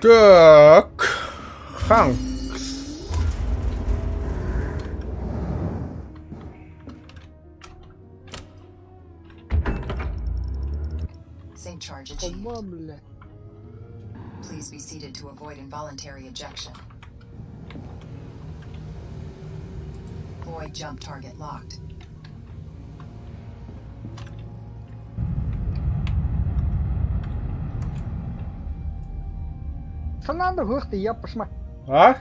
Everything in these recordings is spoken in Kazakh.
Так. Ханкс. Sync charge achieved. Оба, бля. Please be seated to avoid involuntary ejection. Void jump target locked. Sta aan de hoogte, ja, pasma. А?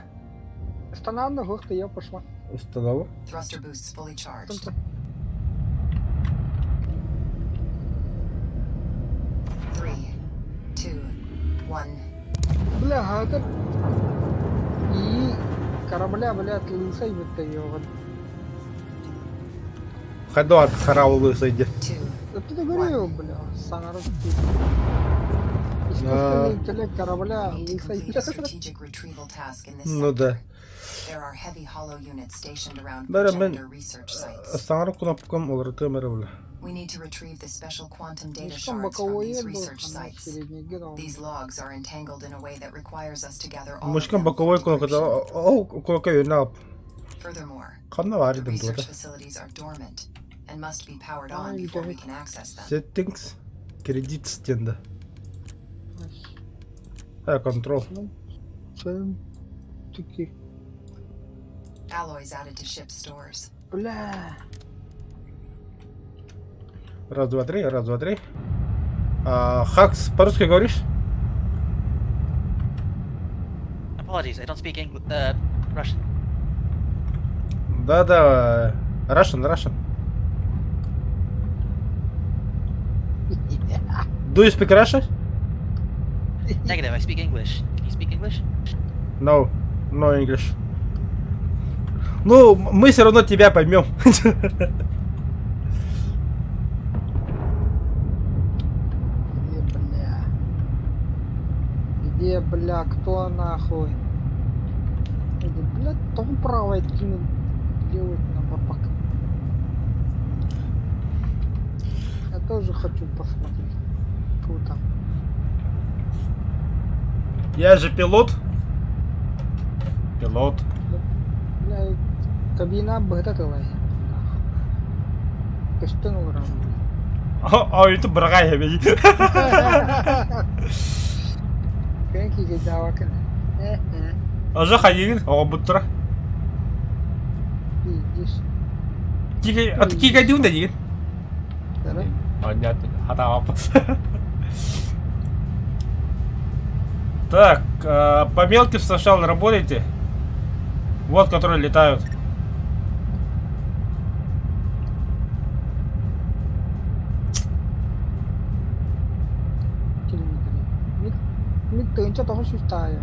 Sta aan de hoogte, ja, pasma. Установил. Thruster boosts fully charged. Там-то. 3, 2, 1. Бля, хакер. И корабля, блядь, лысой вытаёван. Ходу от харау лысыйди. 2. Это ты говорил, бля, санаров. Искусственный интеллект корабля, We need to лысой. complete a strategic retrieval task in this Ну sector. да. There are heavy hollow units stationed around Бәрі progenitor мен research sites. саңыр кнопкам олар камера бля. We need to retrieve the special quantum data Слишком shards from боковой these был, research она sites. средний герой. These logs are entangled in a way that requires us to gather all of Мушкам them for боковой кнопка. decryption. О, кнопка юнап. Furthermore, Канна the варит им research тут. facilities are dormant and must be powered Ah, on you before get we it. can access them. Settings. Кредит стенда. Контрол. Ну, чем таки. Alloys added to ship stores. Бля. Раз, два, три, раз, два, три. Хакс, по-русски говоришь? Apologies, I don't speak English. Russian. Да-да. Russian. Do you speak Russian? Negative, I speak English. Can you speak English? No. No English. Ну, мы все равно тебя поймем. Бля. Где, бля, кто нахуй? Иди, бля, там право идти делать на бабак. Я тоже хочу посмотреть. Что там? Я же пилот. Пилот. Бля, кабина бгататылай. Кыштын урам. Это брагай я Кэнки гидавакын. Уже ходили, бутра. Видишь. От кига дюнда дигин. Да? Понятно. Хата вопрос. Так, по мелким сначала работаете. Вот, которые летают. Mình tưởng cho tao xuất tài à.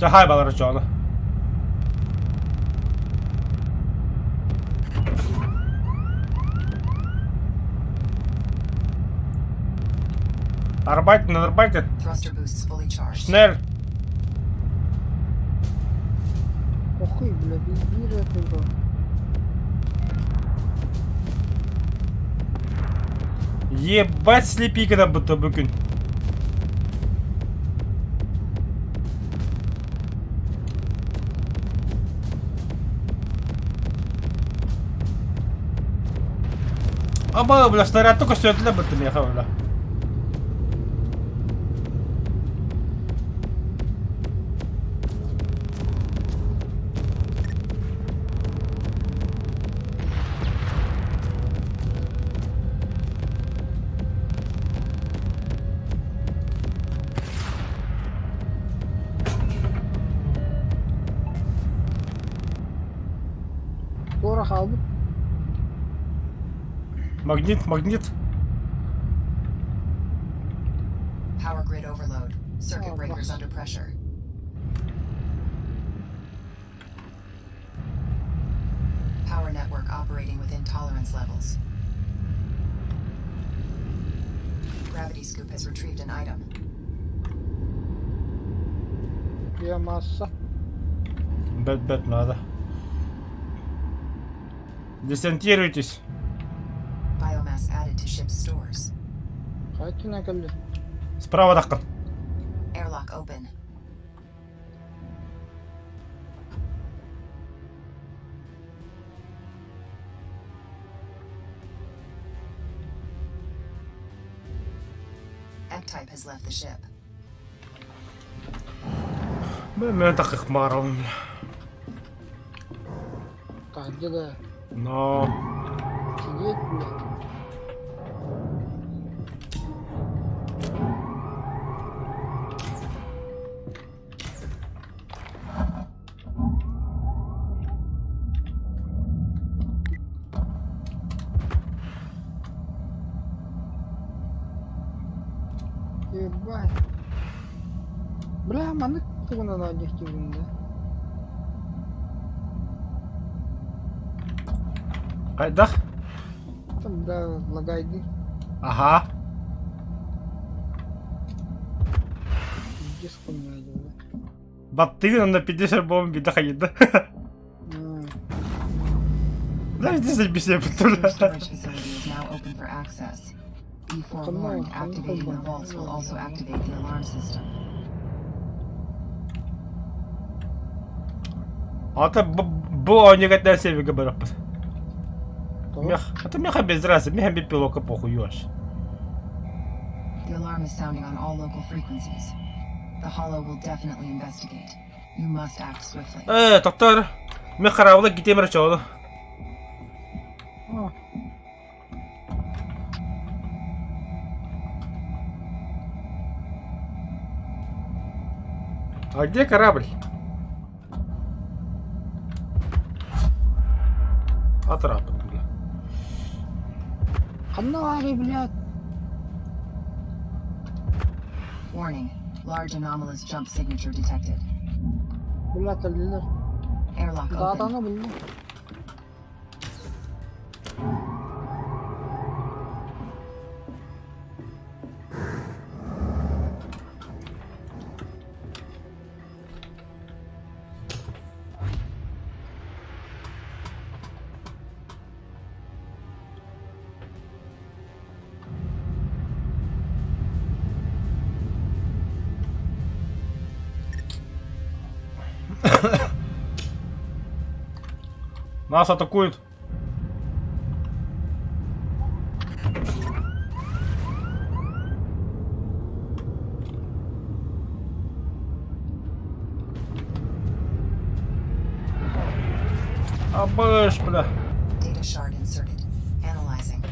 За хай балар жоо. Arbeiten. Thruster boosts fully charged. Schnell. Охуй, бля, визир это бро. Ебать слепи, когда будто быкин. Бля, снаряд только что для будто меня бля. Скоро халбу. Магнит. Power grid overload. Circuit Oh, breakers gosh. under pressure. Power network operating within tolerance levels. Gravity scoop has retrieved an item. Я масса. Бэт надо. Десантируйтесь. Biomass added to ship's stores. Хайте на коле. Справа таққан. Airlock open. F-type has left the ship. Мен тақық мағарауым. Так, где-то Но... сидеть, блядь. Ебать. Бля, маны тугана на объективында. Қайдақ? Там, да, лагайды. Аха. Пиздец хуйня, бля. Баттыгын на 50 бомб биді қайды. Да, здесь объясняю, Your потому storage facility is now open for access. Be forewarned, activating the vaults will also activate the alarm system. Ата бұл ойнегат нәрсебеге барақпыз. Это меха без разницы, меха без пилока похуй ешь. The alarm is sounding on all local frequencies. The Hollow will definitely investigate. You must act swiftly. Тоқтар, мен қарауылы кетемір чоғылы. А где корабль? Отрапан, бля. Канали, блядь. Warning. Large anomalous jump signature detected. Блядь, алилер. Airlock Да, open. ну, блядь. Нас атакуют. Абэш, бля. Data shard inserted. Analyzing.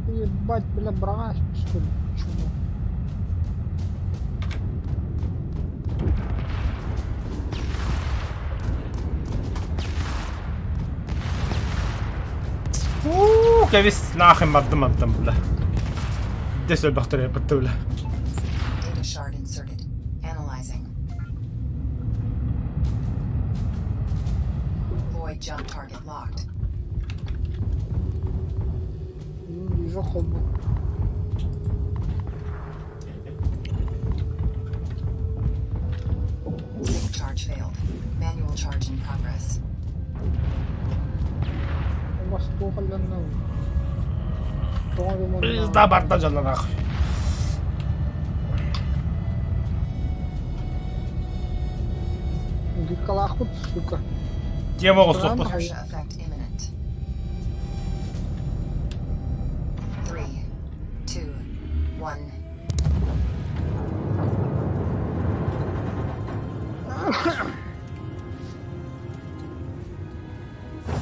Ебать, бля, брась, что ли? Чего? كابس ناخي مقدم بلا. ديسو البخترية بالتولة. Data shard inserted. Analyzing. Void jump target locked. Вижу хоббу. Sync charge failed. Manual charge in progress. Мастуха лена. Пизда барда жана нахуй. Гикалахут, сука. Тема усохпас. Inertia effect imminent. 3, 2, 1.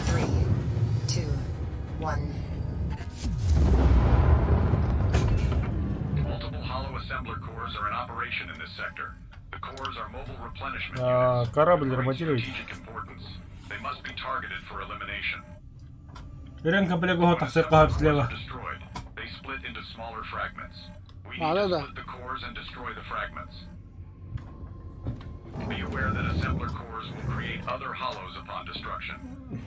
Three, two, one. Multiple hollow assembler cores are in operation in this sector. The cores are mobile replenishment units. Корабль of great ремонтирует. strategic importance. They must be targeted for elimination. Ренка блягого When таксай assembler кахаб cores слева. are destroyed, they split into smaller fragments. We Ah, need to да. split the cores and destroy the fragments. Be aware that assembler cores will create other hollows upon destruction.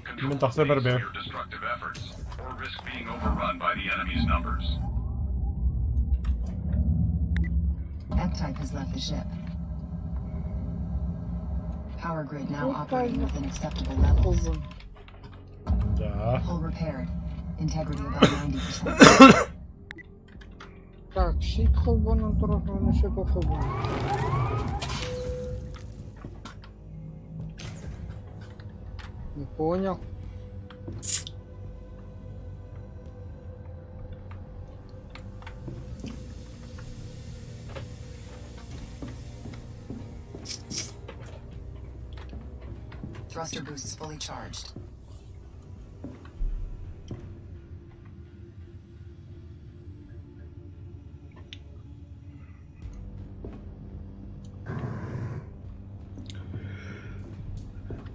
Control Мен тахсай бар бе. your destructive efforts, or risk being overrun by the enemy's numbers. F-type has left the ship. Power grid now Okay. operating within acceptable levels. Хоббу. Да. Hull repaired. Integrity about 90%. Так, щит холбанын турат, оны шепа холбан. Не понял. Thruster boosts fully charged.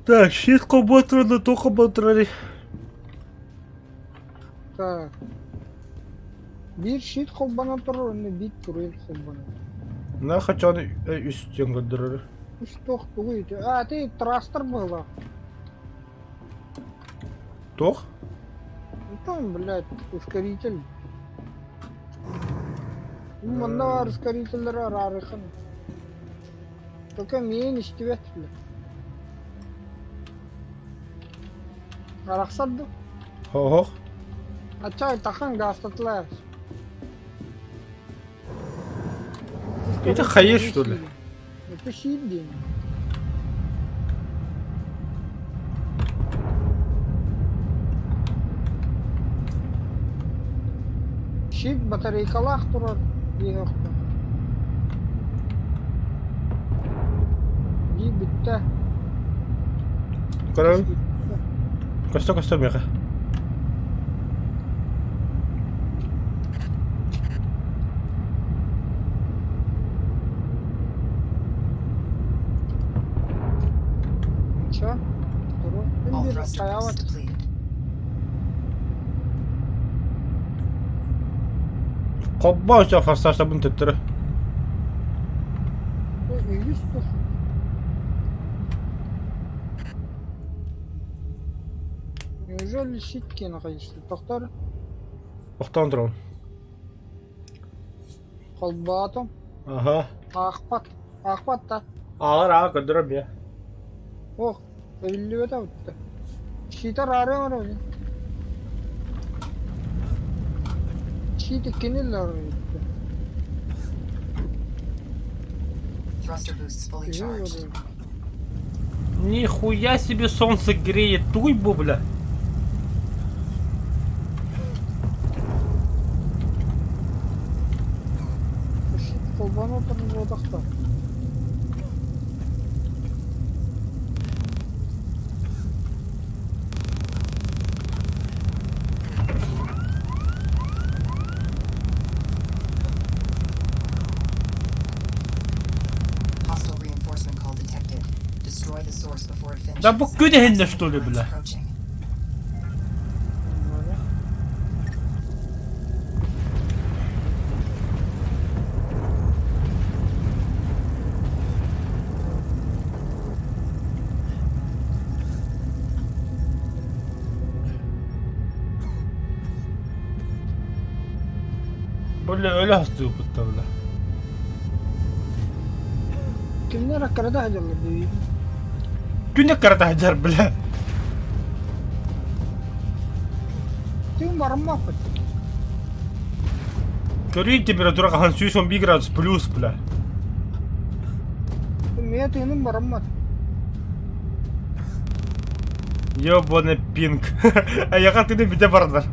Так, щит комбатрона, то комбатрона. Так. Bir щит холбана турат, не бит турат холбана. На хотя üstten gönderiyor. Что хуй? А, ты трастер была. Тох? Ну там, блядь, ускоритель. Мында бар ускорителлер арарыхан. Только мен иштебет, блядь. Араксады. Хо-хо. Ача тахан гастатлар. Это хаеш, что ли? Это щит день. Щит батарейкалах турат. Бейнокта. И битте. Карал. Коста меха. Чё? All Турат. thruster boosts depleted. Кобба уча форсажда бун теттері. Неужели щитки находишься? Тоқтар, Оқтан тұрам. қолбатым, Ага. ақпат та. Ağır gönderiyorum ya. Ох, өлі өті өтті. Щитар ары var öyle. Щиты кинелер өтті. Thruster boosts fully charged. Нихуя себе солнце греет, туйбу, бля. Щит қолбан отырын одақта. Hostile reinforcement call detected. Destroy the source before it finishes. Да bu günahında что ли, бля. Approaching. Бля, öyle hasta yok bu bля. Kimler hakkında hacırlı değil. Günde karata hacar bля. Тим барым мапыт. Göreyim температура kahan 111 градус плюс, бля. Мен тенім барым мат. Ёбаный пинг. Аяққа тыны бите бардар.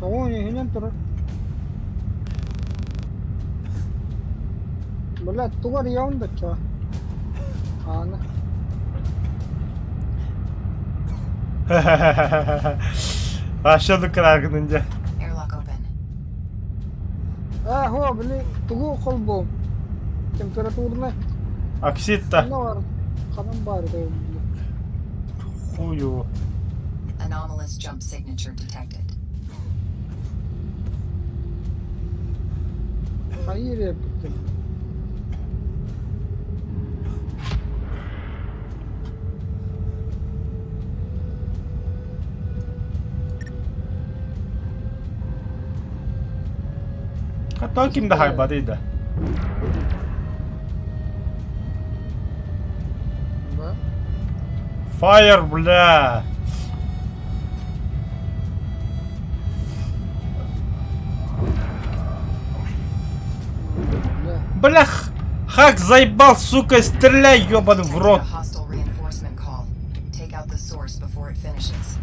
Оған ехенен тұрыр. Бля, туғар яуында ча. Аны. Aşağıda kırargınınca. Airlock open. Хо, бля, туғы қол бом. Температурны. Акситта. Қана бар. Қанам бар. Хую. Anomalous jump signature detected. Hayır yaptım. Hatta kimde haybadıydı. Bak. Фаер, бля. Бля. Блях. Хак заебал, сука, стреляй, ёбаный в Detected рот. a hostile reinforcement call. Take out the source before it finishes.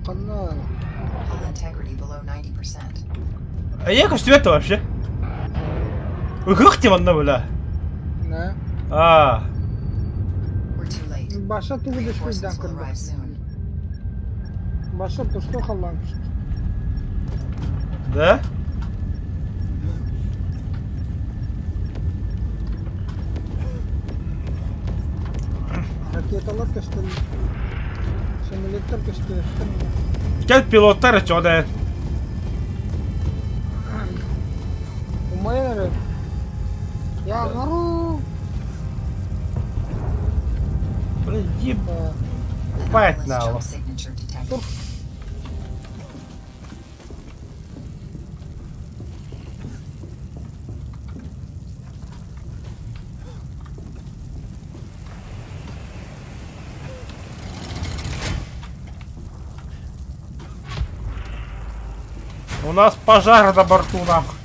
Канал. Hull integrity below 90%. А я кажется, это вообще. Гыхтем одно, бля. Не. А. We're too late. Баша түгілі шпейден Reinforcements will кірді. arrive soon. Баша пусто қалан күшті. Да? Ракеталар кішті. Самолеттер кішті. Gel pilotlar çöde. Умайнары. Я гору. Бля, еб... Anomalous Fight now. jump signature detected. У нас пожар на борту, нахуй.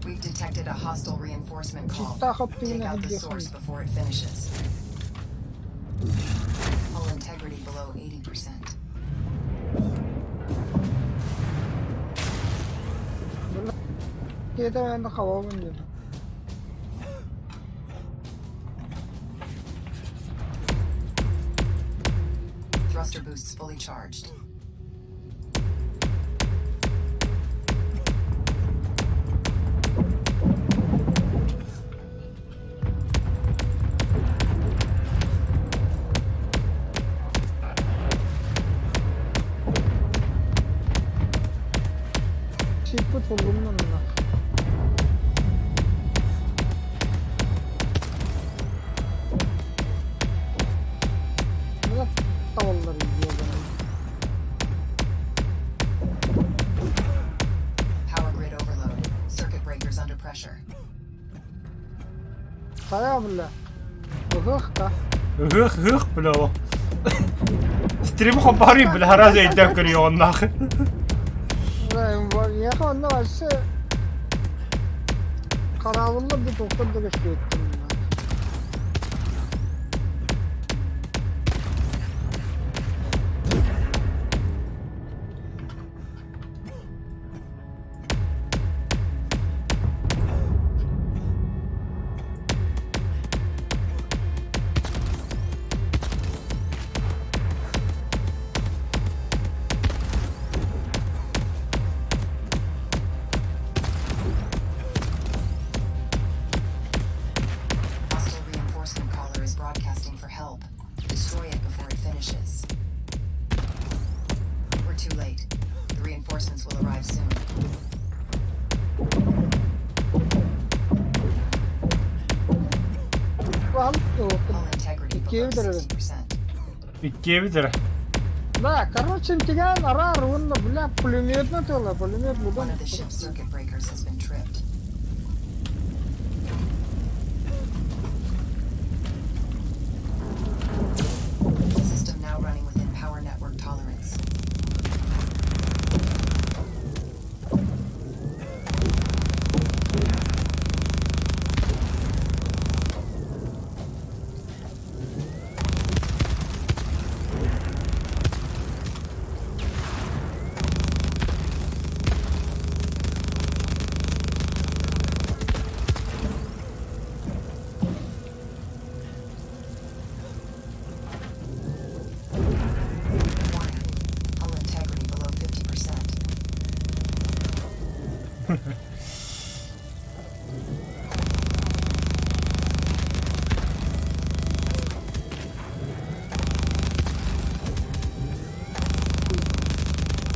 We've detected a hostile reinforcement call. Чиста хоптивна Take out the гидехан. source before it finishes. Hull integrity below 80%. Кета вайнда хавамын деді. Thruster boosts fully charged. Шиппы тулгумнан мына. Мына таваллар ебаный. Power grid overload. Circuit breakers under pressure. Қая бля. Бұғықта. Гых, бля. Стрим хопари, бля, разве я так курю, нахуй. Яқа онда башы. Қарауылы бір тоқтырды кешке өттім. Hostile reinforcement caller is broadcasting for help. Destroy it before it finishes. We're too late. The reinforcements will arrive soon. Hull integrity below Кевдер. 60%. Икке битер. Да, короче, тиган арар, он, бля, пулемет на тело, пулемет One будан. of the ship's circuit breakers has been tripped. System now running within power network tolerance. Warning. Hull integrity below 50%.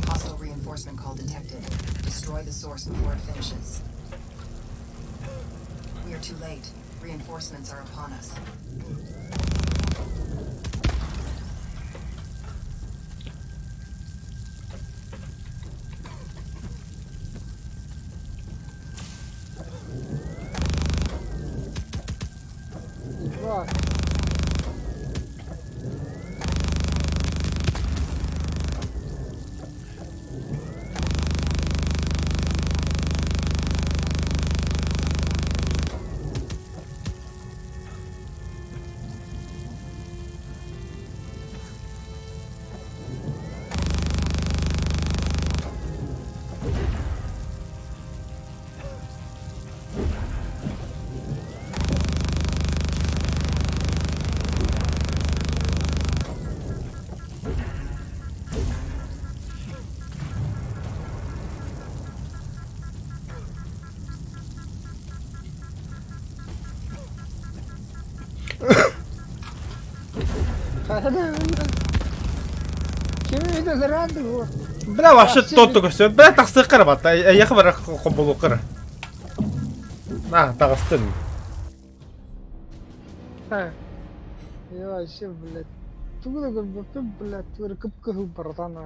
Hostile reinforcement call detected. Destroy the source before it finishes. We are too late. Reinforcements are upon us. Kimi de zaradı bu. Бля, вообще тот только все. Бля, так сыкыр бат. Аяқы бір қобылу қыр. На, тағыстын. Я вообще, блядь. Туда как блядь, твой кып-кып, братан.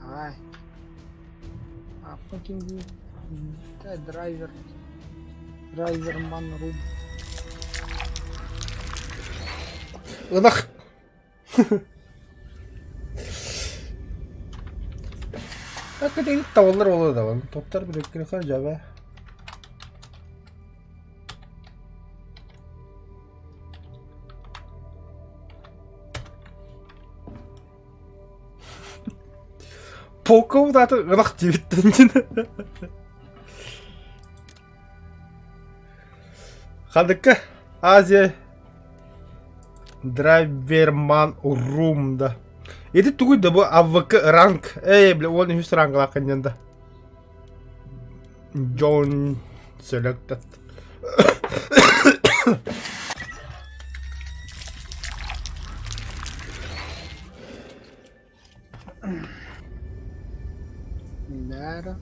Ай. А fucking да, драйвер. Драйвер ман руб. Ынық. Hakikaten tavallar olur da var. Toplar bir ökkünü karca be. Polkov da ınық debitten yine. Kaldık ki Azia Драйверман Румда. Это тугой да был АВК ранг. Бля, он не ранг лаканьянда. Джон selected. Нара.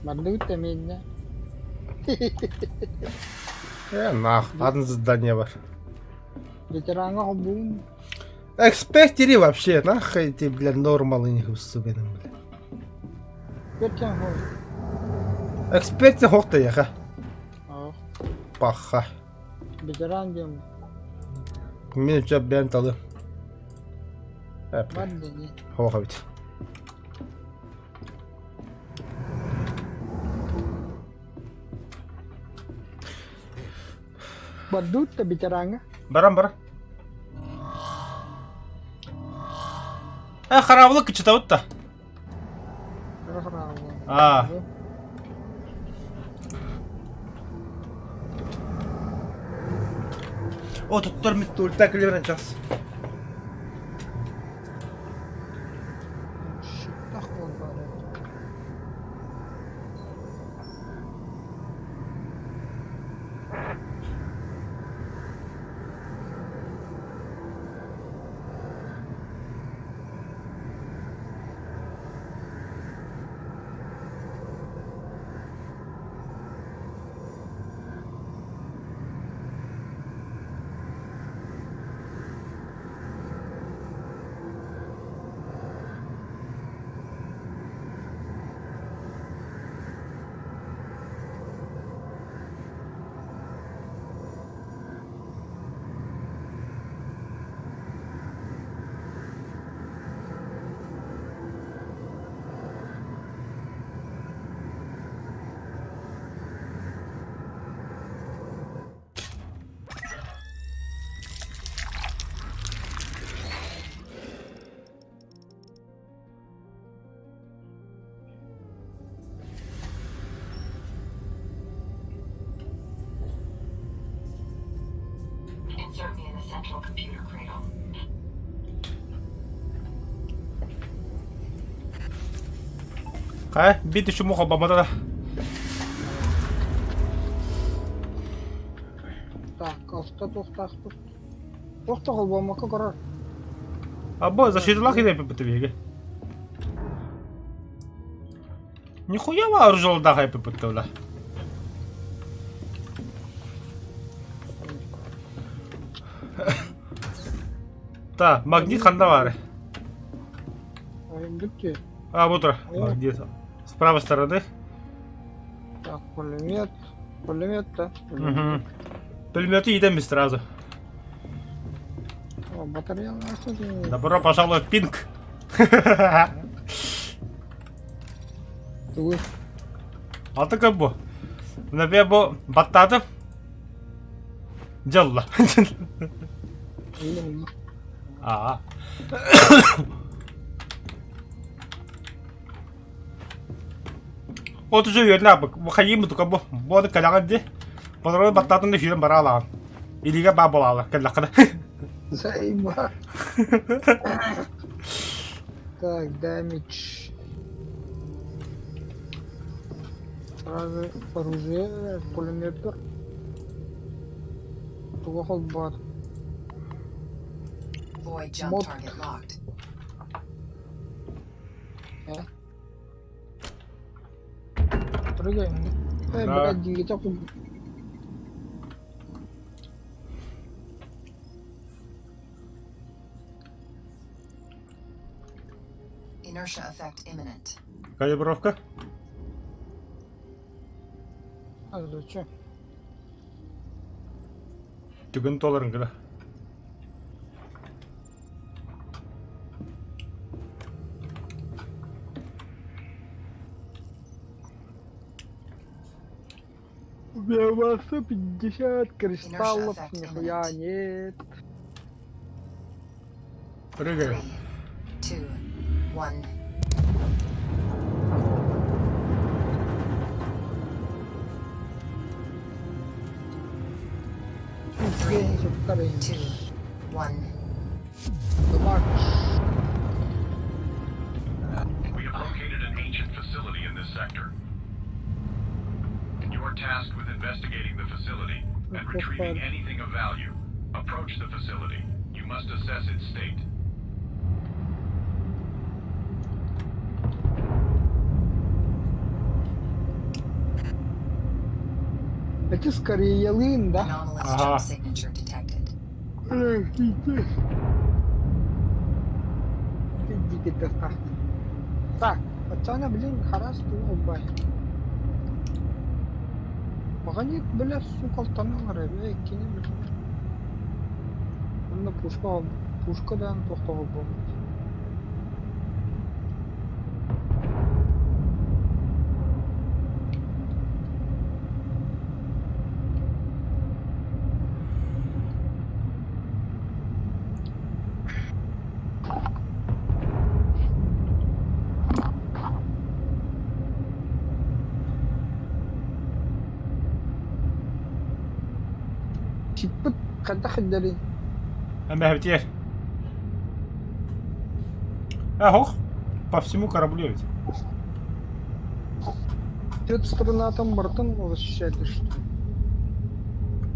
Мордуй-то меня. Нах, одно задание var. Ветерана обун. Экспектери вообще, нахуй эти, бля, нормалы не гусубеным, бля. Ветеран хой. Эксперти хохта яха. Ах, Паха. ветеран дем. Мен чап бен талы. Баддени. Хоха бит. Баддут-то ветерана. Барам. Харабылык кычыта утта. А. О, тут тормит ультак левен час. Insert me in the central computer cradle. Кай, бити şu muha babada da. Так, тоқта. Тоқта қол болмаққа қарар. Або, защитилах и по тебе. Нихуя вооружил да хайпы подтовла. Да, магнит ханда var. Бутки. А, вот магнит. С правой стороны. Так, пулемет-то. Угу. Пулеметы едем сразу. О, батарея нахуй. Добро пожаловать в пинг. Тугу. Алтı bu. Например, bu battadı. Jalla. Öyle. Aa. Otucu yerine bak. Bu kayayım mı tuka bu? Bu adı kalakan di. Bunları battatın da şirin bara alan. İliğe bağ bolalar. Kalakada. Zayma. Так, damage. Сразу оружие, пулемет. Туго холбат. Void jump Mod. target locked. Прыгаем. Да. Блядь, двигатель. Inertia effect imminent. Калибровка. А зачем? Түгін толырың кіда. У меня масса 50 кристаллов, Inertia effect нихуя imminent. нет. Прыгаем. 3, 2, 1. Range of 2, range. 1. The march. We have located an ancient facility in this sector. You are tasked with investigating the facility and retrieving anything of value. Approach the facility. You must assess its state. Это скорее ялын, да? Anomalous Ага. jump signature detected. Иди доставь. Так, пацаны, блин, харас ты убай. Погонит, бля, сука, алтаныңар, кене, блин. Бunda пушкадан тоқтауға болмайды. Чиппыт, қайда қайдары? Ага, теперь. Ох, по всему кораблю ведь. Тет странатом бортом защищает, что?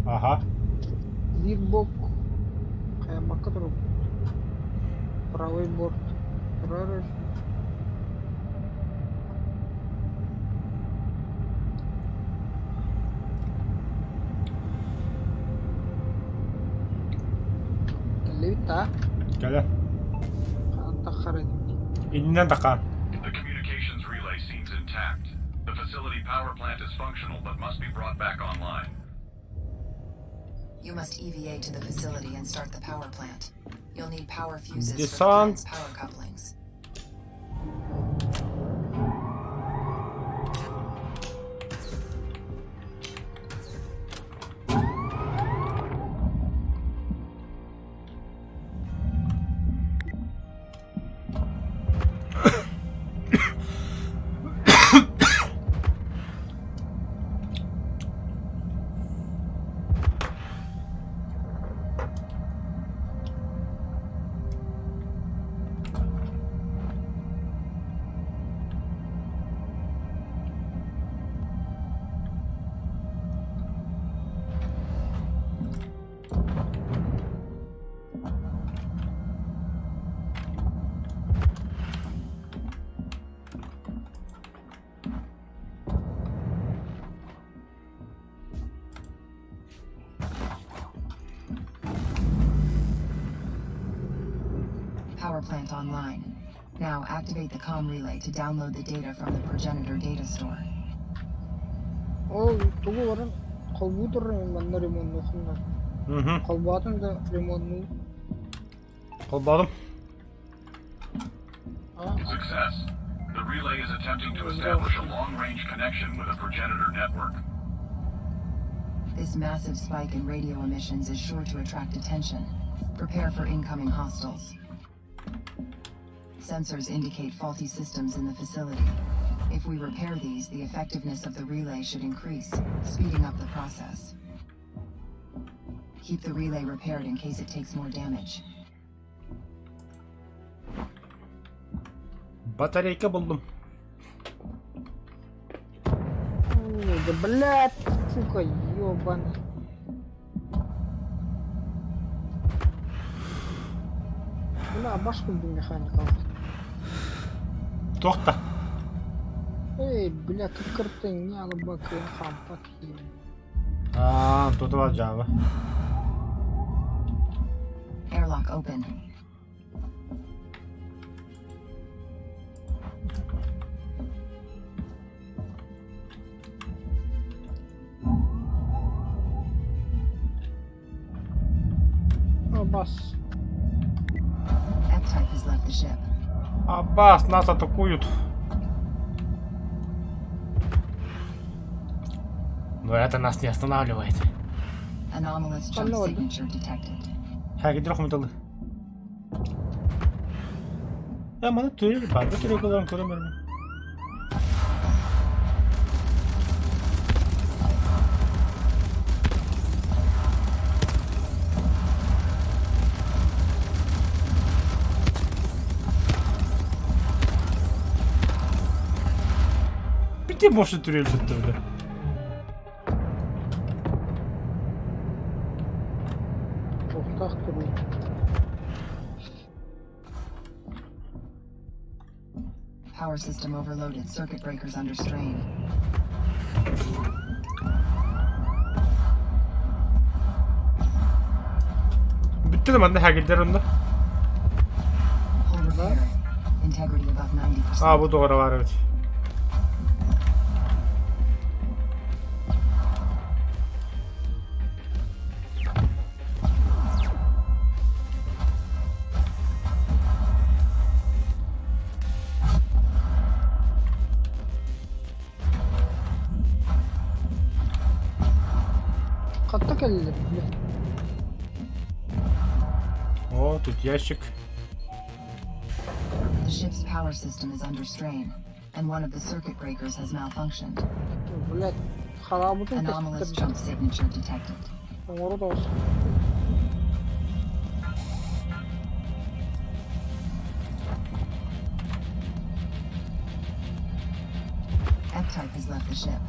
Ага. Bir bok kaymakka durup правый борт правый Левита Gel. Антахарет İninden takan. The communications relay seems intact. The facility power plant is functional but must be brought back online. You must EVA to the facility and start the power plant. You'll need power fuses for the Descent. plant's power couplings. Power plant online. Now activate the comm relay to download the data from the progenitor data store. Ол тугу баран колбутур манна ремонт нохунна Hı. колбатын да ремонтну Kolbadım. Success. The relay is attempting to establish a long-range connection with a progenitor network. This massive spike in radio emissions is sure to attract attention. Prepare for incoming hostiles. Sensors indicate faulty systems in the facility. If we repair these, the effectiveness of the relay should increase, speeding up the process. Keep the relay repaired in case it takes more damage. Батарейка buldum. Ой, да блядь, сука, ёбаный. Бля, башку бы механика. To'xta. Эй, бля, кырты не албакы, хампак. Tutib olacağım. Airlock open. Бас. F-type has left the ship. Abbas, нас атакуют. Но это нас не останавливает. Anomalous jump Hello. signature detected. Herkese rahmetli. Ya bana tüyleri ben de direkt olarak göremiyorum. Bir de boşu türeyi tuttu öyle. Тоқтақ тұру. Power system overloaded. Circuit breakers under strain. Bitti de bende herkese onda. Hull repair. Integrity above 90%. Aa bu doğru var evet. Қатты келді. О, тут ящик. The ship's power system is under strain, and one of the circuit breakers has malfunctioned. Блядь, харабытын Anomalous jump signature detected. Оңыры да осы. F-type has left the ship.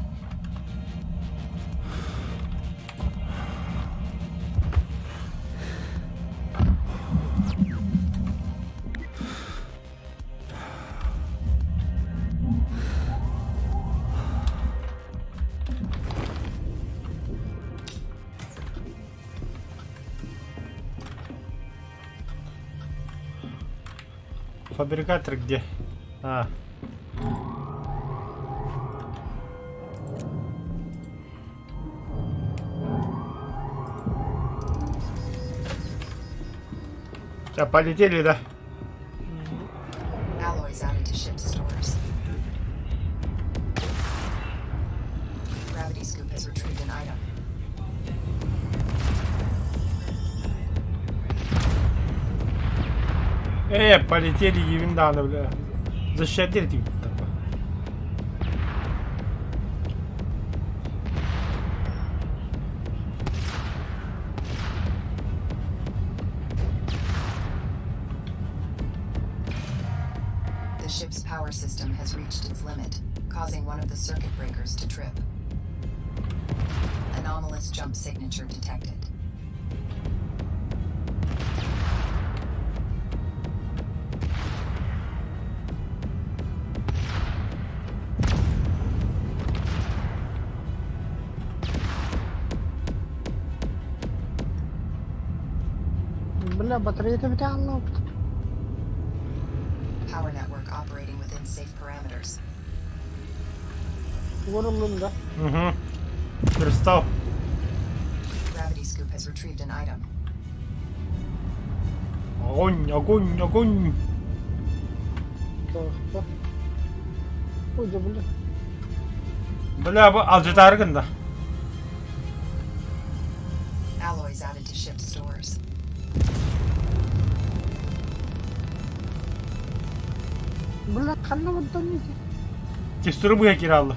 Фабрикатор где? А. Все, полетели, да? Alloys added to ship stores. Gravity scoop has retrieved an item. Полетели Евинданы, бля. Защитили. The ship's power system has reached its limit, causing one of the circuit breakers to trip. Anomalous jump signature detected. Бля, батарея-то бітянно. Power network operating within safe parameters. Vuruldum da. Угу. Перестал. Gravity scoop has retrieved an item. Огонь, огонь, огонь. Тоқта. Ой, да бля. Бля, bu alcıdargın da. Alloys added to ship stores. Бля, қанна бұддан неде? Testörü bu kiralı.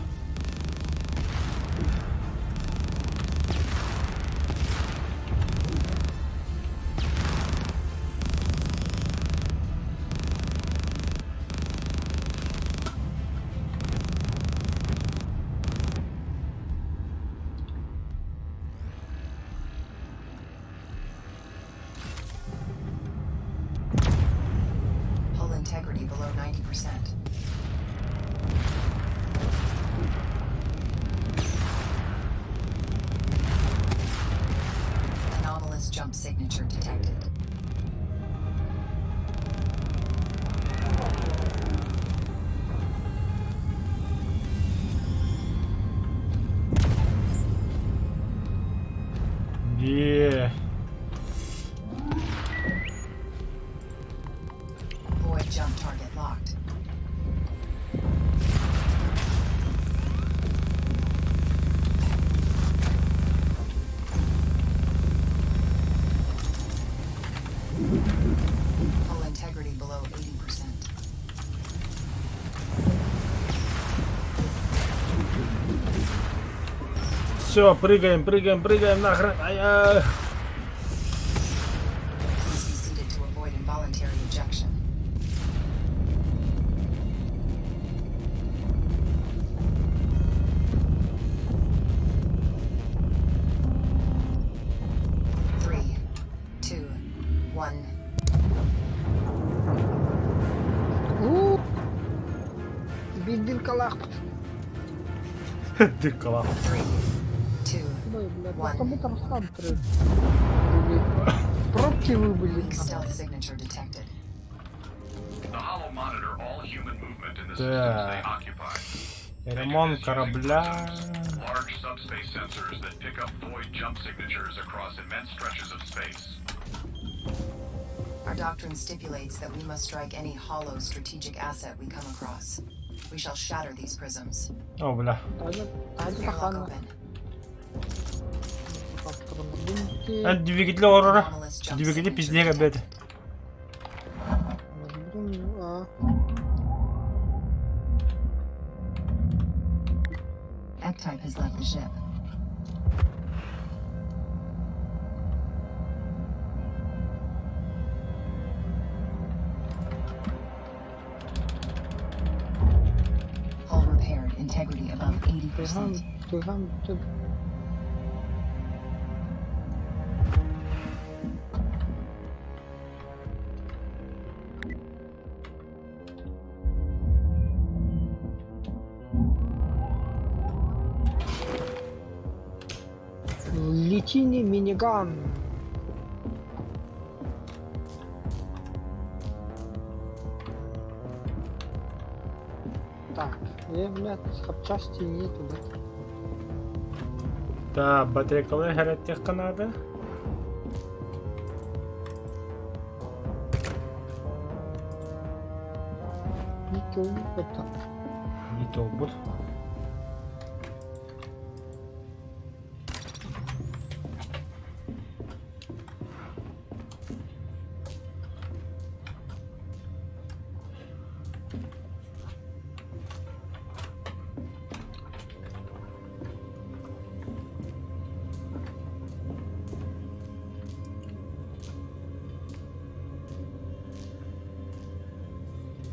Все, прыгаем, прыгаем, прыгаем нахрен. Ай-яй. Please be seated to avoid involuntary ejection. Three, two, one. Ууу. Бедин калах. Дыркала. 3, 2, Ой, блядь, One. кому там сам трек. Пробки выбыли. weak stealth signature detected. The Hollow monitor all human movement in the systems Да. they occupy. Ремонт корабля. Large subspace sensors that pick up void jump signatures across immense stretches of space. Our doctrine stipulates that we must strike any hollow strategic asset we come across. We shall shatter these prisms. О, бля. Таня Airlock тахана. open. Двигатели Aurora. Anomalous jump Двигатели signature пиздец, ребята. detected. F-type has left the ship. Hull repaired. Integrity above 80%. Личини миниган. Так, блядь, запчасти нету, блядь. Да, батарейкалар характер канады. Ничего не это. Не то будет.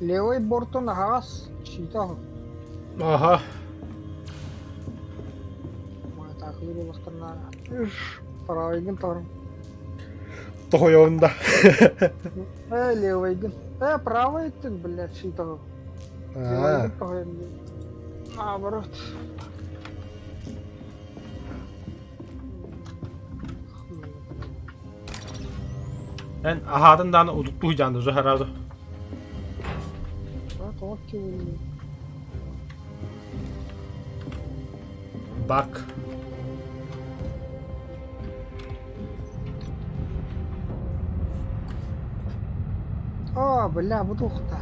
Левый борту на газ. Чита. Ага. Так, левая сторона. Правый гентар. Того ерунда. Левый ген. Правый ты, блядь, чита. Левый ген. Наоборот. Ben ahadından udutlayacağını herhalde. Окей. Bak. О, бля, бутуха-то.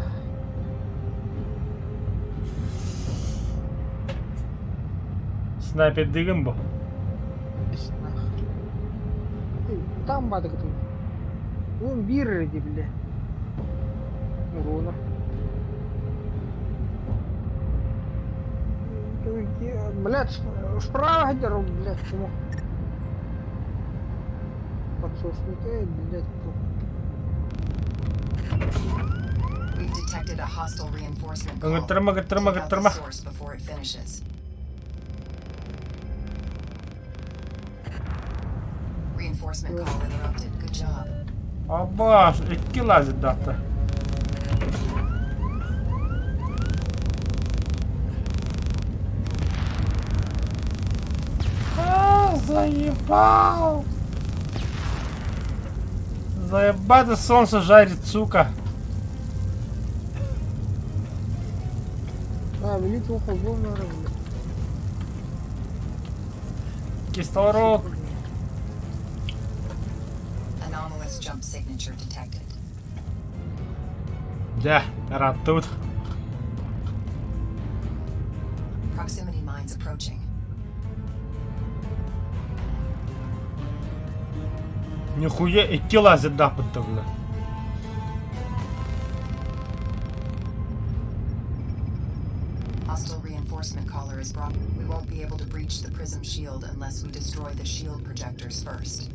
Снайпер digim bu. Там бадык тут. Он бирги, бля. Урона. Блядь, справа где-то, блядь, чему? Подсосник, блядь, We've detected a hostile reinforcement call. Götürme, götürme, Take out the götürme. source before it finishes. Reinforcement call interrupted. Good job. Abba, 2 lazım da. Заебал! Заебато солнце жарит, сука. великий ухо был, наверное. Кислород. Anomalous jump signature detected. Да, рад тут. Proximity mines approaching. Нихуя 2 lazım da bıttırlı. Hostile reinforcement caller is brought. We won't be able to breach the prism shield unless we destroy the shield projectors first.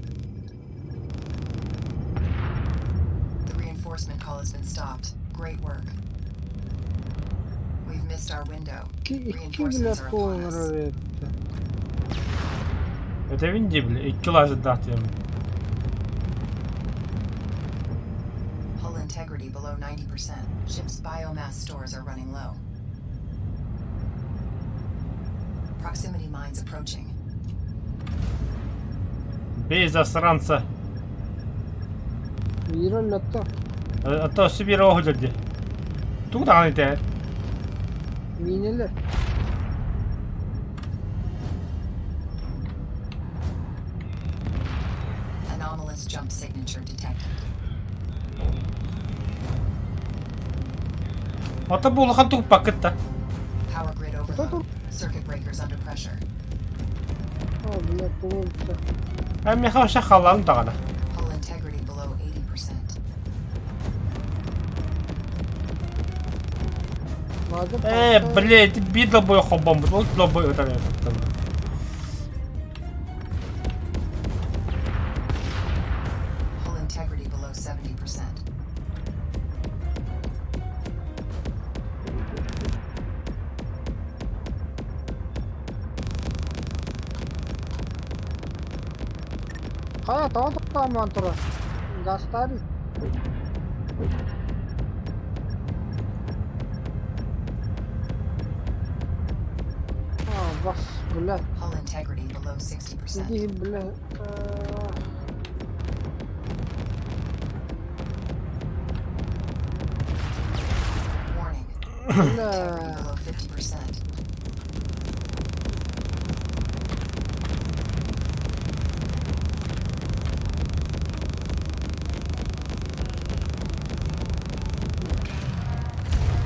The reinforcement call has been stopped. Great work. We've missed our window. İki Reinforcements bilet are upon us. koyunları etti. Ötevin bile 2 lazım dağıtıyorum. Hull integrity below 90%. Ship's biomass stores are running low. Proximity mines approaching. Бей засранца. Виралетто. А то собі рогу дяді. Тут не те. Минелер. Anomalous jump signature detected. Ата булхан тук пакетта. Power grid overload. Circuit breakers under pressure. О, блядь, толкта. Ами хаша халан дагана. Hull integrity below 80%. Маза. Блядь, бидла бой хобом, вот лобой вот это. Hull integrity below 70%. Кая таман тура. Гастари. А, бас, блядь. Hull integrity below 60%. Иди, блядь. Warning. Integrity Бля. below 50%.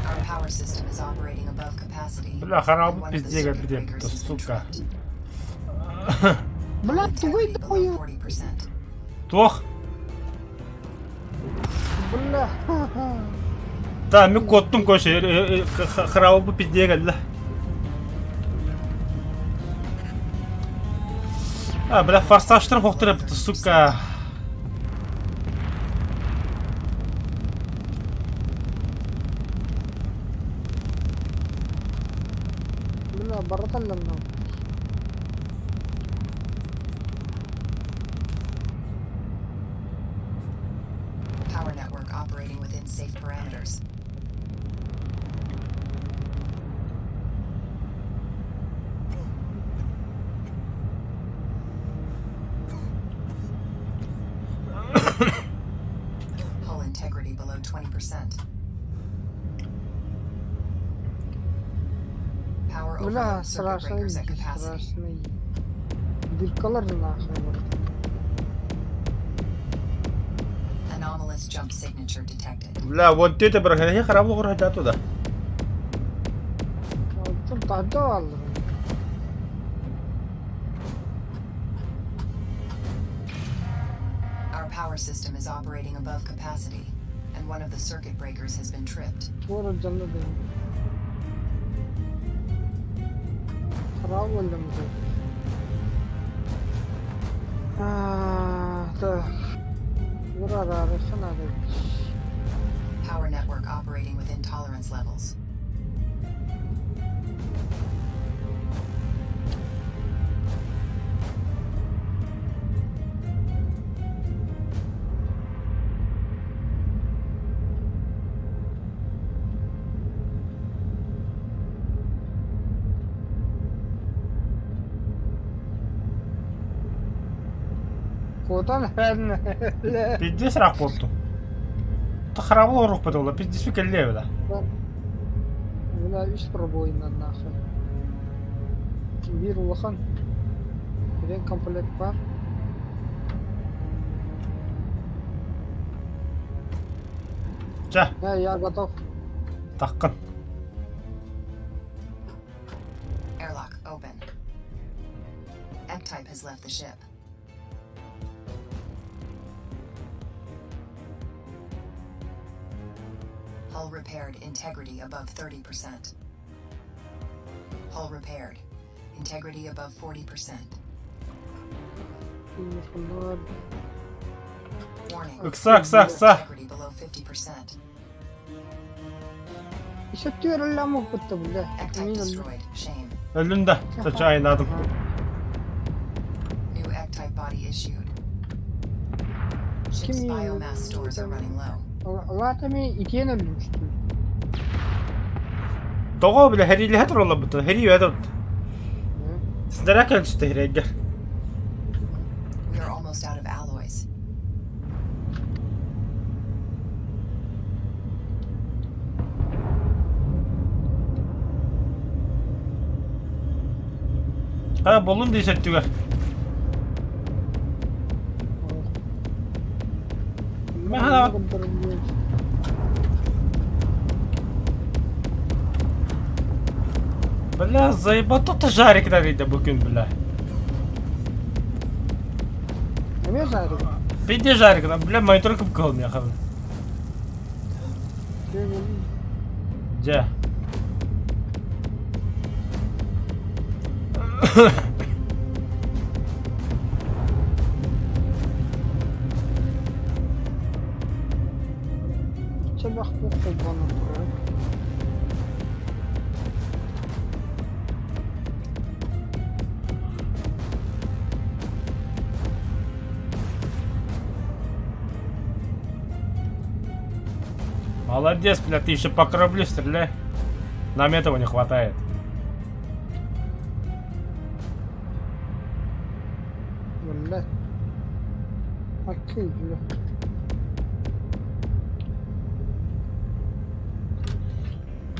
Our power system is operating above capacity. Бля, хараб and one of the пиздец, circuit блядь, breakers это has been сука. tripped. Блядь, ты Integrity below выйди, 40%. Тох. бля. Да, ми коттум коше хараб пиздец гalla. А, бля, форсажтар хоқтырып, сука. Бля, бараталлам. Power network operating within safe parameters. Hull integrity below 20%. Power Бля, overload circuit страшно, breakers at capacity. страшно. Дыркалар нахуй. Anomalous jump signature detected. Бля, вот это брахи хараб логор хата туда. Çok tadı aldı. Our power system is operating above capacity, and one of the circuit breakers has been tripped. Sonra canlı değil. Harap oldu mu? Da. Burada arasana da. Power network operating within tolerance levels. Kodan her Пиздец рахпотту. Та хараб логор хпатула, пиздец фикелле бля. Бля, üç пробоина нахуй. Bir улахан. Bir комплект var. Жа, Я готов. таққын. Airlock open. F-type has left the ship. Hull repaired, integrity above 30%. Hull repaired. Integrity above 40%. Bunlar Warning. Kısa kısa kısa. Integrity below 50%. işetiyor lan mı kuttu bile. Ectype Emin olun. destroyed. Shame. Öldün de. Saçı aynadım. New Ectype body issued. Ship's Kim yiyor? biomass stores are running low. Zaten ben ikiyen öldürmüştüm. Doğu bile heriyle heter olabilir. Heri yöde. Sizlere kan işte heri. We are almost out of alloys. Ha bolun diye settiler. Ben hala Бля, заебато жарик да bugün bile. Ne zaten? Bir de жарик da bile monitör kıp kalmıyor abi. Ce. Çabuk bu kullanır buraya. Молодец, бля, ты еще по кораблю стреляй. Нам этого не хватает. Valla. Akıllı.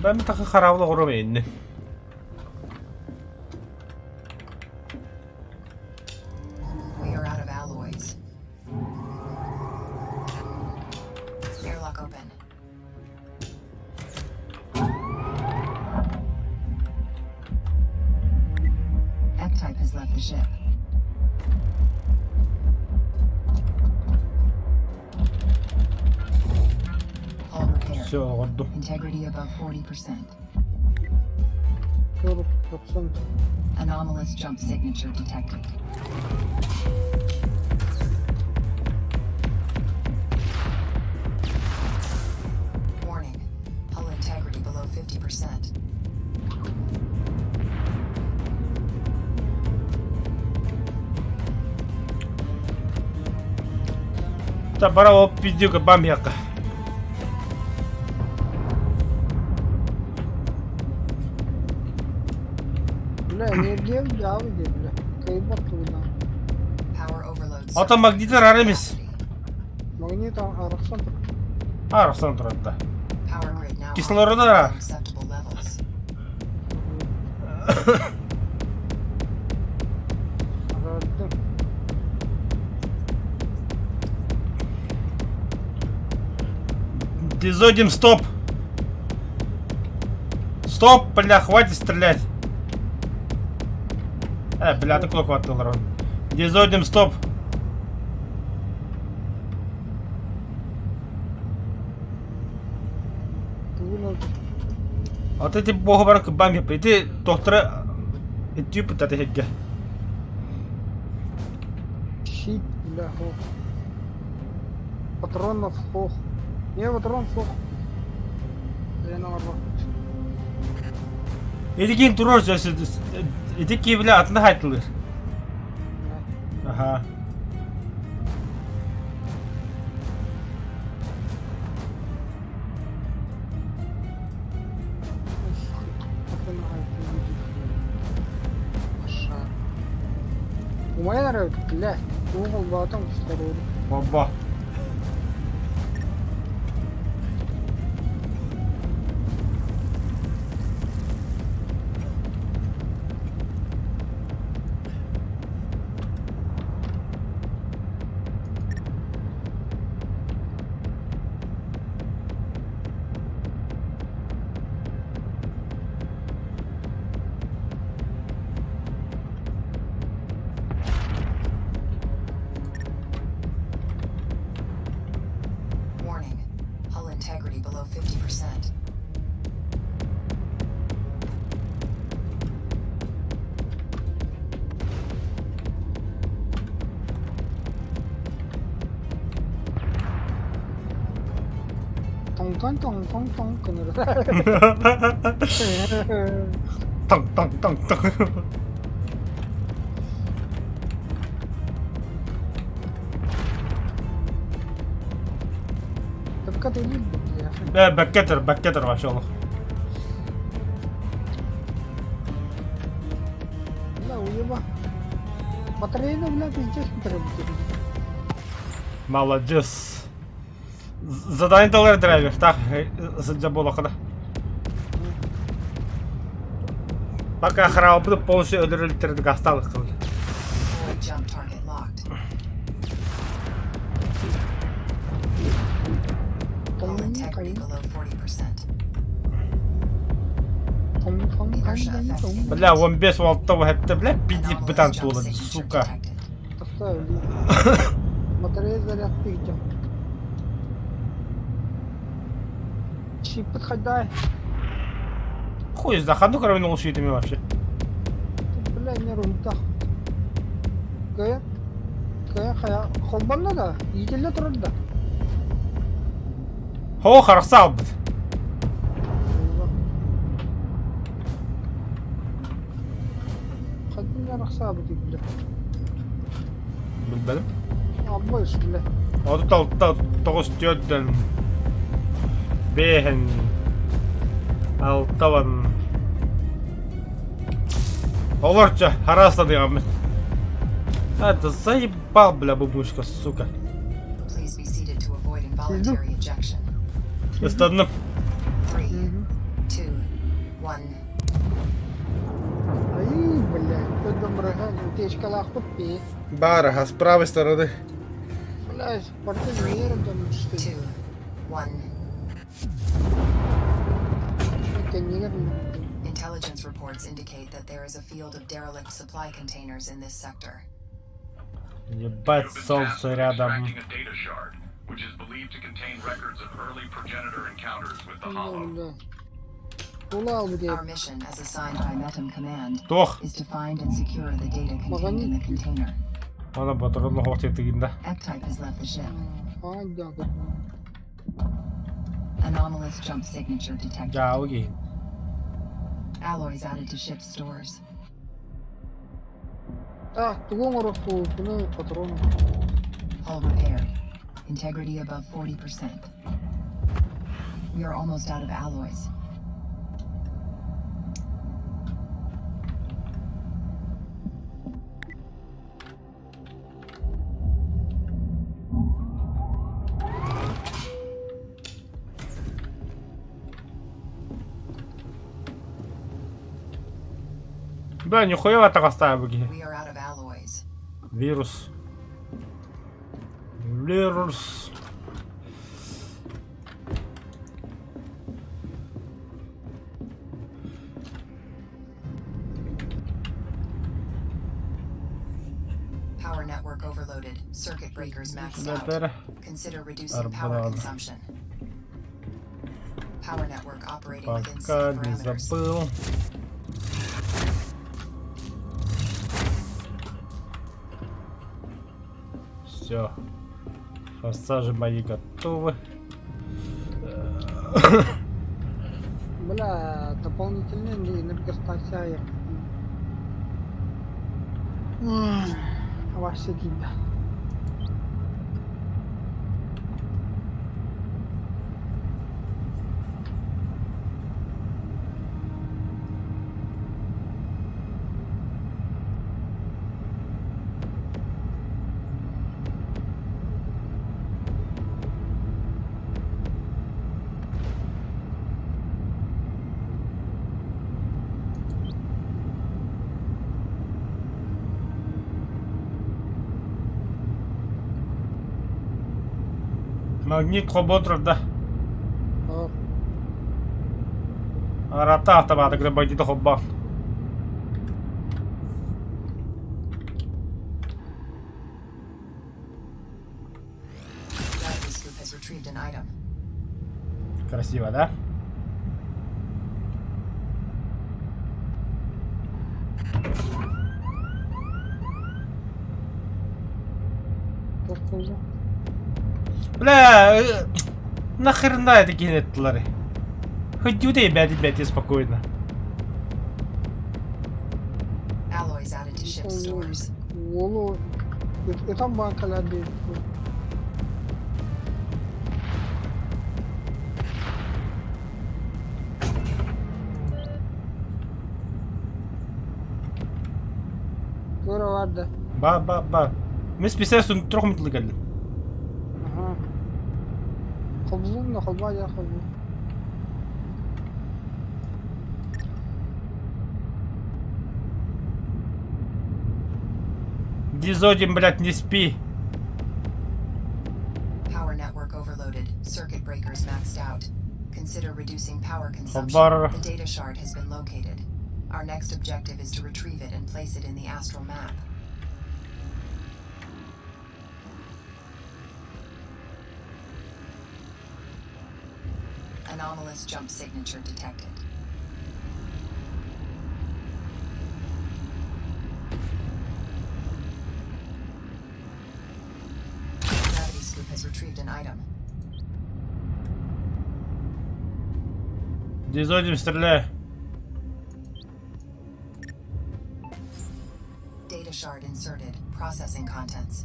Ben bir takı karavla kurumayın. We are out of alloys. Airlock open. Ectype has left the ship. Hull repaired. Все, oldu. Integrity above 40%. Doğru yapsam. Anomalous jump signature detected. Warning. Hull integrity below 50%. Да браво, пиздюка, бамьяка. Bile enerjiye mi devam ediyor bile. Kayıp attı buradan. Power overload. Ata magnetler aramış. Magnet araksam. Arasın turunda. Power grid now. Кислорода. below acceptable levels. Aradım. Дизодим, стоп! Стоп, бля, хватит стрелять. Бля, ты куда хватил, Рон? Дизодим, стоп! Bugün Вот эти бога барак бамья, иди, доктора, иди пытаться хегге. щит, бля, ох. Патронов, ох. Не, патронов, ох. Я на ворот. Иди кин турор, иди ки, бля, атына хайтылыр. Ага. У меня нравится, бля. Угол батом второй. Баба. 텅텅텅텅텅 그늘을. 텅텅텅텅. Dikkat edin ya. Bekkedir maşallah. La uyuma. Батареяны блядь пиздец потребует. Молодец. Заданиялар драйвер. Так, забыл. Пока храбрый полностью öldürüldü осталось. Void jump target locked. Hull integrity below 40%. Inertia affecting. Бля, 15 вольтовый хепте, бля, пиздит Anomalous бытан jump тулы, signature сука. detected. Поставили. Батарея зарядки идем. Чип подходай. Хуй знает, ходу кроме улучшителями вообще. Ты, блядь, не рунтах. Кая хая. Холбанна да. Идилле турда. Хо, харсал бит. Хадина рахсабы ты, блядь. Bilmedim. Абойш, блядь. Odu da 94'den 5'in 6'dan Оларча, хараста дыгам. Это заебал, бля, бабушка, сука. Please be seated to avoid involuntary ejection. Остальным 3, 2, 1. Ай, блядь, ты домрага, утечка лахпи. Бара, а с правой стороны. Блядь, партнер там 2, что? 1. Это не Intelligence reports indicate that there is a field of derelict supply containers in this sector. Ебать, You've been tasked солнце with рядом. extracting a data shard, which is believed to contain records of early progenitor encounters with the Hollow. да. Улал, блядь. Our mission, as assigned by Metam Command, Тох, is to find and secure the data contained in the container. ана батырын хот етігінде. F-Type has left the ship. А, да. Anomalous jump signature detected. Жау кейін. Alloys added to ship stores. А, тугон ороху, куны патрон. Hull repaired. Integrity above 40%. We are almost out of alloys. Бля, нихуя так оставил бы. We are out of alloys. Вирус. Вирус. Power network overloaded. Circuit breakers maxed out. Теперь Consider reducing power Арбран. consumption. Power network operating within пока safe не parameters. забыл. Все. Форсажи мои готовы. Бля, дополнительная энергостанция. Вообще гибля. Магнит хоботрда. А, Арата автомата, когда бандит хобба. Gravity scoop has retrieved an item. Красиво, да? что сказал? Бля, Нахрена это кинет тлари? Хоть юдей бяди спокойно. Alloys added to ship stores. Волу. Это банкалар değil. Sonra vardı. Ba. Mis bisesun تروح متلقلم. Aha. خبزون خبزة يا خبزون. Дизодим, блядь, не спи. Power network overloaded. Circuit breakers maxed out. Consider reducing power consumption. Хабар. The data shard has been located. Our next objective is to retrieve it and place it in the astral map. Anomalous jump signature detected. Gravity scoop has retrieved an item. Дизодим, стреляй. Data shard inserted. Processing contents.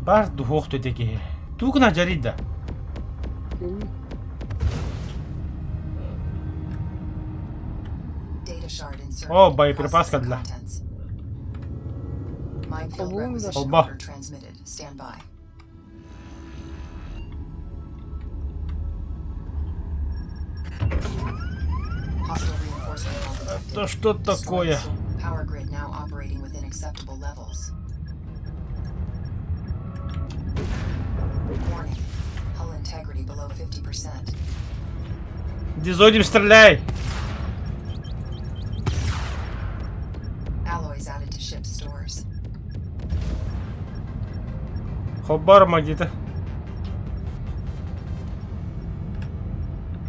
Бар духохтой такие. Тугна жарида. Data shard inserted. О, боеприпаска Processing для. contents. Minefield Колонна. requisition Оба. order transmitted. Stand by. Hostile reinforcement call detected. Это что Destroy такое? the power grid now operating within acceptable levels. Warning. Hull integrity below 50%. Дизодим, стреляй. Alloys added to ship stores. Хабар магита.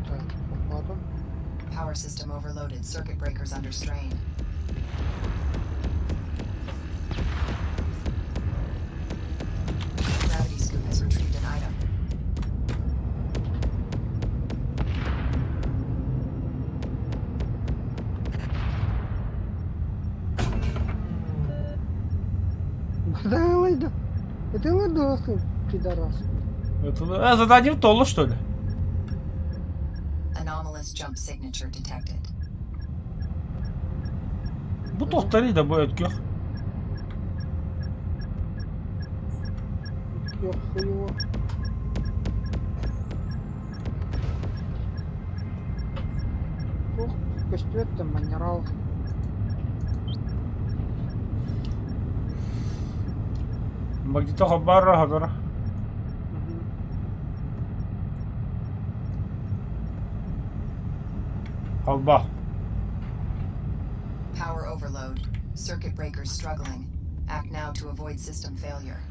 Так, ладно. Power system overloaded. Circuit breakers under strain. Gravity scoop has retrieved an item. Да, это ладошки, пидорас. Это, заданием Толла, что ли? Anomalous jump signature detected. Bu toxtari da bu ötkü. Yok, его. Ох, костюм-то манерал. Магита хабар хадара. Халба. Power overload. Circuit breakers struggling. Act now to avoid system failure.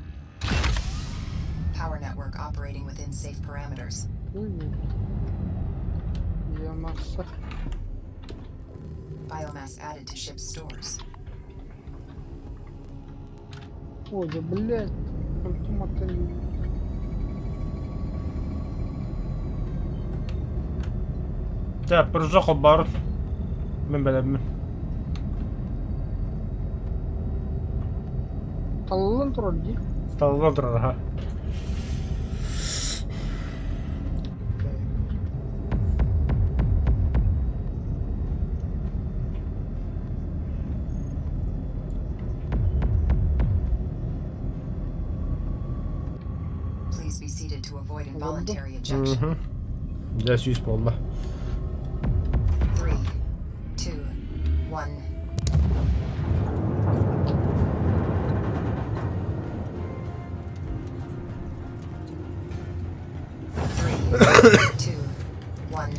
Power network operating within safe parameters. Я масса. Biomass added to ship stores. Ой, да блядь. Ультимативно. Да, برجع خبار من بلد من. Таллын тұрады. Стало дорого. Please be seated to avoid involuntary ejection. Я сюсь полно. 3, 2, 1. Two, one.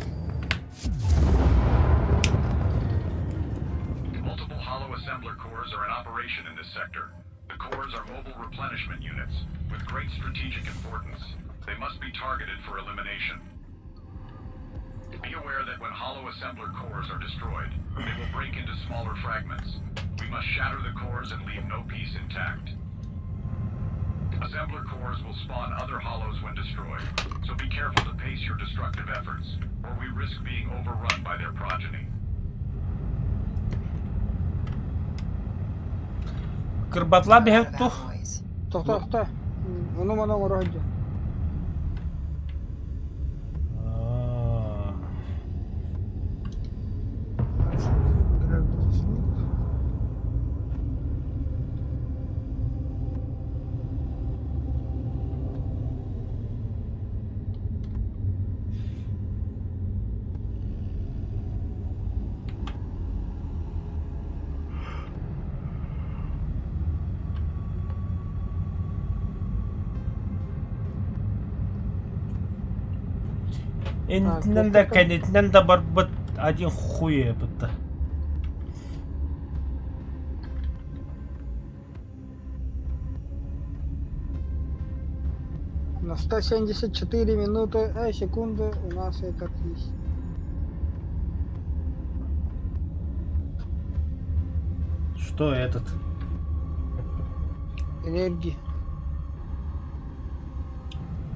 Multiple hollow assembler cores are in operation in this sector. The cores are mobile replenishment units with great strategic importance. They must be targeted for elimination. Be aware that when hollow assembler cores are destroyed, they will break into smaller fragments. We must shatter the cores and leave no piece intact. Assembler cores will spawn other hollows when destroyed, so be careful to pace your destructive efforts, or we risk being overrun by their progeny. Кырбатла We're out бехет of тух. alloys. To'xta. Uni mana uroqja. Энтинен да кэнетинен да бар быт один хуе бытта. На 174 минуты, секунды у нас этот есть. Что этот? Энергии.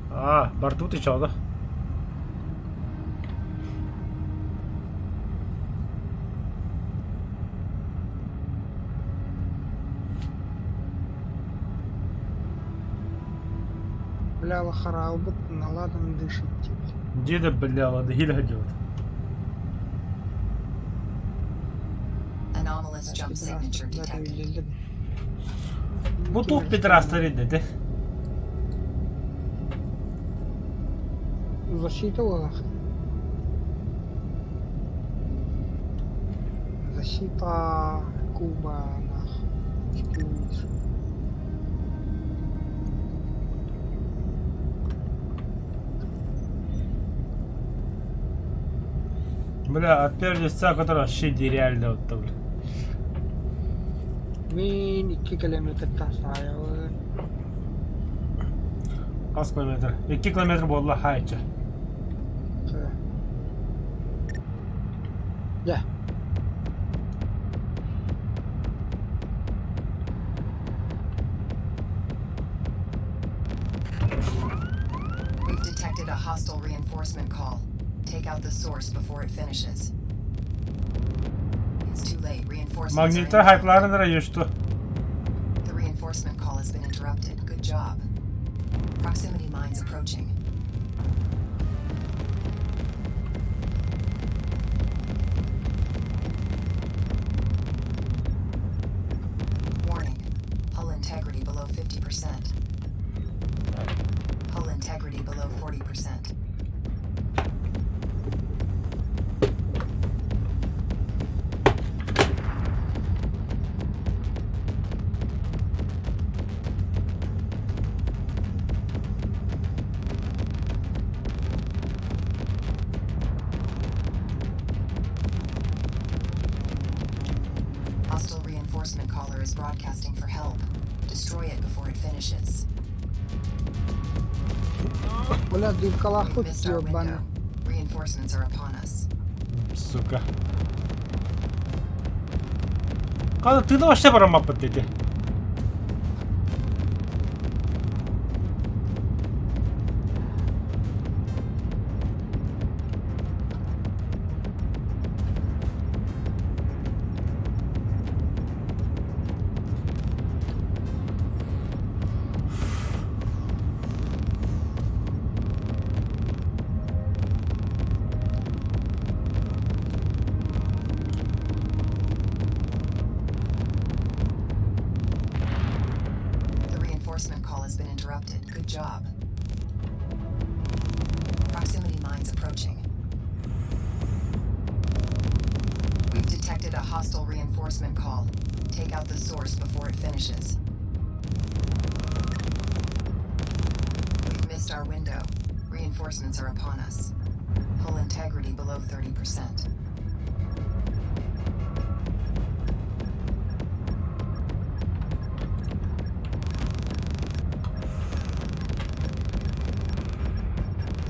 А, барту ты чё, да? Бляла харабыт, наладан дышит тебе. Деда, бля, ладно, хиль идет. Anomalous jump signature detected. Бутук педрастари деде. Защита была. Защита Куба. Бля, от первого лица, который вообще нереально вот там. Min 2 kilometer tasayawın. Kaç kilometre? 2 kilometre bu Allah hayca. Ya. We've detected a hostile reinforcement call. Take out the source before it finishes. It's too late. Reinforcements are Magnetler inbound. hype'larına geçti. The reinforcement call has been interrupted. Good job. Proximity mines approaching. Warning. Hull integrity below 50%. Hull integrity below 40%. Hostile reinforcement caller is broadcasting for help. Destroy it before it finishes. Бля, ты в We've калахут missed our ёбаный. window. Reinforcements are upon us. Сука. Kanka tığda başta bana muhabbet dedi. The reinforcement call has been interrupted. Good job. Proximity mines approaching. We've detected a hostile reinforcement call. Take out the source before it finishes. We've missed our window. Reinforcements are upon us. Hull integrity below 30%.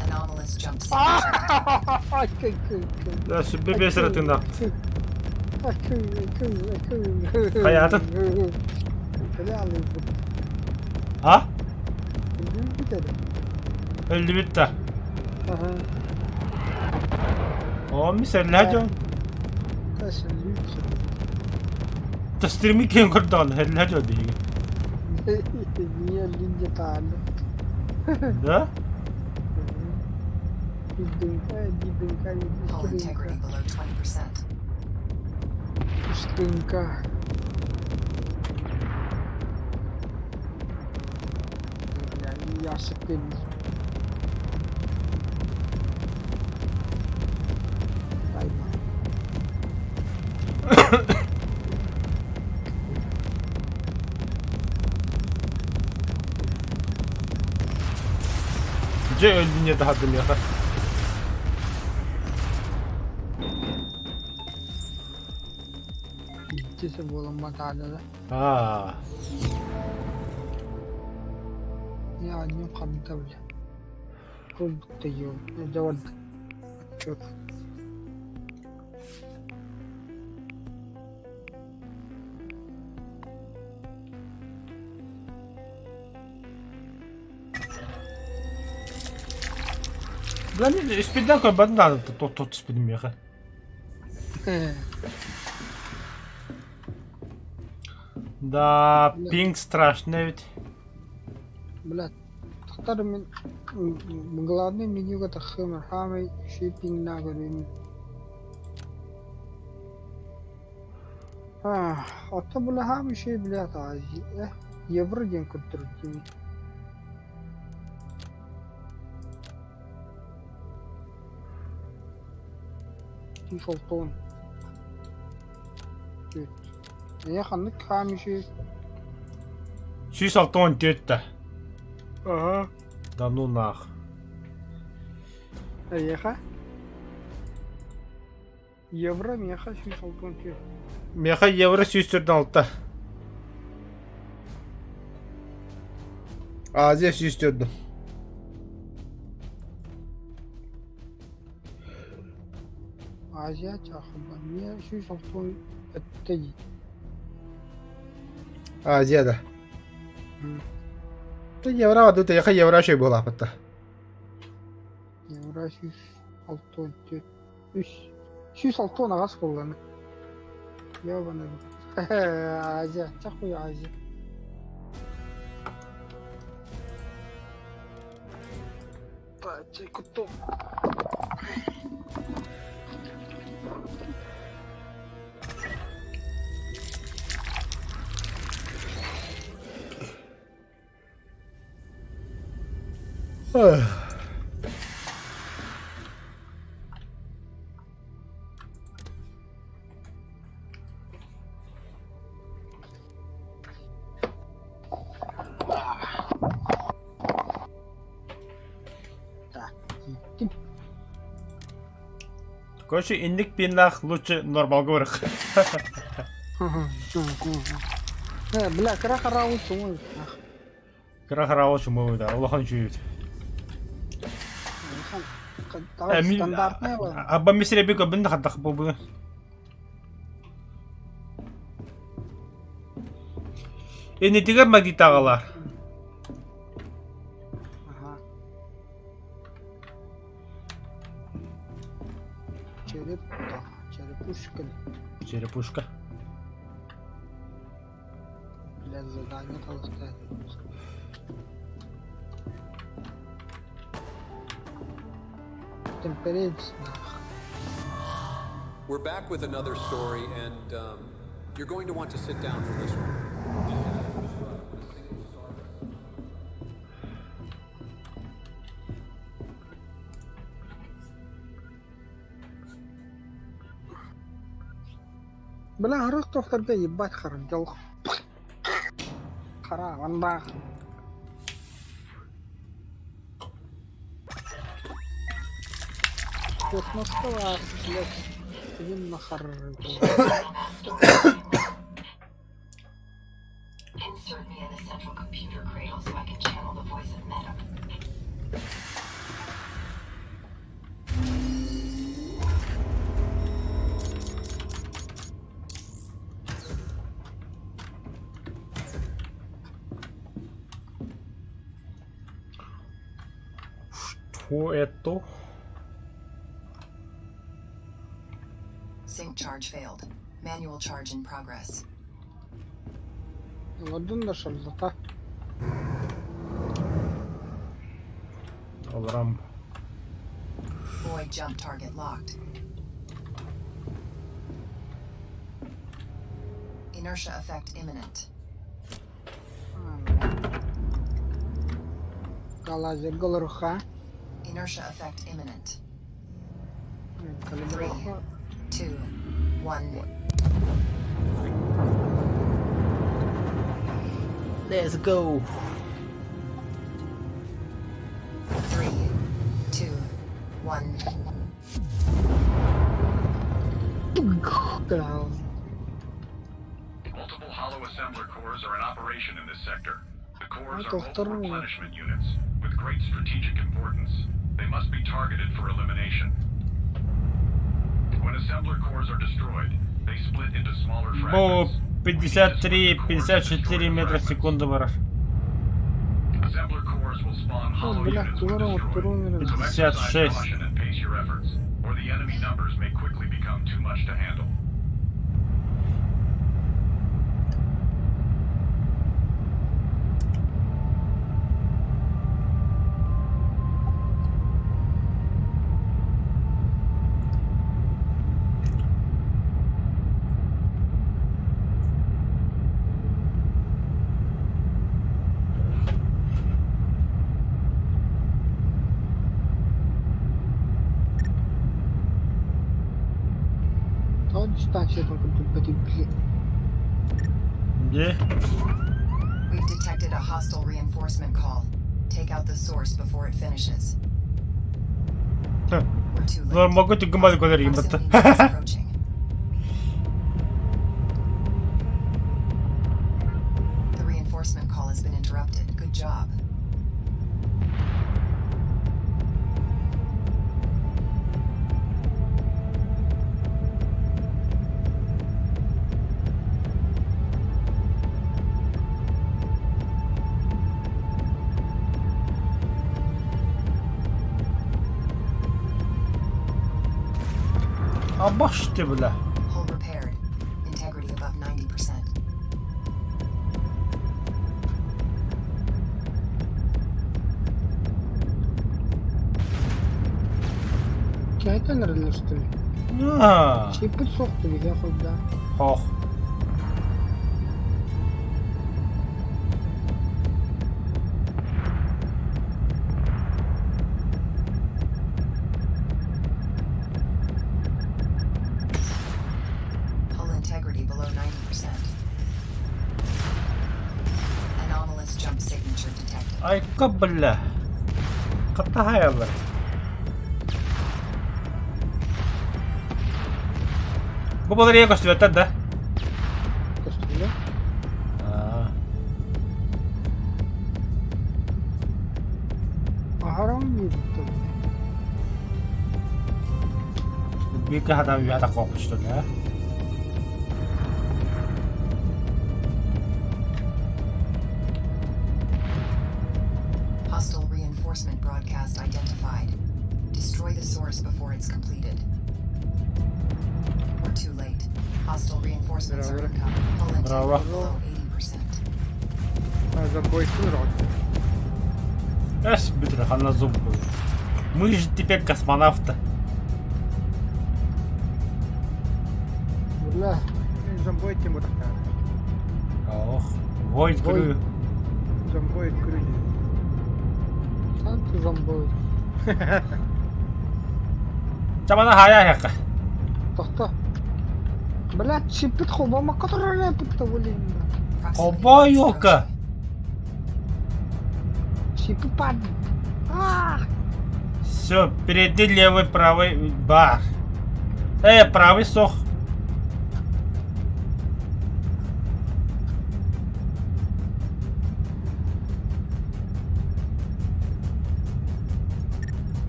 Anomalous jump signature. Ya şu bebeği sırtında. Kul. Hayatım. Belalı. Ha? Şimdi bitedi. Öldü bitti. Aha. O misal lajon. Taşın lütfen. Tastırımı kim kurdu onu? Her lajon diye. Niye lince tane? Da? Dibingka, Hull integrity below 20%. Üstünka. Yani yaşık deniz. Aynen. Ce öldün ya da hadım ya. İlkesi bulunma tane de. Ha. Yani kanıta bile. Kulduk da yiyorum. Cevap. Çok. Lan üspiden koy ben de tot üspidim ya. Да, пинг страшный ведь. Блядь. Тахтар мен главный менюга тахымыр. Хамай шипинг нагырын. Hatta bula ham şey bile tazi. Yavru gen kurturdu. Sultan. Evet. Ya kanlık ham şey. 664 да. Aha. Да ну нах. Яха. Yavru mu yaha şu sultan ki. Меха евро 146. Азия 104. Azya çakıba. Niye şu sultan etti? Азияда. Ты евро ваду ты яха евро şey bu hatta. Yavru şu sultan ki. Şu sultan ağız kullanır. Ya bana. Azya çakıyor Azya. Paçı kutu. Gittim. Короче, инdik пинах лучше нормал говорих. Бля, кара уйти. Крахарава чумой да, Аллахан жүйт. Стандартная была. Абба мисре бик бин хадах бу. Эни тигер мади тагалар. Ага. Черепушка. Черепушка. Бля, задание толстое. Темперец. We're back with another story, and you're going to want to sit down for this one. Бля, harus dokter gaya ебать харагдал. Хара, ванда. Космоска, блядь, один нахар. Insert me in the central computer cradle so I can channel the voice of Meta. Фуэто. Sync charge failed. Manual charge in progress. Ладно, шалдата. Алрам. Void jump target locked. Inertia effect imminent. Галазе голорха. Inertia effect imminent. 3, Калибрха. 2, 1. Let's go. 3, 2, 1. Multiple hollow assembler cores are in operation in this sector. The cores are Doctor. mobile replenishment units with great strategic importance. They must be targeted for elimination. When assembler cores are destroyed, they split into smaller Бо fragments. 53-54 метра в секунду var. Assembler cores will spawn hollow бля, units when здорово, destroyed. здорово. So exercise 56. caution and pace your efforts, or the enemy numbers may quickly become too much to handle. То дистанция только тут потекли. Где? We've detected a hostile reinforcement call. Take out the source before it finishes. Хм. We're too Ну, late. могу ты гумать говорить, Proximity брат. mines approaching. The reinforcement call has been interrupted. Good job. Абаш ты, бля. Hull repaired. Integrity above 90%. Чайта нравилось, что ли? А, Чипы сохли, я хоть да. хох. Hull integrity below 90%. Anomalous jump signature detected. Айка, бля. Катая, бля. Bu батарея коштует, да? То, что ли? Агарам видит то. Бика хадам я так копч, что ли, а? Hostile reinforcement broadcast identified. Destroy the source before it's completed. We're too late. Hostile reinforcements are Bravo. incoming. Hull Bravo. integrity below 80%. А за бой сырок. Эс, битра, хана зуб. Мы же теперь космонавты. Бля. Зомбой Тимур. Ох, вой, Вой. крю. Зомбой крылья. Сам ты зомбой. Чамана хая яка. Тохта. Бля, чипит хобама, который ляпит-то, блин. Proximity Оба mines ёлка. approaching. Чипы падают. Все, впереди левый, правый, бар. Правый сох.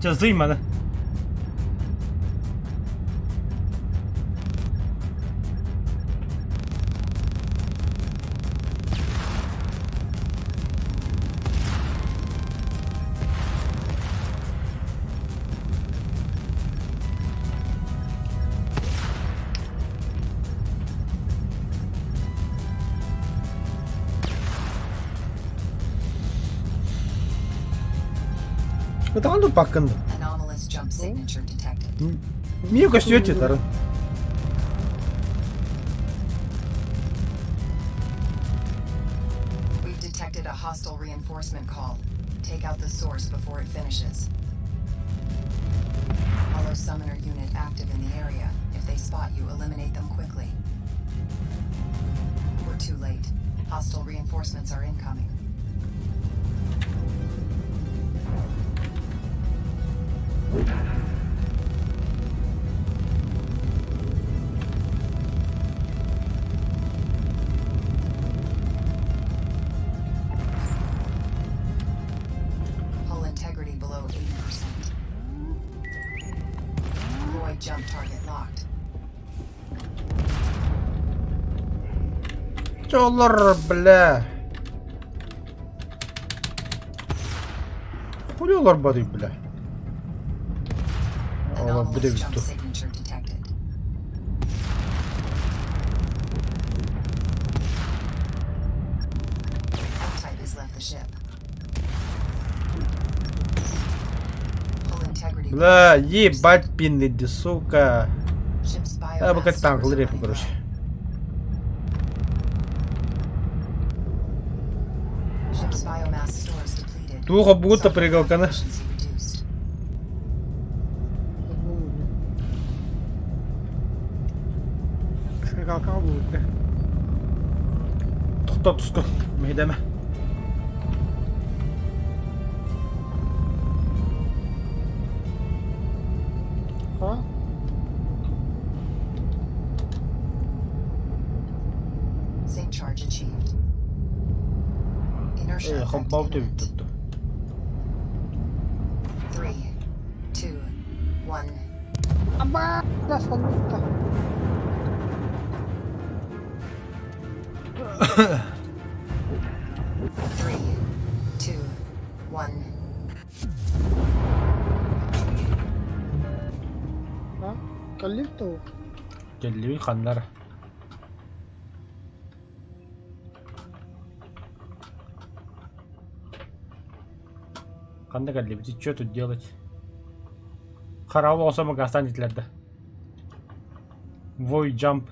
Че, зыма, Кытаганду пакканду. Anomalous jump signature detected. Мию көсөтү тарын. We've detected a hostile reinforcement call. Take out the source before it finishes. Hollow summoner unit active in the area. If they spot you, eliminate them quickly. We're too late. Hostile reinforcements are incoming. Hull integrity below 80%. Void jump target locked. Жолор, бля. Хули олар бады, бля. Олар Anomalous биде jump битту. signature detected. F-type has left the ship. Hull integrity. Бля, ебать пинды, сука. Ship's Я бы biomass как танк stores are репу, running короче. low. Ship's biomass stores depleted. Туха будто прыгал, кана. Efficiency reduced. Kalkan buldu. Тоқтат тұскын. Мейдеме. Ha? Sync charge achieved. Inertia effect Хомбау imminent. битту. 3, 2, 1. Aba! Nasaan ito? Three, two, one. Ha? Kalito. Келли ханнар. Қандай келли, бізі что тут делать? Қарауыл олса мы останетлерді. Вой джамп.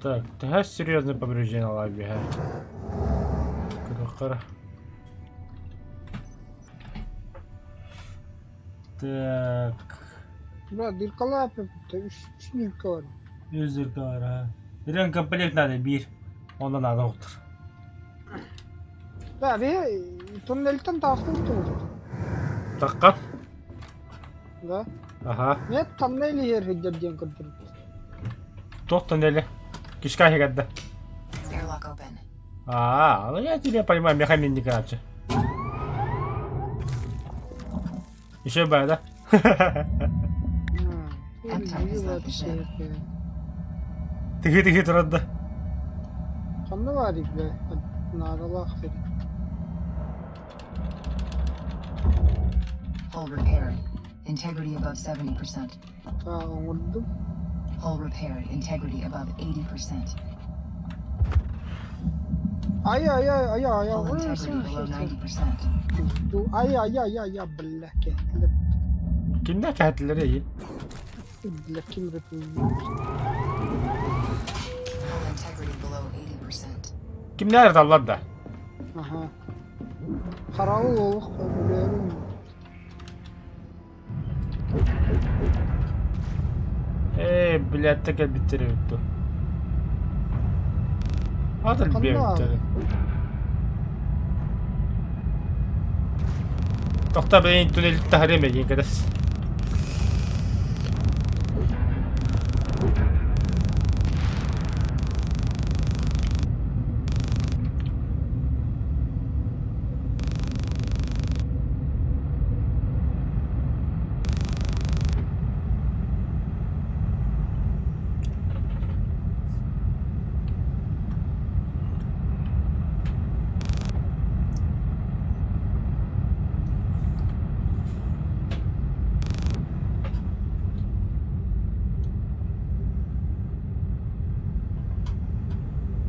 Так, ты серьезное повреждение лобби, Кыры. Так. Bura dilkalı yapıyor. Üç dilka var. 100 lira var ha. Bir komplekt надо bir. Ondan надо otur. Ya bir tonun elten tahtı oldu. Takka. Da. Aha. Ne tanneyle yer hüccediyen kadar. Тохта нели. Кишка хигадда. Airlock open. Ну я тебя понимаю, мехамин не короче. Еще бы, да? Тихи тұрады. Kanlı var be. Naralı aferin. Hull repaired. Integrity above 70%. Ta vurdum. Hull repaired. Integrity above 80%. Ay. Hull integrity below 90%. Ay billah ketler. Kimden kağıtları iyi? Billah kim repuldu. Hull integrity below 80%. Kim nerede Allah da? Aha. Karavul oluk biliyorum. Bilatta gel bitiriyordu. Hadi bir Allah. bitiri. Tohta beyin tüneli tahrim edin kadar.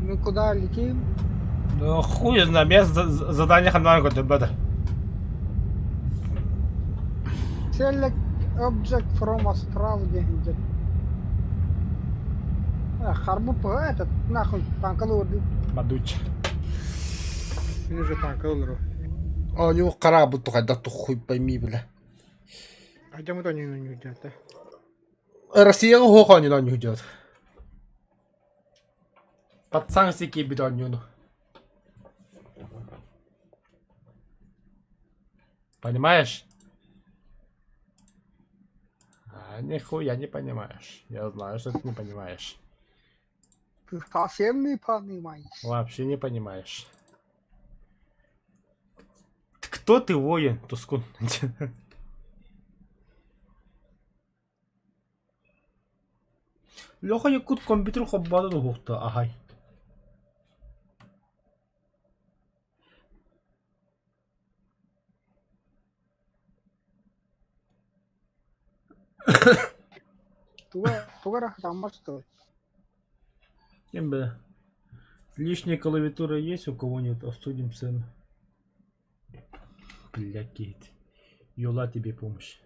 Мы куда летим? Да хуй знаю, я задание ханван годы бада. Select object from астрал где-нибудь. Харбу этот, нахуй, танкалы урды. Мадуч. Мен уже танка olur. А, у него кара будто когда то хуй пойми, бля. Айдамы да не идет, да? Россия хуха не на идет. Пацан сики бидоню. Понимаешь? А, нихуя не понимаешь. Я знаю, что ты не понимаешь. Ты совсем не понимаешь. Вообще не понимаешь. Кто ты воин, Тускун? Леха якут компьютер хоббада да хухта, ахай. Тугара там что? Кем бы. Лишняя клавиатура есть у кого-нибудь? Обсудим цену. Бля, Кейт. Юла тебе помощь.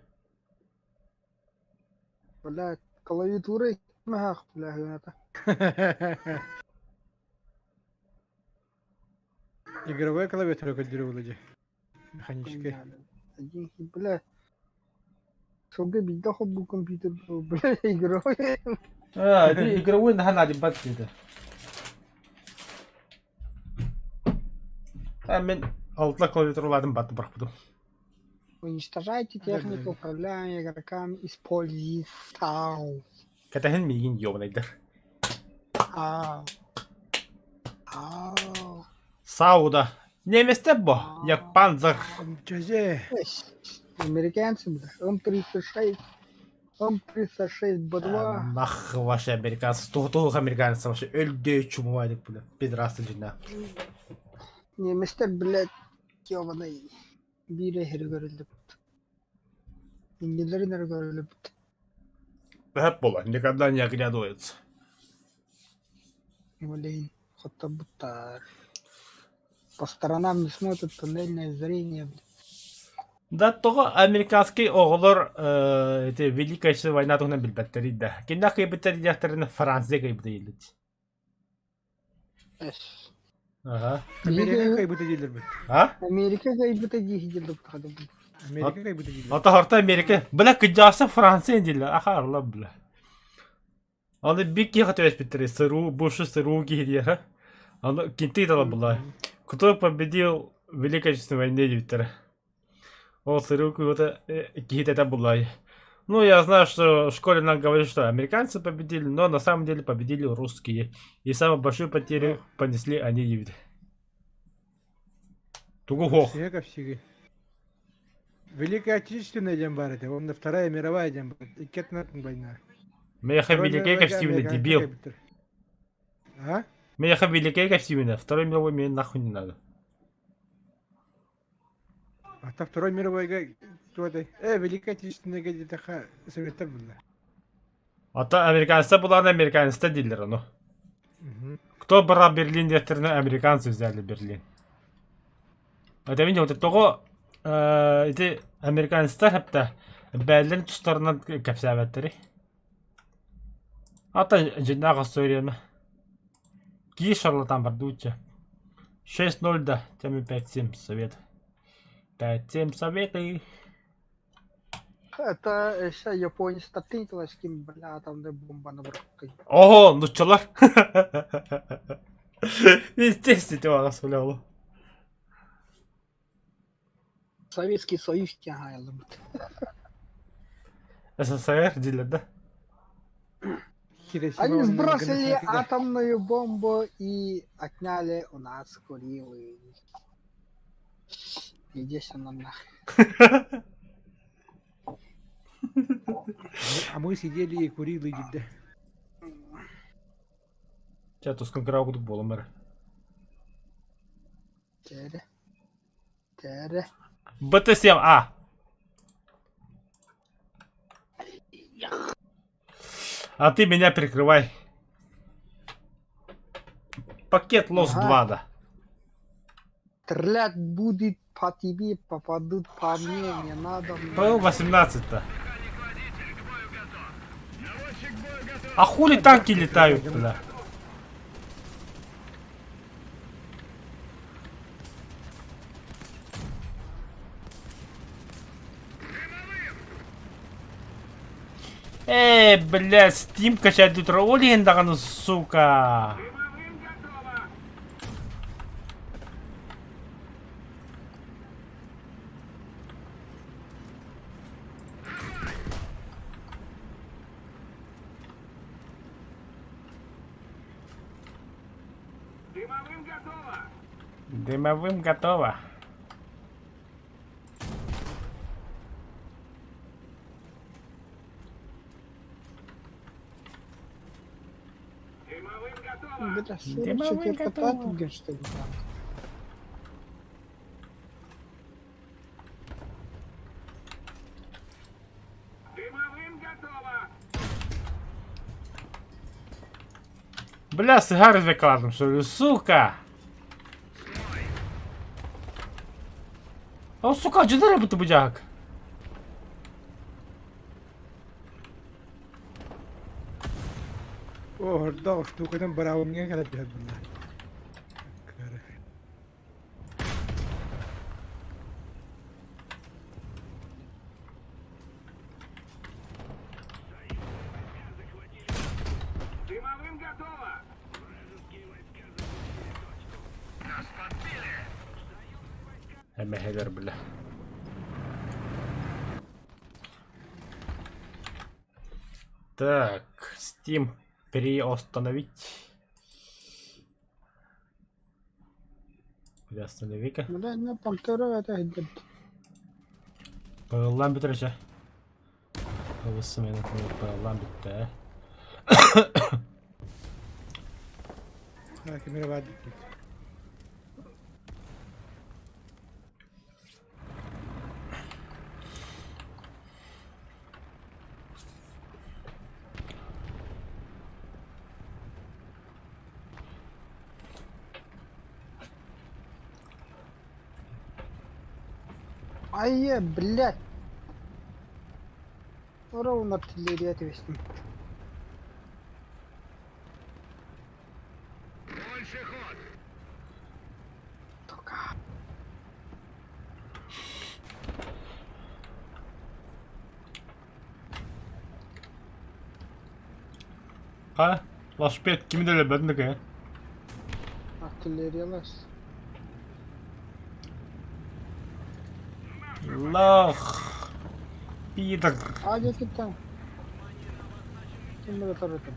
Бля, клавиатуры мах, бля, это. Игровая клавиатура кодировала. Механическая. Деньги, бля. Сколько бита хоббу компьютер, бля, игровой. А, это игровой на один батли-то. А, мен алтла клавиатураладым баты бірақ бұдым. Уничтожайте технику управления игроками, используйте САУ. Кәтәхін мейгін йобынайдыр. Ау. Ау. Сауда. Неместе бұ, як панзыр. Джазе. Американцы, бля, М-36. М-36 Б2. Нах, ваши американцы. Туғ американцы ваши өлді чумывайдық бұлі. Педрасты жина. Неместер, блядь, ёбаный. Бире хергөрүлүп. Ингилерин хергөрүлүп. Хәп бола, никогда не оглядывается. Блин, хотобутар. По сторонам не смотрят, туннельное зрение, блядь. Да, тоғы американский оғылыр Великая война тұғынан білбәттері да. Кенда қайбеттері дияқтарыны Франция қайбеті елді. Эш. Ага. Америка кайбыта değildir bu. А? Америка кайбыта дихидилдик тахады. Amerika kayбыта değildir. Ата харта Америка. Бля, кыджасы Франция дилі. Аха, арла, бля. Аны бик кеға төйес біттері. Сыру, бывший сыру кейдері. Аны кенті дала была. Кто победил в Великой Отечественной войне биттері. Ол сыру күйота кейдері была. Ну, я знаю, что в школе нам говорят, что американцы победили, но на самом деле победили русские. И самую большую потерю понесли они евреи. Тугухох. Всега всеги. Великая Отечественная дем бар это, он Вторая мировая дем бар. Икетнатын война. Меха великая костюмина, дебил. А? Меха великая костюмина. Второй мировой мне нахуй не надо. А то Второй мировой кто это? Великая Отечественная где-то совета была. Ата американцы была на американцы дилер, ну. Кто брал Берлин, дефтерны американцы взяли Берлин. Это видите, вот это эти американцы хапта Берлин тустарынан капсаваттары. Ата жинага сойрена. Ки шарлатан бардуча. 6-0 да, теми 5-7 совет. 5-7 советы. Это еще японец статинтила с кем, бля, там де бомба на бровкой. Ого, ну чолар. Естественно, тебя расфуляло. Советский Союз тягал. СССР дилер, да? Они сбросили атомную бомбу и отняли у нас Курилы. Иди сюда нахуй. А мы сидели и курили где. Сейчас тут сконкурау тут было, мэр. Тере. Тере. БТ-7А. А ты меня прикрывай. пакет Lost Ага. 2, да. Стрелять будет по тебе, попадут по мне, не надо мне. ПЛ-18-то. А хули танки летают, бля? Блядь, Steam качать тут роллингдаганы, сука. Дымовым готово. Бля, Дымовым 44 готово. Паттинген, что ли, там? Бля, сигары закладом, что ли, сука. А, сука, где ты работа будяк? Orada o штукадан бравыңа келіп жатыр бұнда. Хедер, бля. Так, Steam переустановить. Приостанови-ка. Бля, не пантера это идет. Пылдан бітірші. Пылысы менің пылдан бітті. Kamera var dikkat. Ай, блядь. Ровно артиллерия отвесим. Только. Ха? Лашпет, kimi de lebedin ki? Артиллериялар. Лах. Пидор. А где ты там? Кем это это?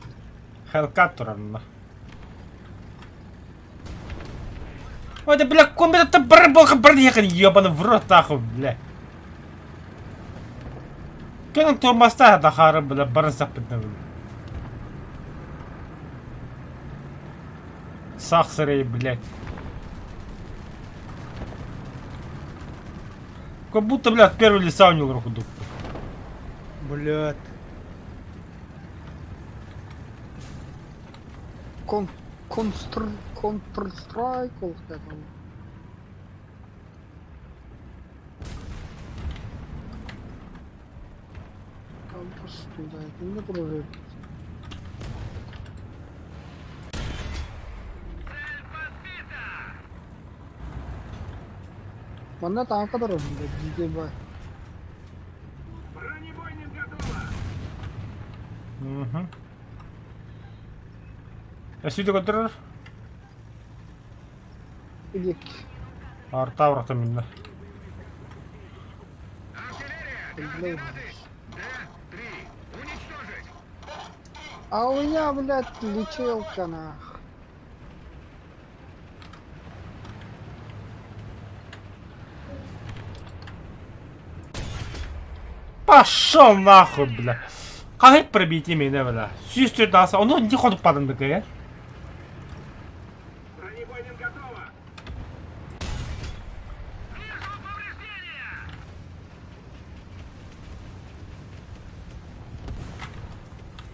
Хелкаптером. Ой, да, бля, комбината барбалка проехали, ебаный в рот, нахуй, бля. Кенің тұрмаста дахары, бля, барын сақпетті. Сақ сырай, блядь. Как будто, блядь, первый леса у него руку дух. Блядь. Counter-Strike, вот это. Туда, это не пружит. Mana tanka da rolunda GG var. Угу. Я сюда контролер. Иди. Арта врата минна. А у меня, блядь, лечилка нах. Пошел нахуй, бля. Как это пробить меня, бля? Чувствует нас, он не ходит падан такая.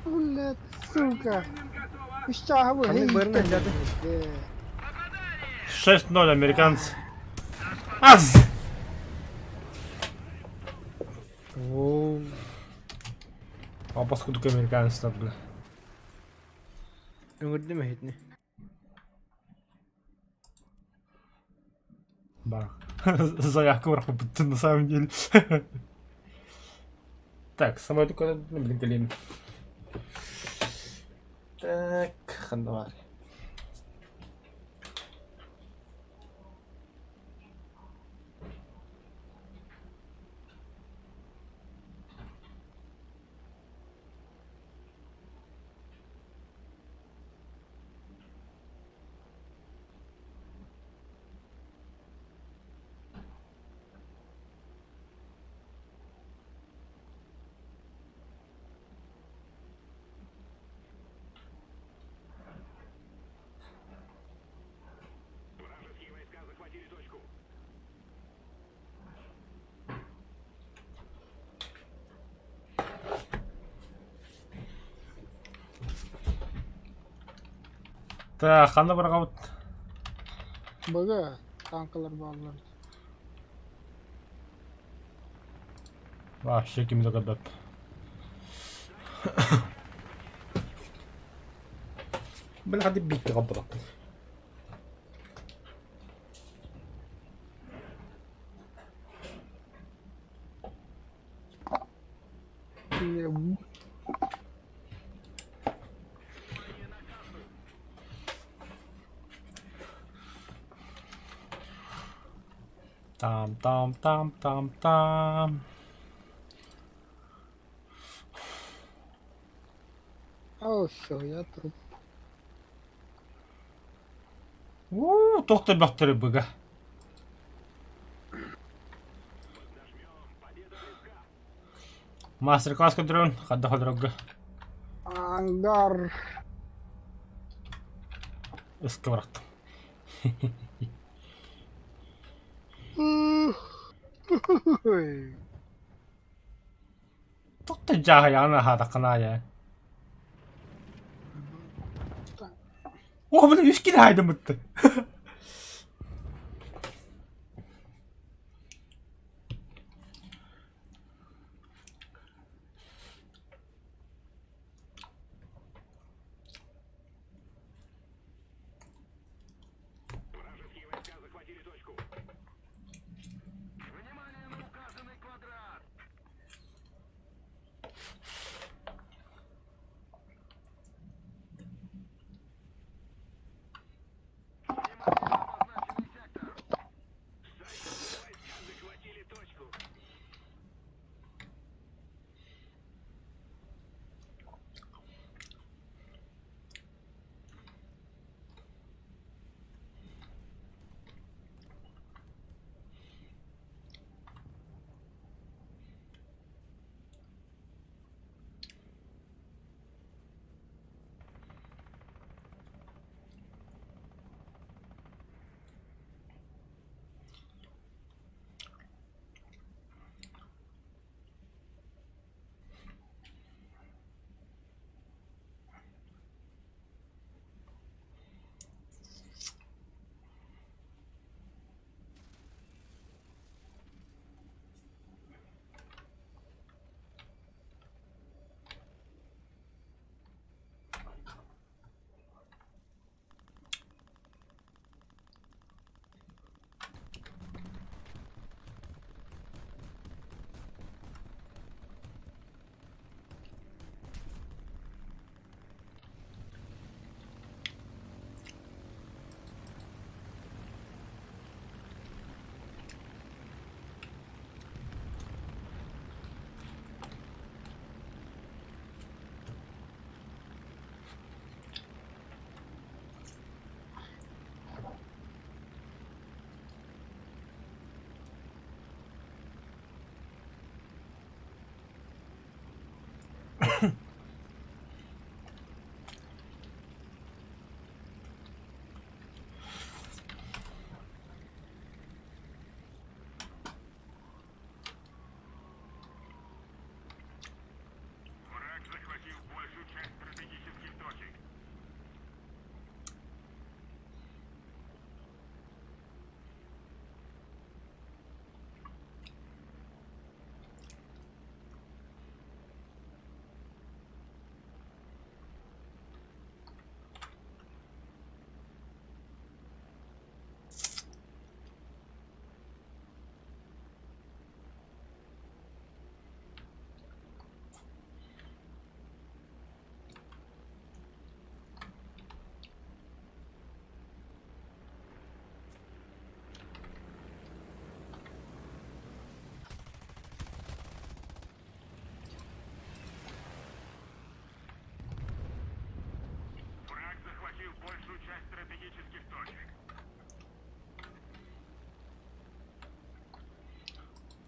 Блядь, сука. Üç çağı bu. Hangi barın öncendi? 6-0 американцы. Аз! Ооо. А поскольку американцы, бля. Öngürdü mü hitni? Да. Заявка врага на самом деле. Так, самое такое, ну, блин, Галин. Так, хандавар. Так, ханда врага вот. Baga tankalar bağlılar. Вообще кем-то гадат. Бля, хadi бить работать. Там. О, все, я труп. Тоқтай бақтыры бұға. Мастер-класс көндірін, қадда қадырығы. Ангар. Үскі барақтым. Тоқтай жаға яғына хадақына я. О, блин, 3 kere haydım mıttı.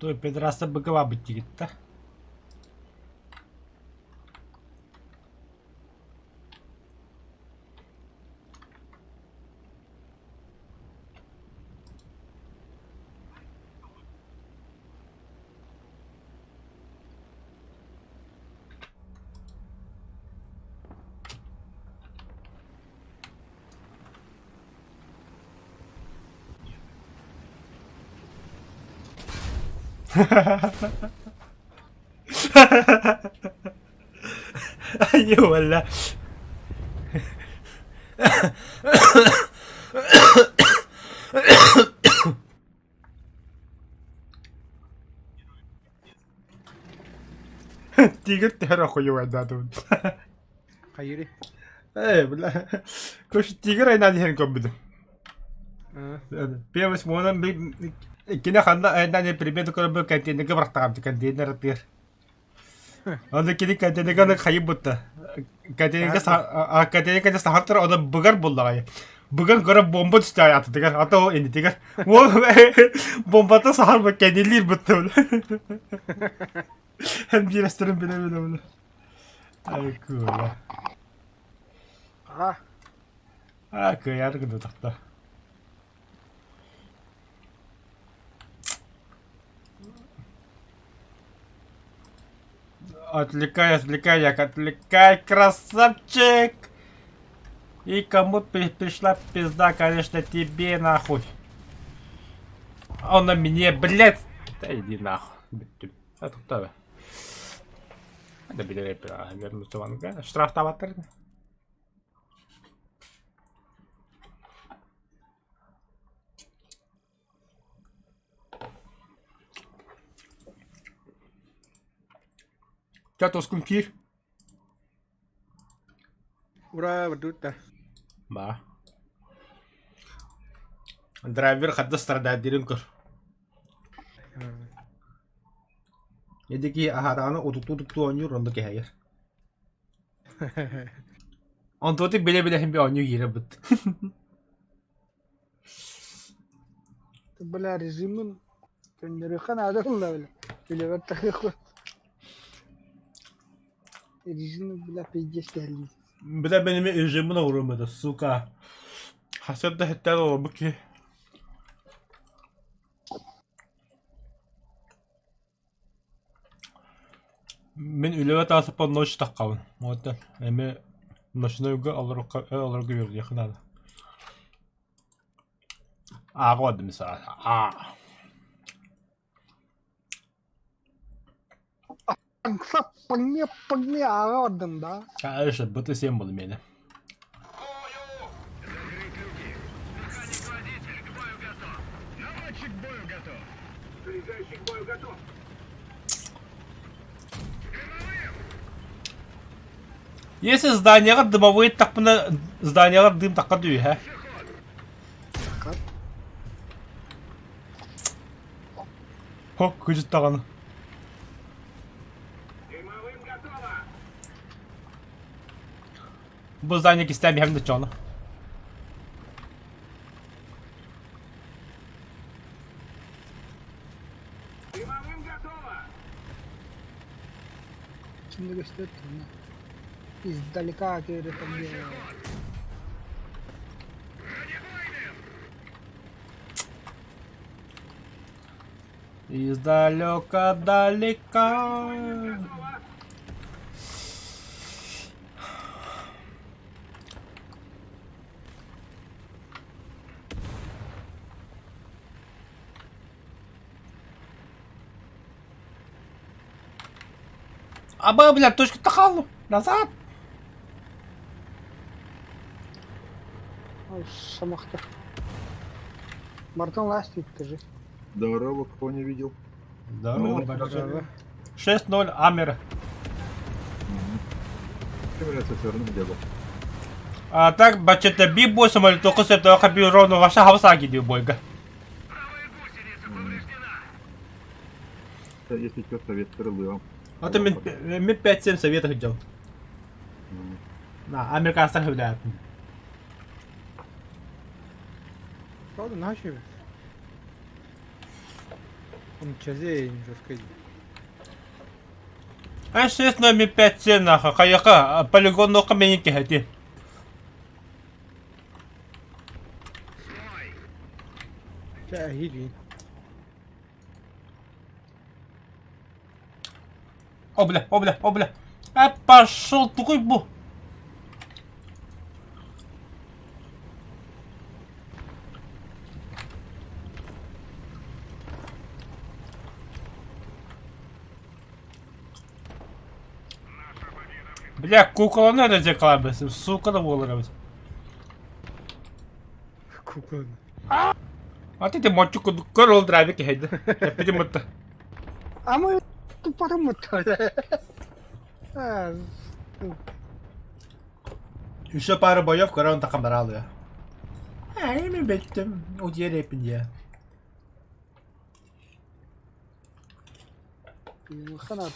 Той педраса быгава быть gitti. Ay wala. Tigger terör koyuyor adamın. Hayır. Wala. Kus tigger ay nadihin ko bido. Pero mas mo nang kinakanda ay nani primero ko ba kantin nagbartakam kantin na ratir. Onu kini kantin ka nagkayibutta. Kantin ka sa hatır o da bugar bullay. Bugar gara bomba düştü hayatı digar. Hatta o indi digar. O bombata sahar bak kendilir buttu. Hem bir restoran bile bunu. Ay kula. Ah, Ah kıyar gıdı takta. Отвлекай, красавчик! И кому пришла пизда, конечно, тебе нахуй. Он на мне, блядь! Да иди нахуй. Это кто? Да били рэпера, вернуться в ангар. Штраф таватер. Что скумпир? Ура, бардута. Ба. Драйвер хадда страдает диринкор. Эдики ахараны утукту oynuyor ondaki hayır. Antoti bile hem bir oynuyor yere bit. بلا رجيمون كان خنا هذا والله ولا بلا بتاخذ رجيم بلا بيجي تهلي Bir de benim rejimine vurulmadı. Suka. Hasep de hatta o bu ki. Мен үлевет асып по ночь таққабын. Вот эми ночнойга алар görürdü yakınada. Ağa vardı mesela. Ağa. погни арадым да. Конечно, быты символ меня. Если зданиега дымовые так на зданиега дым так кадуй, ха? Хо, күжит таганы. Bu zdanie istemiyorum hem de canı. Şimdi gösterdim ya. Издалека говорит мне. Издалека далека. Аба, блядь, точка тахалу. Назад. Ой, шамахта. Мартон ластик, скажи. Здорово, кого не видел. Здорово, Здорово. большое. 6-0, Амер. Является свернул деда. А так, бачите, бибо самолет только с этого копировано ваша хавса гидю бойга. Если что, совет крылым. А то мен 5-7 советов делал. На, американцах являют. Правда, наши. Он чазей жесткий. СС номер 5 нахуй, каяка, полигон но каменники хати. Чахили. О, бля, о, бля, о, бля. Пошел такой бу. Бля, кукола надо закладывать, сука, да волоровать. Кукла. А ты мальчику корол драйвики хейда. Я перемота. А мы тупорым мотали. А, Еще пару боев, когда он так камерал я. А, ими беттем, удели пинья. ханат.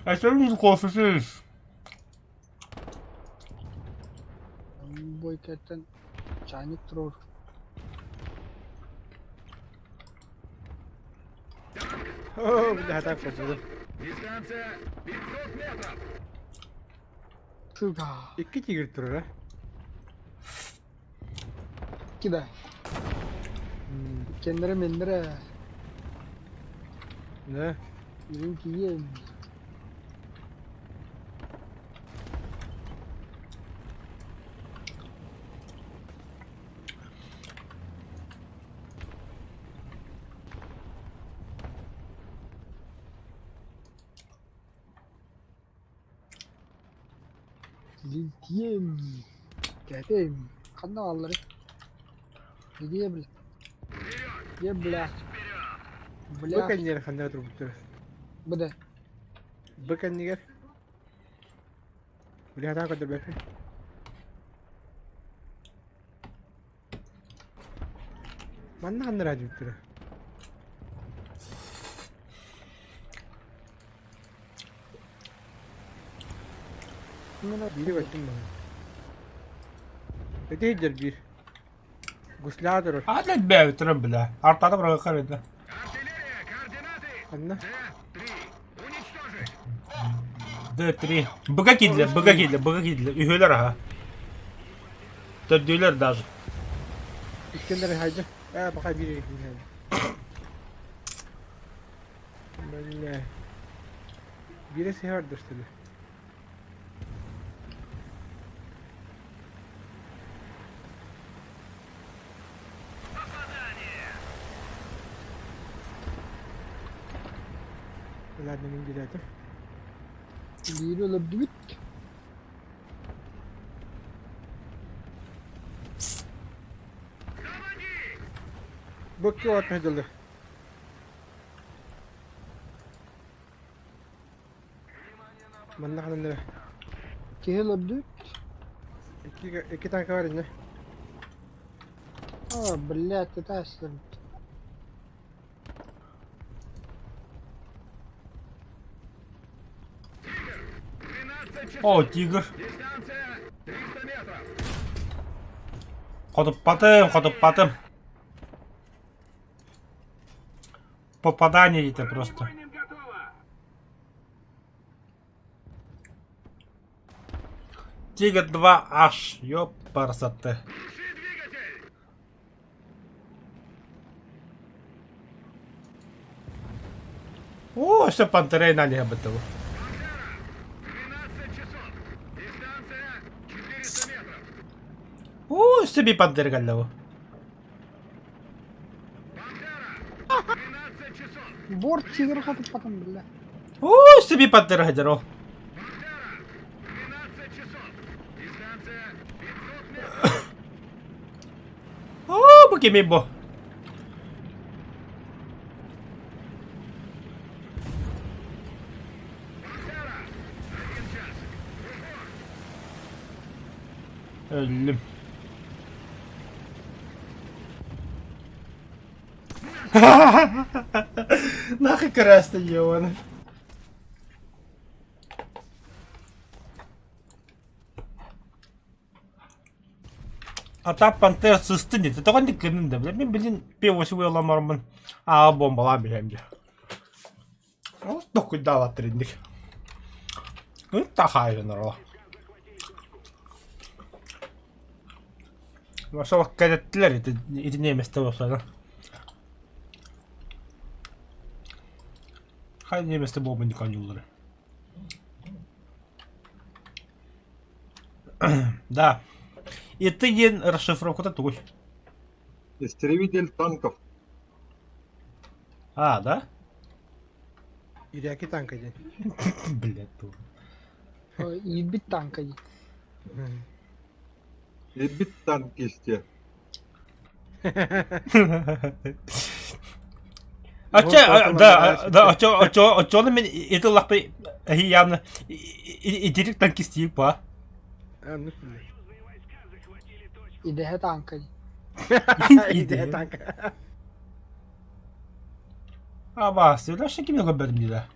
А что не кофе сидишь? Бой кеттен. Чайник трор. О, бля, так попаду. Шуга. İki tigir turur ha. Kida. Kendere mendere. Ne? Yürün ki yiyeyim. Yiyeyim. Geleyim. Kanna alları. Yiyebil. Yebla. Bla. Bakın yer kanda tur butur. Bu da. Bakın yer. Beli hata kadar bakın. Mana kanda raju butur. Biri bakın bana. Öte hicr bir. Gusla durur. Hadi be bitirin bile. Artada bırakır edin. Kanda. D3. Быка кидли, быка кидли, быка кидли. Ühüler ha. Dördüler даже. İskender haydi. Bakay biri. Böyle. Birisi vardır tabi. Ладно, gidelim. Biri olabilir mi? Bakıyor atmacalı. Bana kadar Kim olabilir? iki tane var yine. Aa, блядь, это aslan. О, тигр. Ходопатым, ходопатым. Попадание это просто. Тигр 2H, ёпарсоте. О, все пантерей на небо того. О, себе пантер галлаву. Борт тигр хатып потом, бля. О, себе пантер хаджаро. О, букимибо. Öldüm. Нахуй красный ёбаный. Ата пантер сысты нет. Это он не кынында. Мен билин певосы уйламармын. Бомбалар билемди. Вот такой дала трендик. Ну, тахай жанрла. Ваша ваккадеттилер ити неместе болса да. Хай неместе болбун дикан юлдары. Да. И ты ен расшифровку-то тугой. Истребитель танков. Да? İleriki tank edin. Блядь, тур. Ебить танка. И бит танкисте. А чё на меня это лапы явно и директ танкисти па. Anlık İdehe tanka. İdehe tank. Бас, ты дашь кем го берди да?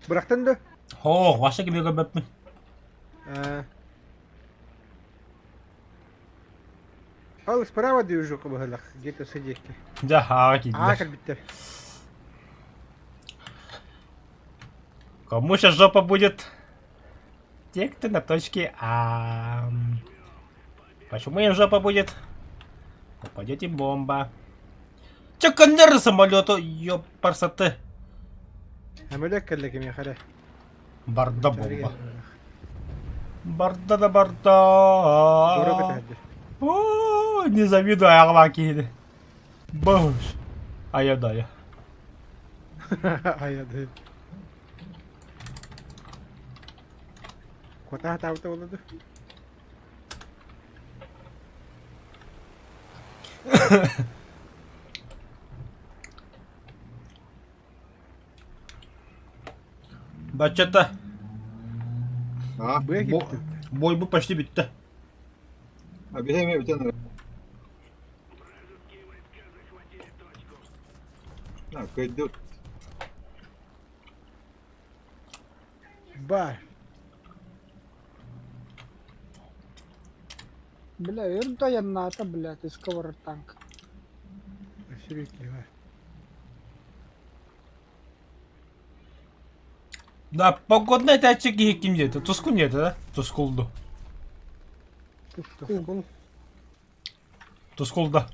Bıraktın da. Ваша кем го берди? Al справа движок бахалах. Где-то сидеть. Да, окей. Как bitti. Кому сейчас жопа будет? Те, кто на точке А. Почему им жопа будет? Упадет им бомба. Чё коннер самолету? Ёпарсаты. Амелек келлеким я харе. Барда бомба. Барда да Doğru барда. kadardır. Не завидую ағыма кейді. Бош. Аядая. Ayadı. Kota hata oldu. Бачата. Buraya gitti. Бой бы почти битті. Объявим битен. Кайдут. Бар. Бля, ерда янната, блядь, исковар танк. Sürekli var. Да, погодные датчики ким нет. Туску нет, да? Тускулду. Tuskul. Тускулда.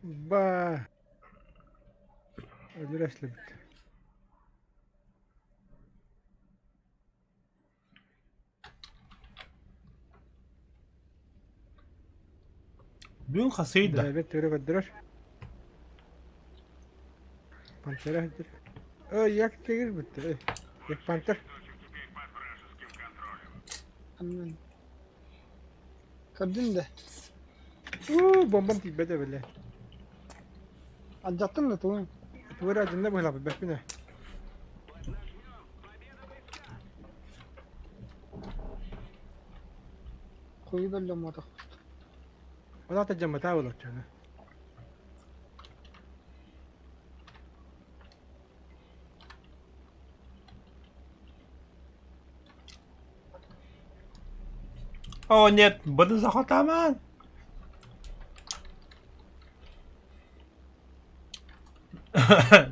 Ба. Öldüreşle bitti. Bugün hasıydı. Evet, öyle öldürür. Pantera öldür. Yak çekir bitti. Yak panter. Aman. Kadın da. Bombam tibede böyle. Acıttın da tu. Tuvara acında bu lapı bekle. Koyu belli olmadı. O da tecrübe tabi olacak. О, нет, буду захотаман.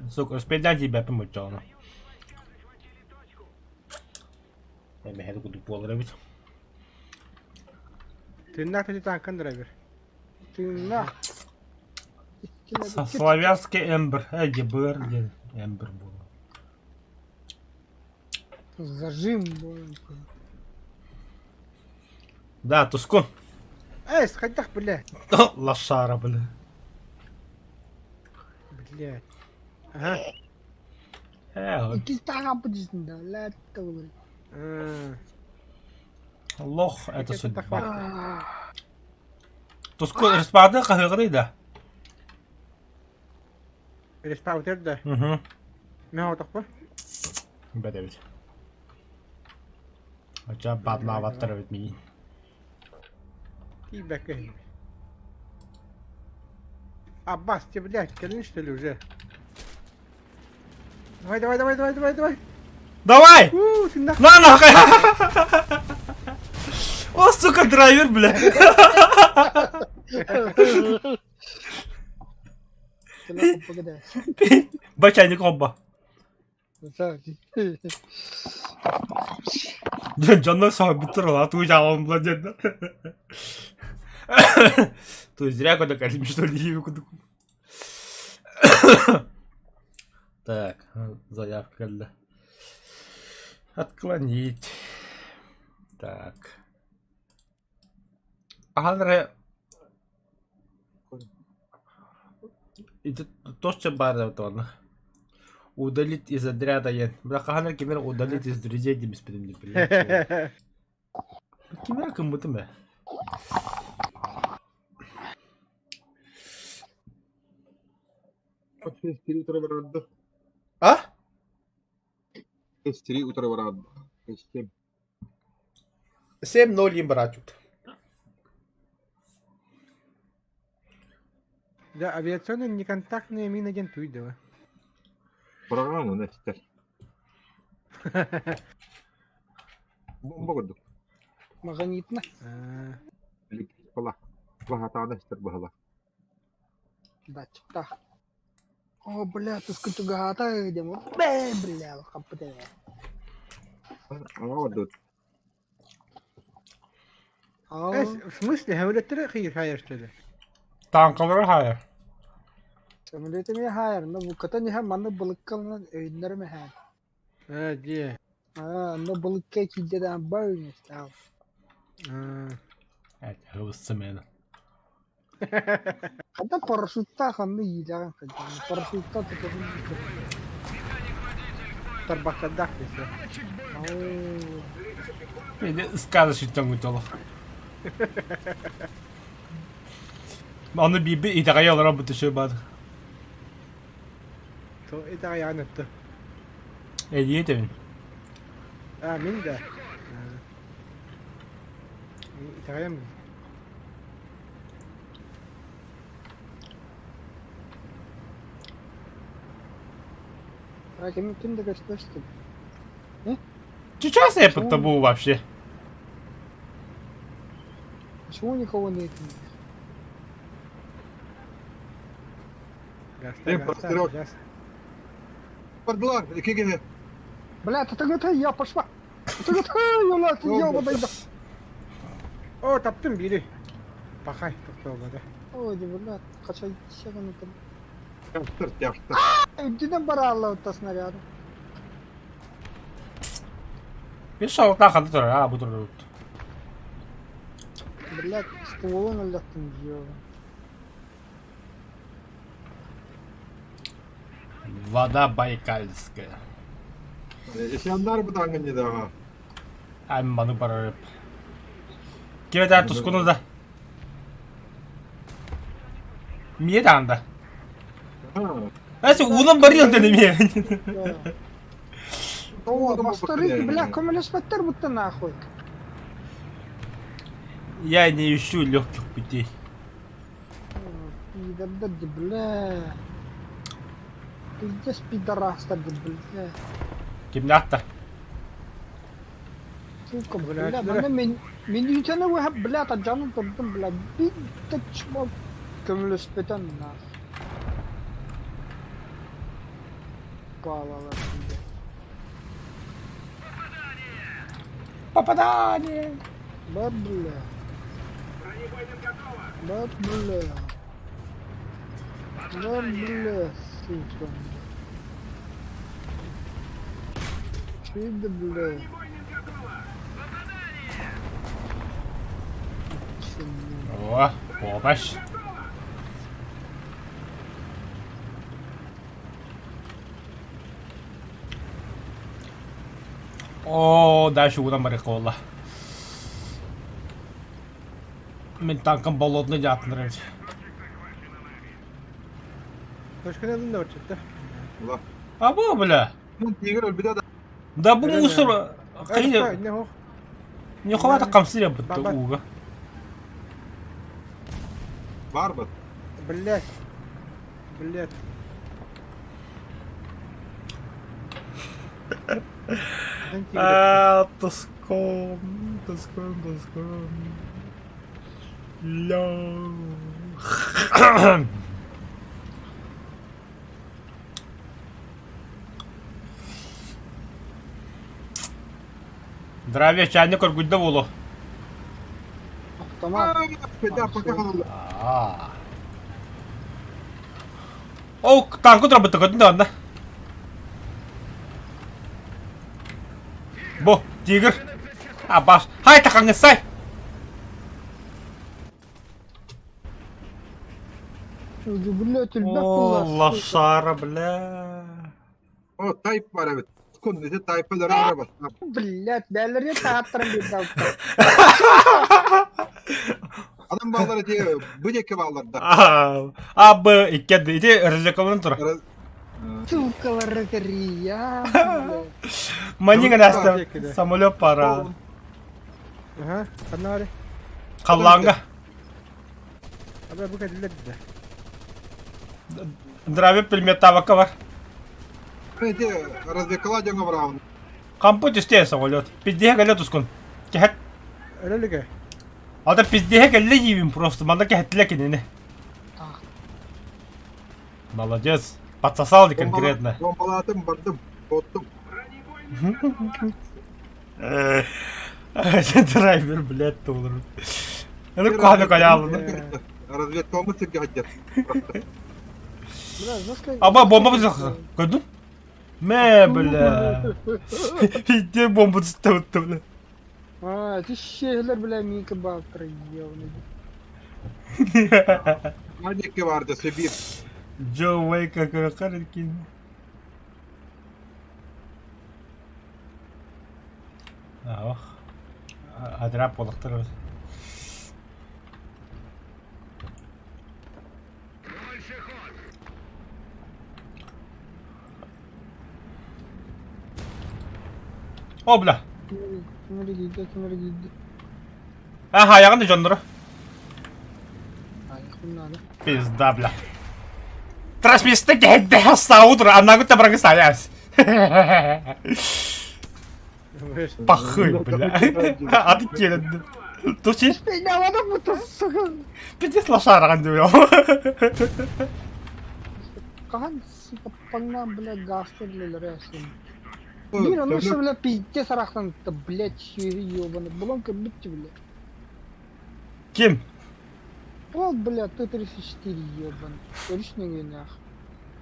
Сука, успеть на тебя помочь-то. Я me head kudu puolelle vittu. Tünnak tüti tankın driver. Tüyünle. Славянский эмбер. ЕБР, эмбер был. Зажим, блин. Да, Тускун. Сходях, блядь. Лошара, бля. Блядь. Ага. Вот. İki tane yapıcısın da. Latte olur. Лох, это Это судьба. так. Тускун, распады кахыгры да. Respawn da. Угу. Ne oldu bu? Бәдәвит. Acaba badna avattara bitmeyin. И бэкэйн. Аббас, тебе, блядь, колени что ли уже? Давай, давай, давай, давай, давай, давай. Давай! Ты нахуй. На нахуй! О, сука, драйвер, бля. Kenapa pagada? Бачайник оба. Жанна сам биттерла, ты взял, блядь. То есть зря куда калим, что ли, куда. Так, заявка для. Отклонить. Так. Ага, это то, что бар это удалить из отряда я. Бляха, хана кемер удалить из друзей не беспредельно. Кемер кому-то мы. Стри утро варад. А? Стри утро варад. 7-0 им братют. Да, авиационные неконтактные мины агенту видела. Программу Нестер. Бомба году. Магнитно. Пала. Багата Нестер багала. Датчик-то. О, бля, ты сколько гата, где мы? Бля, хапте. Авадут. В смысле, говорят, ты хир хаешь что ли? Танкалар хая. Самолеты не хайр, но ката не ха мана балкал на иннер में है. Где? Но балка की जगह बर्न стал. Это гусцемена. Когда парашютта ханны yilagan kada. Парашютта то Тарбакадах все. Или сказочный там готово. Onu bir idare olarak bu tuşu bad. То это я на то. Ediyetim. Мин да. Итагаем. А кем ты догадался, что? Сейчас я под тобой вообще. Почему никого нет? Пардла, кигене. Бля, ты тогда я пошла. Ты тогда я подойду. О, таптым бири. Пахай, тоқтауға да. Ой, бля, качай шаганы там. Яштыр, яштыр. Иди бара алла та снаряд. Bir şaltan kandı durar ha bu durur. Бля, стволын ылдаттым жөө. Вода Байкальская. Исяндар бутанган не дага. Hem bana bararıp. Kime der tuskunu da. Niye de anda? Neyse ulan barıyor dedim ya. О, мастери, бля, кому спектр будто нахуй. Я не ищу легких путей. Пидор, бля. Ты здесь пидорас, бля. Kimde Сука, бля, мен ütene bu hep bля ta canım tuttum bля. Bir tek çubuk kömür speten nas. Bağlalar şimdi. Попадание! Бат бля. Бат бля. Бат бля, сука. Şimdi bля. О, помощь! О, дальше удан бариколла. Мен танком болотный дятнырыть. Точка не алдында отчетта. Ула. А bu bля? Тигр өлбүдө да. Да bu Öyle mi mısır yani? kıyı Ne o? ne kadar kamsır yaptı Bak, bak. uğga. Var mı? Блядь. Блядь. Тоском. Ля. Здравия, чайник örgüde bolu. Tamam. Feda bakalım. Oh, tankut robot takut da. Bu, tiger. Abbas, hay takang say. Блядь, тюльбак Allah sara bla. O tayp var evet. Kundisi taypları araba. Блядь, değerleri tağıttırım bir dalga. Adam bağları diye bıcak bağlarda. Abi iki dedi rızıkalın tur. Сука, ya. Блядь. Mani ganasta Teşekkürler. samolot para. Aha. Kanari. Kallanga. Abi bu kadar de. Здравия, примет тавака var. Evet diye razıkala canı var. Kamput istiyor samolot. Pizdiye geliyor tuskun. Kehet. Öyle ki. Ada pizdiye geliyor yiyeyim просто. Manda kehetli kendini. Молодец. Подсосал конкретно. Bombaladım vardım. Bottum. Драйвер, блядь, толыр. Ну, куаны калялы. Разведкамı сırgı hacet. Бля, заскай. Аба, бомба бізі көрдің? Мә, бля. Иде бомба түсті өтті, бля. А, ты şeyler bile minki baktır yavrum. Madeki vardı Sibir. Джо Уэйка каракарикин. Ох. Адрап болықтыр. О, бля. Kimleri giydi, kimleri giydi. Aha, ayağın da canları. Ay, bunlar. Пизда, бля. Трансмисты генде хаса утро, а нагу ты брагасаясь. Пахуй, бля. Ады келінді. Тучи, Beni havada mı tutsun? пиздец лошараған деп. Kahan sıkıpandan bile gazeteler resim. Bir onu şu bile pizza saraktan da bled şiiri yobanı. Bulan ki bitti bile. Kim? O bile T-34 yobanı. Görüşmeyin ya.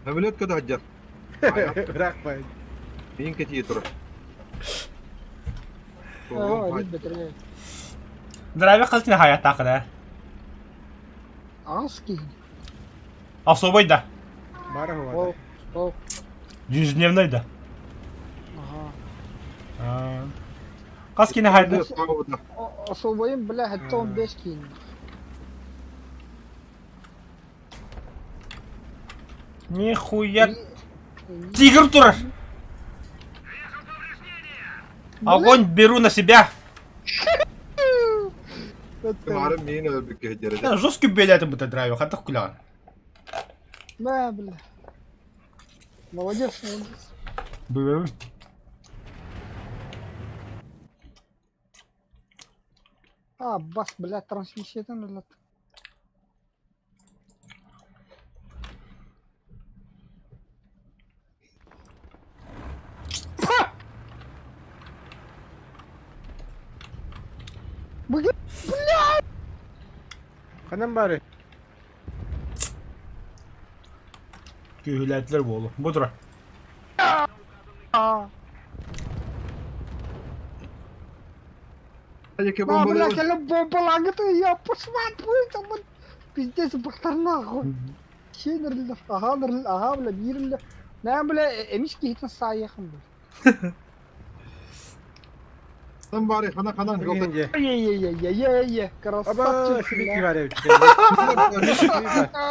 Hamlet kadar hacet. Bırakmayın. Beyin keçiyi durur. Aa, bir betere. Здравия, қыз не хаят тақыда. Az ki. Особой да. Бара O, ховата. o. Ежедневной да. Aha. Қыз кені хайды. O sobayım bile hatta 15 ki. Нихуя. Тигр турар. Огонь беру на себя. Umarım neyin öldük hecere. Да, жесткий билет это драйвер, хата хулян. Да, бля. Молодец, молодец. Был. А, бас, бля, трансмиссиядан ылат. Bugün Kanam bari. Kühületler bu oğlum. Budur. Haceke да, бля, bombalı. кәлі бомбалаңды, я посмотрю, там, пиздец, бақтар нахуй. Şey nerede? Aha nerede? Aha bile bir yerinde. Ne bile emiş ki hiç sağa yakın bu. Sen bari kana yoksa. Bugünce. Ye. Aba Красавчик, şibiki бля. var evde.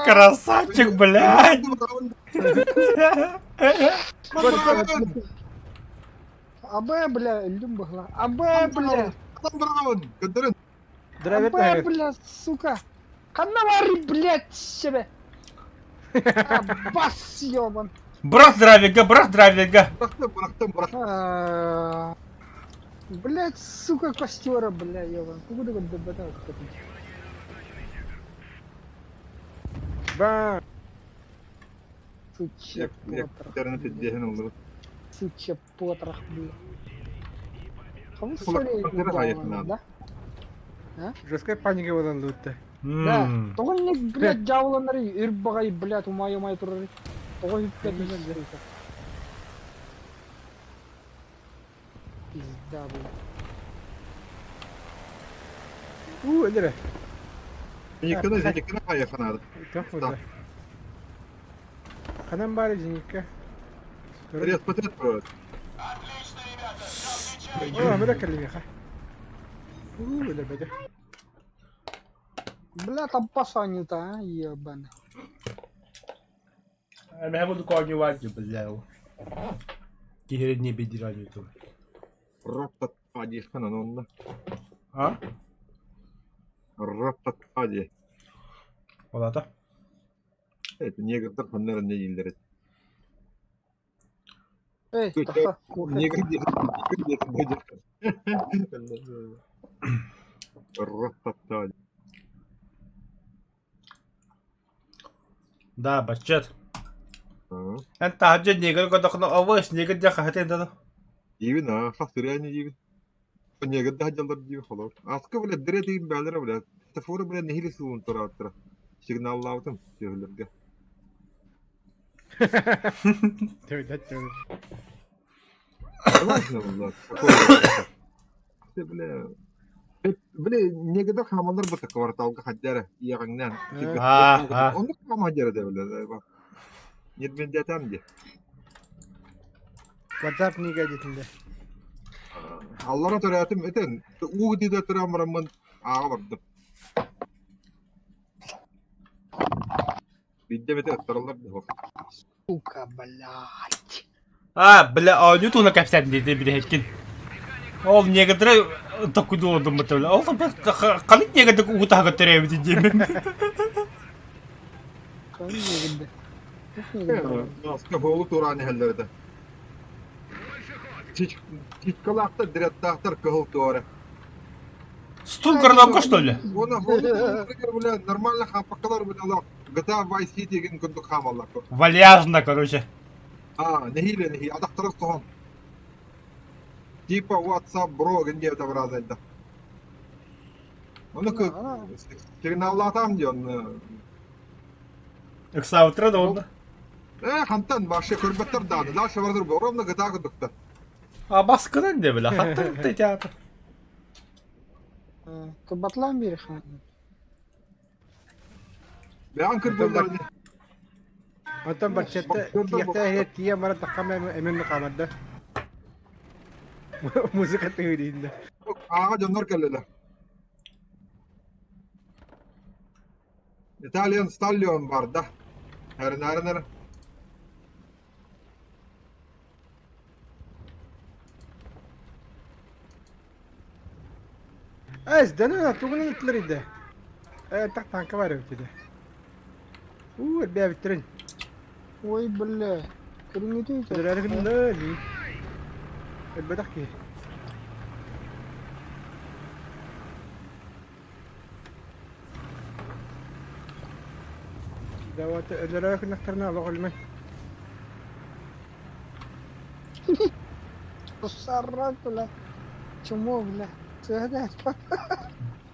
Красавчик, блядь. Абе, бля, öldüm bıhla. Абе, бля. Adam bravo. Gönderin. Драйвер Абе, тагер. бля, сука. Kanna var, блядь, себе. Бас, ёбан. Брат Дравига, брат Дравига. Bıraktım. Блядь, сука, костера, бля, ёбан. Куда вы добавляете? Ба. Сучья потрох. Internet edeceğin olur. Сучья потрох, бля. Кого Кулак, солей квартира удавано, заехала. да? Жесткая паника болан лутта. Да. Тогон не, блядь, жауланары, үрбагай, блядь, умай турары. Тогон блядь, не знаю. Пизда, блядь. Öldüre. Yıkını zeyikini kayıkını. Так вот. Kanam bari zinikka. Рез потрет просто. О, мы доколли ха. Öyle bede. Бля, там пасаню-то, а, ебаный. انا هاخد كواني واجب بالله كيرني بديراني تو Rottat hadi kanan onunla. ها Rottat hadi. والله ده Evet niye kadar kanların ne illeri. Эй, Niye таха, kadar Rottat hadi. ده بچت Ha. انت حاجه نيجر قد اخنا اول نيجر ده خاتين ده Yivin ha. Hasır yani yivin. Niye kadar hacallar yivin falan. Askı bile direkt yivin belere bile. Tefora bile nehir suun tura. Signallavdım. Söylerge. Evet, evet. Vallahi. İşte bile ne kadar hamallar bu kvartalga haccara yağından. Ha. Onu haccara da bile bak. 20 detam diye. WhatsApp ni gadgetinde. Allah'a töretim eten. Uğdi de tıramramın ağa vardı. Bidde bete ıttaralar da bak. сука, блядь. бля аудио на капсет دي بده ол негдер такуду одум бетел ол калит негдер ута гатре бди Кого не видно? Aska boğulu turani hellerde. Hiç kalakta direkt tahtar kahıl tuara. стул горнамка что ли Ona boğulu нормально хапакалар bile Allah. GTA Vice City gen kunduk hamallar. вальяжно короче Nehile nehi adaktarı soğan. Типа WhatsApp bro gen diye tabraz edildi. Onu kı signallar diyorsun. эксаутра да он Хантан başka kırbatlar dağdı. Daha şavardır bu. Oramda gıda kundukta. баскыран де бля хаттар ты театр Кабатлан бери хан. Beyan kırbatlar. Ondan başlattı. Kiyafta heyet kiya mara takama emin makamadda. Müzik atıyordu. Ağa canlar kelleler. İtalyan stallion var da. Her. Az dana tuğunu itleriydi. Tak tanka var ötede. Bir bitirin. Ой, бля. Кругите. Ödülerken ne li? Elbette ki. دوات ödülerken naktarına Allah olmay. Сарак, бля. Чмо, бля. Söyle.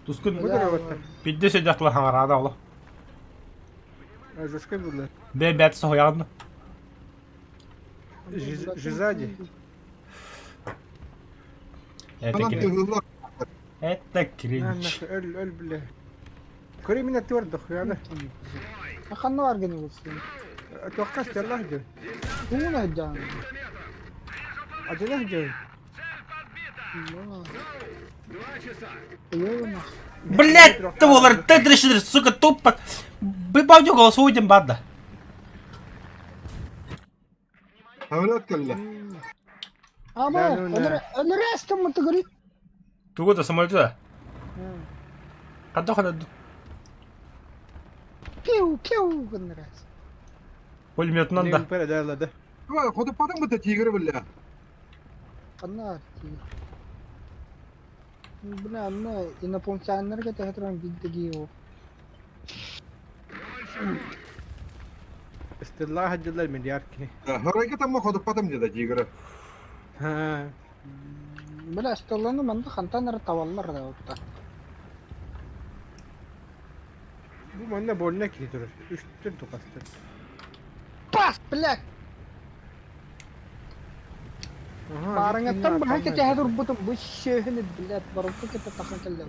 тускун Bu da evet. бидде седяклар хангарада ола Жесткий был. бе бет соян Жизади. Kanat yığıllar. это кринж Öl bile. Kuri minnet vurduk yani. Kanı var gene olsun. Tokas Allah diyor. Bu ne can? Acele diyor. Ёлма. блять ты волар ты дрешир сука тупо бабдю голосу идем бадда Havlat kelle. Ama Ben öyle. öyle restim mı tıgırı? 누구도 самолет다. 간다. Piu piu kan res. Пулеметнан Ne да. yukarı derledi. Ama kutu patın mı da tigre bile. Kanlar ki. Bu ne anne iнопланетянlar ke tehran giddi o. İstillah hacılar milyar ki. Hareket ama kutu patın mı da tigre. Ha. Bela istalanı manda kantan tavallar da yokta. Bu bana bolluna ki durur. Üçtür tokastır. Pas black. Aha. Barangatan bahaya ke tehdur butum bu şehni bilet baru kita takkan kelam.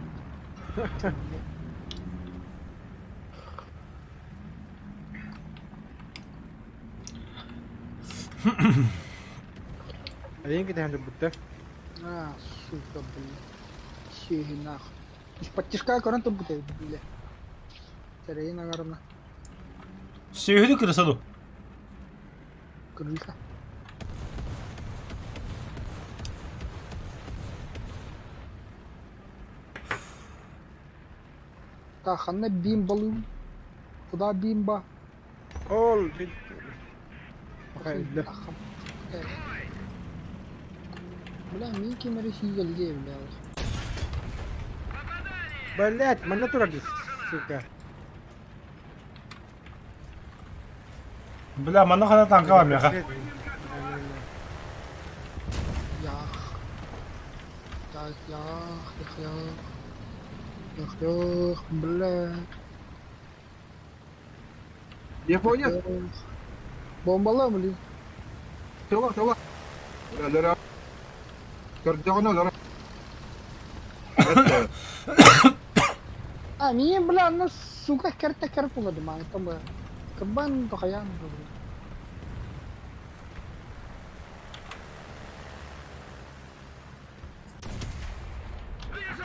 Ayın ki tehdur butta. Ah, suka bilet. Şehna. Is patishka karan tu butai bilet. Cerai nagarna. Söğüdü kırsadı. Kırılsa. Tahanna bim balu. Kuda bimba. Ol. Bakayım. Taham. Bela miki meri sigal je bela. Balet. Mana tuh lagi? Suka. Бля, мана хана танка var ya. Ya. Ya. Bela. Japonya. Bombalı mı li? Coba. Lara. Kerja mana lara. Ah, niye bela anna suka kerta pula di mana tambah. Keban to kaya ano.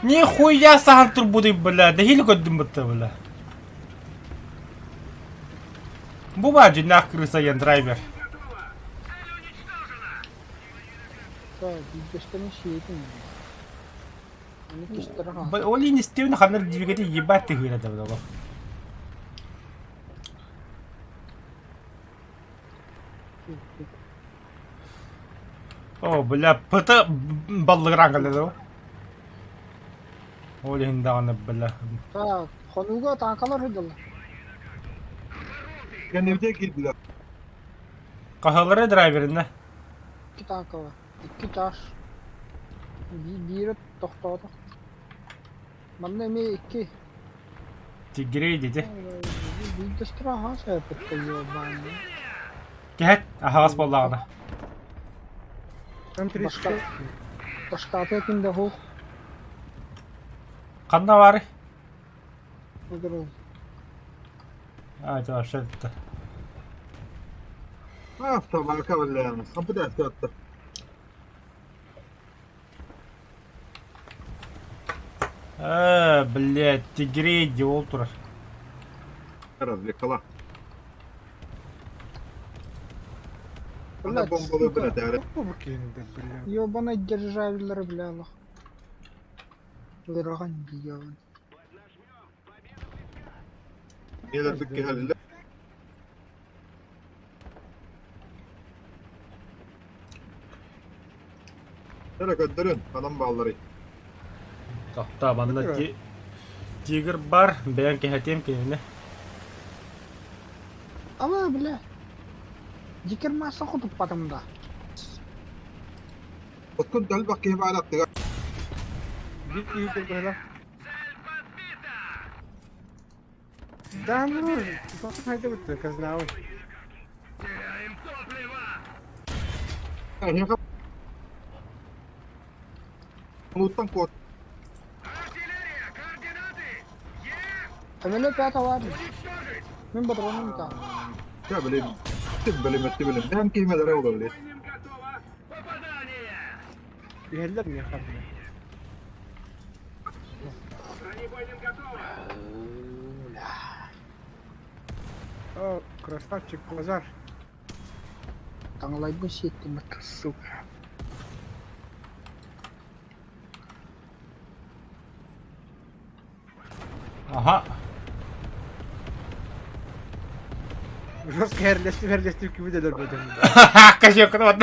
Нихуя сам турбуды, бля. Да хили годдым бутта, бля. Bu bence nakırsa yan driver. So, göstermiş şey değil mi? Onu kişiler ha. Олин Стивен ханар двигатель ебать ты говорят давно. О, бля, пыта баллыгран калды. Олин даганы, бля. Ha, konuga tankalar hıdalı. Ben evde girdiler. Kahaları driverinde. 2 tanka var. 2 taş. Biri toxtadı. Bana mi 2. Tigre dedi. Bir destra ha şey yapıyor bana. Gel, ahas ballağına. Tam Başka başka atayım ho. Kanda var. Nedir o? Evet, aşağı. Ah, tabaraka billahi. Kapı da attı. Блядь, тигре иди, Олтур. Развлекала. Блядь, Ana bombalı bu ne değerli. bu kendinde bile. Ёбаный державилер, бля, лох. Лыраган биян. Neler dıkkı halinde. Nere götürün adam bağları. Tahta banda тигр бар, ben ki hatim kendine. Ama bля. Jikir masa kutup patamda. Utkun dal bakı bağlattı. Git iyi de böyle. Daha ne olur? Bakın haydi bitti kız ne olur? Yani kap. Unuttan kod. Amelo pata var. Min batronum ta. Ya böyle metti böyle. Ben kıymelere olur diye. Bir heller mi yakar? О, красавчик Лазар. Tanglay bu shit mata suka. Ага. Жестко херлестив gibi de dönmedim. Козёк, вот.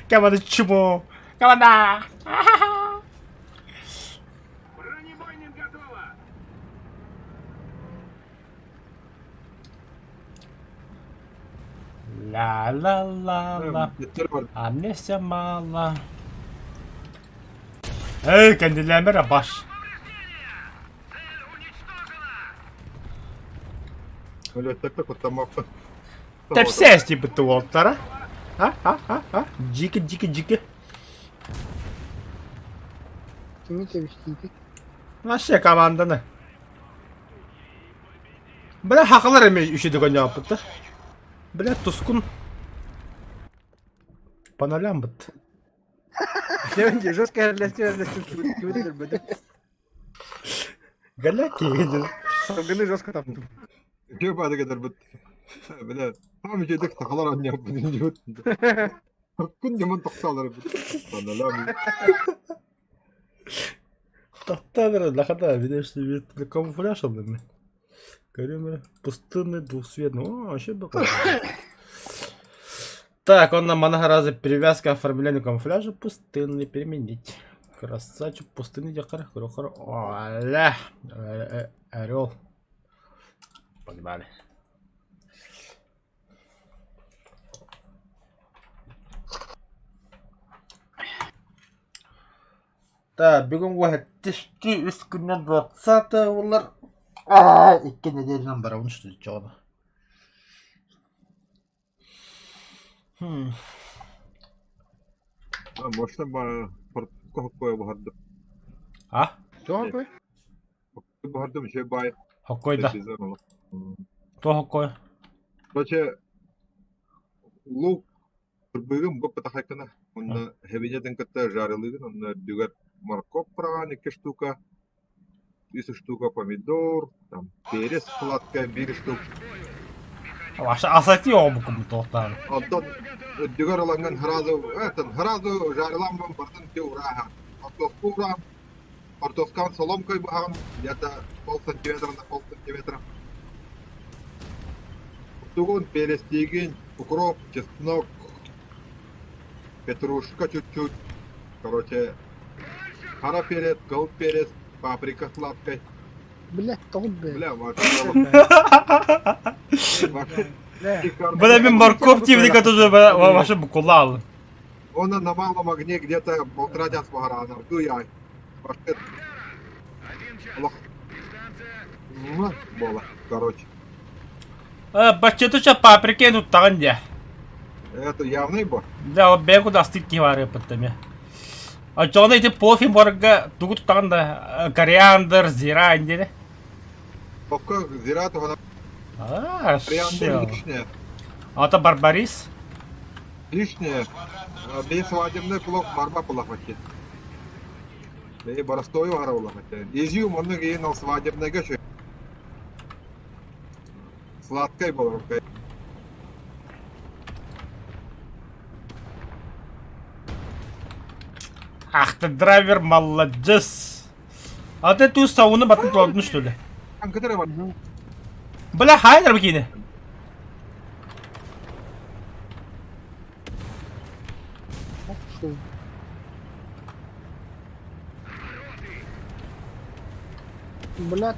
Команда чмо. Команда. Ла ла ла ла. Yeter var. Amnesia mala. Ey kendilerine baş. Öyle takla kutlamakta. Ты все типа туолтара? А? Дико. Kimi seviştiydik? Вообще команданы. Бля хакалар эми üşüdük önce yaptı. Бля тускун. По нолям быт. Önce жестко херлестив gibi de dönmedim. Галяки. Salgını жестко taptım. Diyor bana kadar bit. Böyle tam yedik takılar an yapmadın diyor. Kun zaman taksalar bit. Bana la. Тахтадыр, лахата, видишь, что вид камуфляж блин. Говорю, пустынный двухцветный. О, вообще бы Так, он нам раза перевязка оформления камуфляжа пустынный переменить. Красавчик, пустынный декор. Оля. Орел. Погнали. Так, бегом в тишки üst günden 20 onlar. Aa, 2 nedeninden beri onu işte çoğunu. Можно бана кохкоя бахарды. А? Что такое? Бахарды şey bay. Хоккойда. Кто хоккой? Короче, лук быгым гоп тахайкана. Он хевинеден ката жарылыгын, он дүгәр морковь праган 2 штука. 3 штука помидор, там перец сладкая 1 штук. Ваша асати обу кому тоқтар. Ondan dügar olangan harazu jarılanmam bardan ki uraha. Ortoskan solomkay bahan ya da pol santimetre. Тугун перестигин, укроп, чеснок, петрушка чуть-чуть. Короче, хара перец, гол перец, паприка сладкой. Блять, тауп be. Бля, Бля, мен морковь тивника тоже ваша букулал. Он на малом огне где-то 1,5 часа погорано. Дуяй. Паштет. Было, короче. Бачетуча паприки тут таган. Это явный бо. Да, вот бегу да стики варе паттами. А чона эти пофи морга тугут таган да кориандр, зира инде. Пока зират она А, приятно шо. лишнее. А то барбарис? Лишнее. Без свадебный плов барба полохотит. И баростою гараулахотит. Изюм он на свадебный гаши. Сладкой было. Ах ты драйвер молодец. А ты ту сауна батн толдun что ли? Там который вот Бля, хайдер бакини. Şu. Блядь,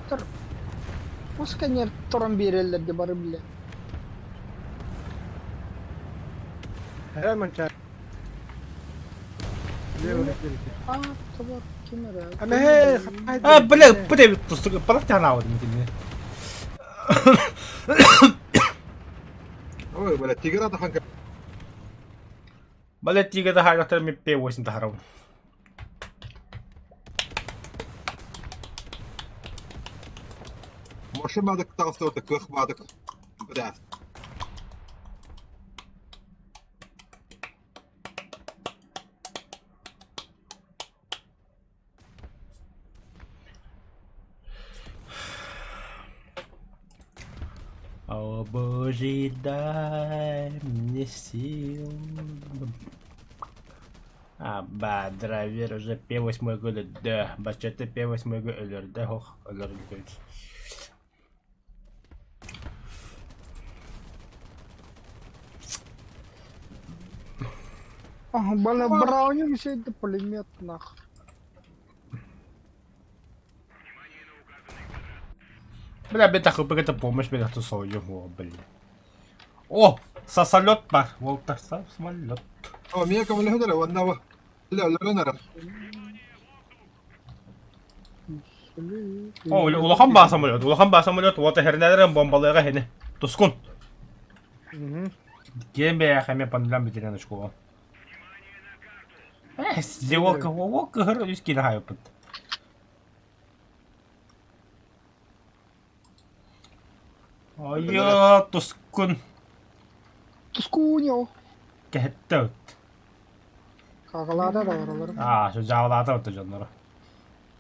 пускай не торон берелерге барып биле. Hemen çağır. Ne öyle А, табар кемер. Ama hey, А, бля, пытай тустук, палатя на вот митине. ой, бля, тигра тахан. Бля, тига да хайдер ми P8 тахарау. Машина да катался вот таких мадок. Бля. О боже, дай мне сил. Ба, драйвер уже П8 өлөрдө. Бачаты П8 өлөрдө. Хох, өлөрдө. Бля, броня все это пулемет нахуй. Бля, бе так какая-то помощь, бля, кто свою, бля. О, самолет бар. Волтер, самолет. О, меня кому легендаря, вот на легендаря. О, улахан ба самолет. Улахан ба самолет. Вот хернелерин бомбалыга хени. Тускун. Кембе хаме панлам битирен школа. Сделка, волка, героический нахайпот. Ая, тускун. Тускуньо. Кеттет. Kakalarda da var oraların. Şu cavlada ötü canları.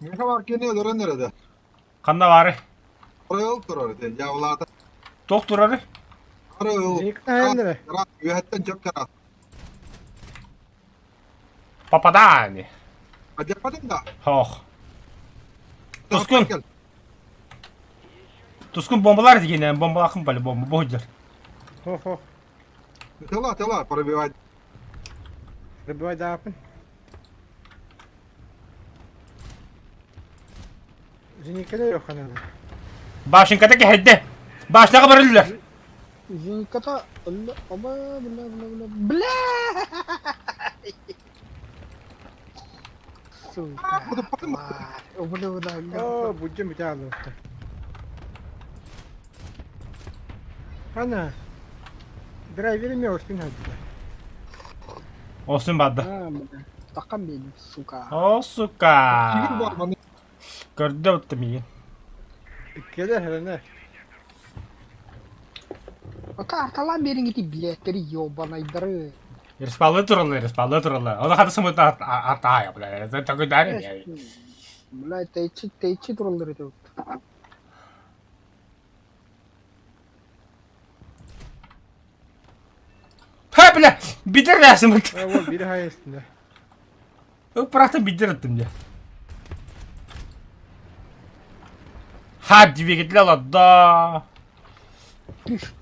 Меня кому кине легендаря да. Kanna var. Arayol turar de, javlada. Doktor arı. Arayol. Zikna hendire. Üyetten çok karat. Papadani. Acaba da. Oh. Tuskun. Tuskun bombalar yine. Bomba akım böyle bomba. Bohudlar. Хо-хо. Тела, пробивать. Пробивай да апын. Зеникеде yok hani. Başınkadaki hedde. Başına kabarırlar. Zinkata Allah ama bla. Suka. Bla. Oo, bucum bir tane oldu. Ana. Driver'im yok üstün hadi. Olsun badda. Takam benim suka. O suka. Gördü öttüm iyi. Gel hele. Aka arkalan berin gitti biletleri yiyor bana idare. Respallı turullar. Onu kadar sımıt arta yapılar. Zaten güzel ya. Bla teyçi durulları da. Ha bile. Bitir resim. O biri hayesinde. Bıraktım bitir ettim ya. Hadi bir git la. Push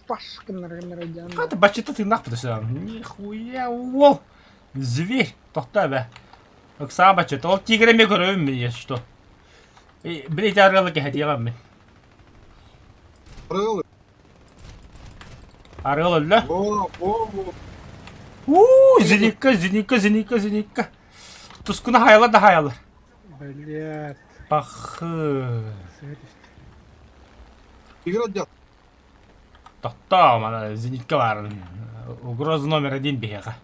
pash kenara canım. Hadi başta tırnak pıtışı. Нихуя вол. Зверь. Тохта be. Окса бачет. Ол тигреме көрөм мен я что. Блять аргалык хадиям мен. Arayol. Аргал өллө. О. Зеника. Тускуна хайла да хайла. Блядь. Пахы. Свет işte. Играть. Тохта мана зеника бар. Угроза номер 1 бега.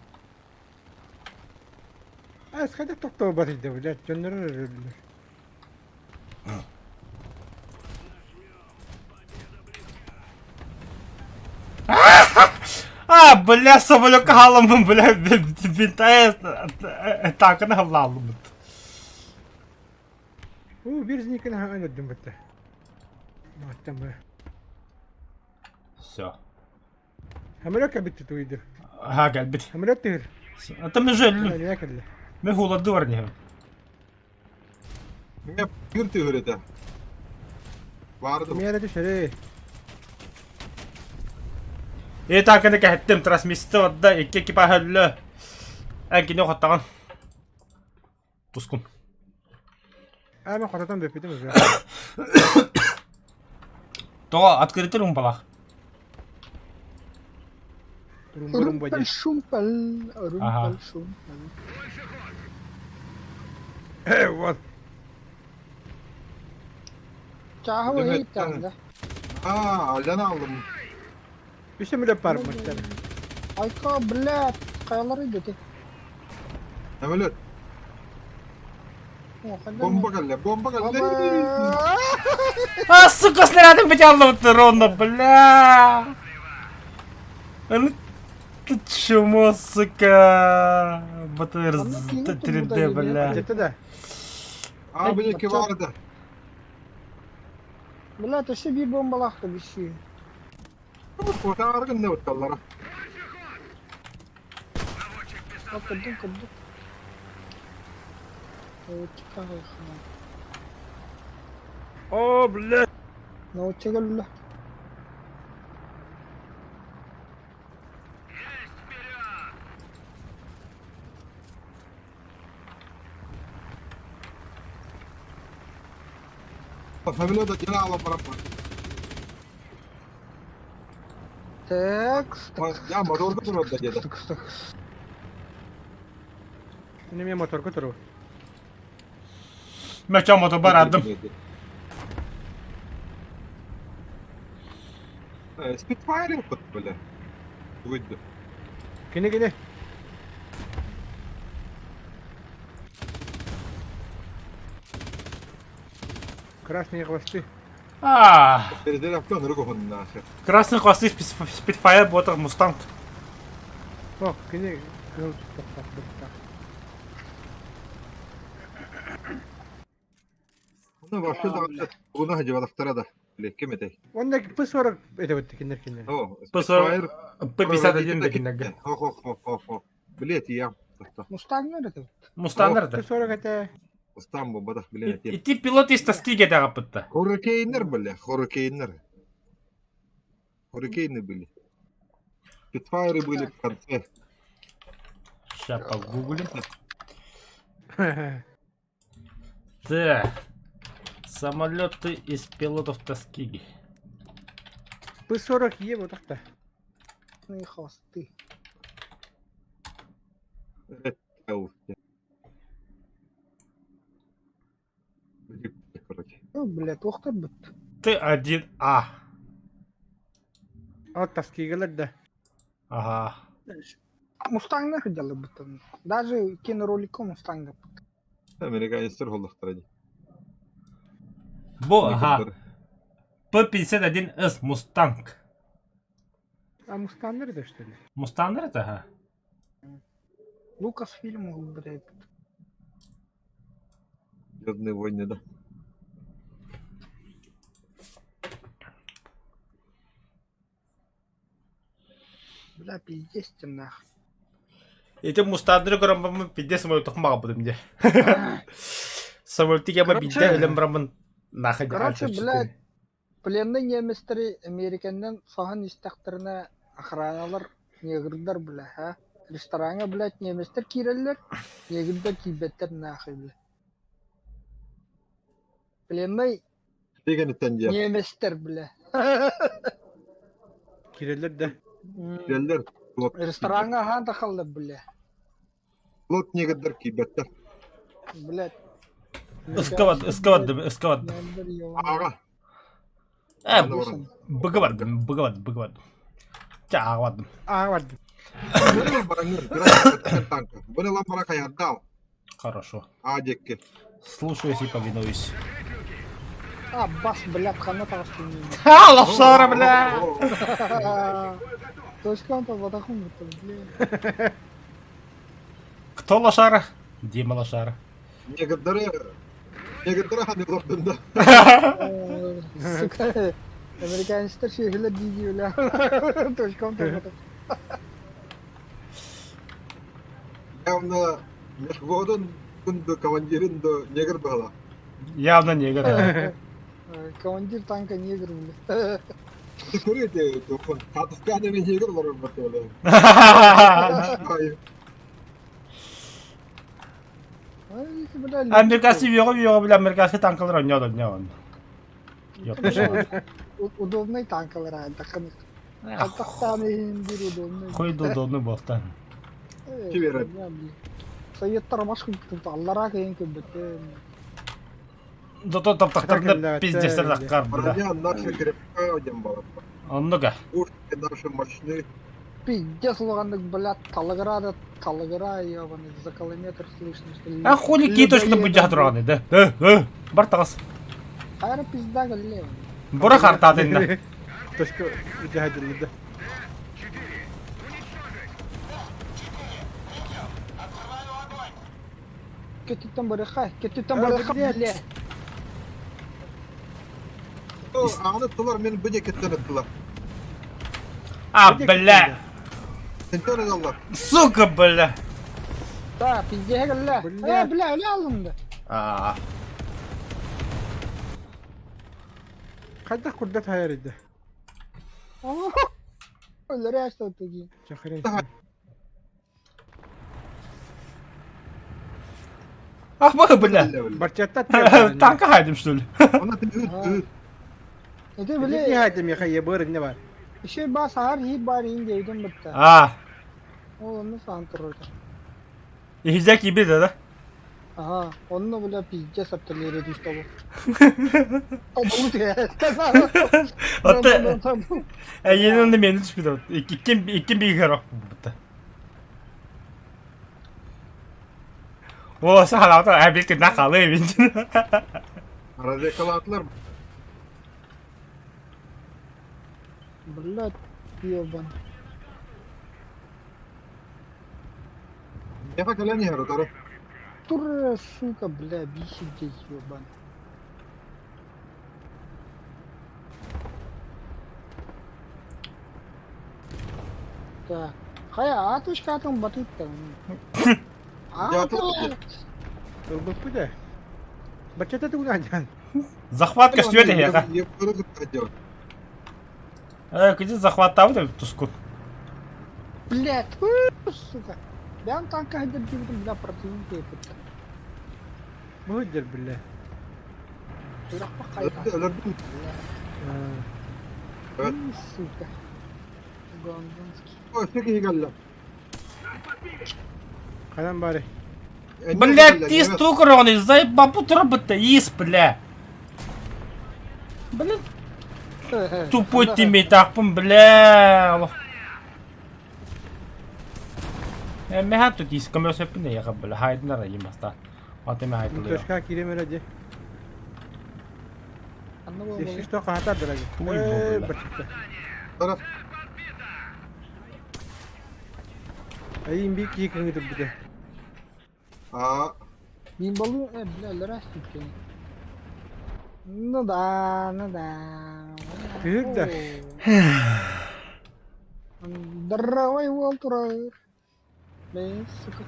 Ha sıkıntı tokto batıydı блядь. Gönderir öldüler. Бля, самолет калым, бля, бинтая такını havlalım. Bir zinikini ha öldüm bitti. Mahtem be. Все. Hamilaka bitti tuydu. Ha gel bit. Hamilak değil. Это мы жили. Öyle yakıldı. Мы голоды варнем. Меня пирты говорят. Vardım. Bir yere düşer. И так эне кеттим трансмиссия да iki экипаж өллө. Әкине хаттаган. Тускун. Ama kotadan döpüdüm özü. То открытый румбалах. Durum bacı. Rumpel. Aha. Eyvallah. Çahı Evet, iyi tane. Aldan aldım. Bir şey mi yapar maçlar? Ayka blad. Kayaları dedi. Hemen bomba geldi. А, сука, снарядом потянул вот ровно, бля. Ну ты чмо, сука. БТР 3D, бля. Ciddi de. Abi ki vardı. Blad işte bir bombalaktı bir şey. Kurtargın ne utkallara. Кырдым. Наводчикка кайхана. О, блядь. Наводчик өлі. Фамилияда жана алып барапмын. Текс. Я моторда турат да деди. Неме моторга тұру. Мәча мото барадым. Спитфайр yapıt böyle. Buydu. Кене. Красные хвосты. Передер yaptı onu kokun nahir. Красный хвосты Spitfire ботах Мустанг. О, кене. Onu başka da bunu hacı valaktara da. Lekke metey. Онда P40 это вот кинер. О, P40 P51 дегенеге. Хо. Билет я. Мустангнер это. Мустангер да. P40 это... Стамбул бадах билет. И ти пилот из Таскиге да гапытта. Hurricane'ler böyle. Hurricane'ы были. Спитфайры были в конце. Ща погуглим. Так. Самолеты из пилотов Таскиги. P40 е вот так-то. Ну и хвосты. Evet. Короче. Ну, блядь, тоқтар бит. Т1А. Вот таскигелер да. Ага. Мустангнер жалы бит. Даже кинороликка Мустангнер. Американецтер холдуктар. Бо, ага. П-51С Мустанг. А Мустангер да что ли? Мустангер это, ага. Лукас фильм, блядь. Звездные войны, да. Бля, пиздец ты нахуй. Эти Мустангер көрөм пидде самолет тохмага будем де. Самолетти яма бидде элем брамын нахай. Короче, блядь, пленный немецтери Американнан сахан истактарына охраналар негрдар, бля, ха? Ресторанга, блядь, немецтер киреллер, негрдар кибеттер нахай, бля. Пленный Деген тенге. немецтер, бля. Кирелер да. Geller. Ресторанга хан тахалды, бля. Плот негодер кибеттер. Блядь. Эскават. Ага. Быгават. Чаагават. Вот. Bunu barangır. Biraz tanka. Bunu lan bana kayardal. Хорошо. Адекке. Слушаюсь и повинуюсь. А, бас, блядь, хана тахастын. Лошара, бля! Точка он-то водохун, бля. Кто лошара? Дима лошара. Негодера ханы лордында. Сука, американецтер шегілі дейді, бля. Точка он-то водохун. Явно мешводын күнді командиринді негр бағала. Явно негр. Командир танка негр, бля. Ты көреді, қатысканы мен негр лорын бартылы. Американцы виоға бля, американцы танкалар ойнады. Удобный танкалар, такын. Калтақтаны бир удобный. Қойды удобный болтан. Киберет. Советтар машқын күтіп, аллара кейін көбітті. Зато таптақтарында пиздестер даққар, бля. Броня наши крепкая одем балапа. Онныға. Пушки наши мощные. Пиздец луғандық, блядь, талығыра, ебаный, за километр слышно, что... А хули ки точно бұджа тұрғаны, да? Бар тағыз. Хайры пизда галле. Бұра қартадында. Точка джахадилы да. Кететтен бұрықа, бля. Аны тұлар мен бүне кеттен ұттылар. А, бля. Сентен алалар. Сука, бля. Да, пиздеге гелле. Бля. Бля, öyle alındı. Aa. Кайда курдат хайар иде. Öyle yaşta öteki. Чахрен. Ah bak bля. Барчатта Tanka haydım что ли? Ona tüyür. Ete Били bile хайдым я хае бөр не бар. şey bas har hi bari indeydim bitti. Ah. Onu santırırdı. Yiyecek gibi de da. Aha, onunla bile pizza satılıyor işte bu. Adamı diye. Hatta yeni meni çıktı. İki bir kere burada. O hala da birlikte ne kalıyor benim. Arada yakalattılar. Блядь, ёбан. Ya kalian ya rotaro. Тур, сука, бля, бесит здесь, ёбан. Так. Хая, атушка там батут-то. Я тут. Толбук куда? Барчатта ты куда жан? Захват костюме de ya. Я просто хотел. Где захват там да туску. Блядь, сука. Ben tanka hedef girdim, bля, противник yapıttı. Бөдер бля. Bırakma kayda. Öldürdüm. Evet. Сука. Гондонский. O sürekli geldi. Кадан бари. Блядь, ты стукрёный, заебал работа есть, бля. Блин, тупой тиммейт ахпын, бля. Mehän тут есть коммерсия пыны я бля, хайднара емаста. Атыма хайдылıyor. Тошка кире мереде. Anlamadım. Сеш что хатар драги. Ой, бля. Барчатта. Taraf. Ayın bir ki kırmızı bir de. Aa. Bin balığı bля, ларас тут. Ну да, ну да. Büyük de. Здоровый Уолтер. Блин, сука.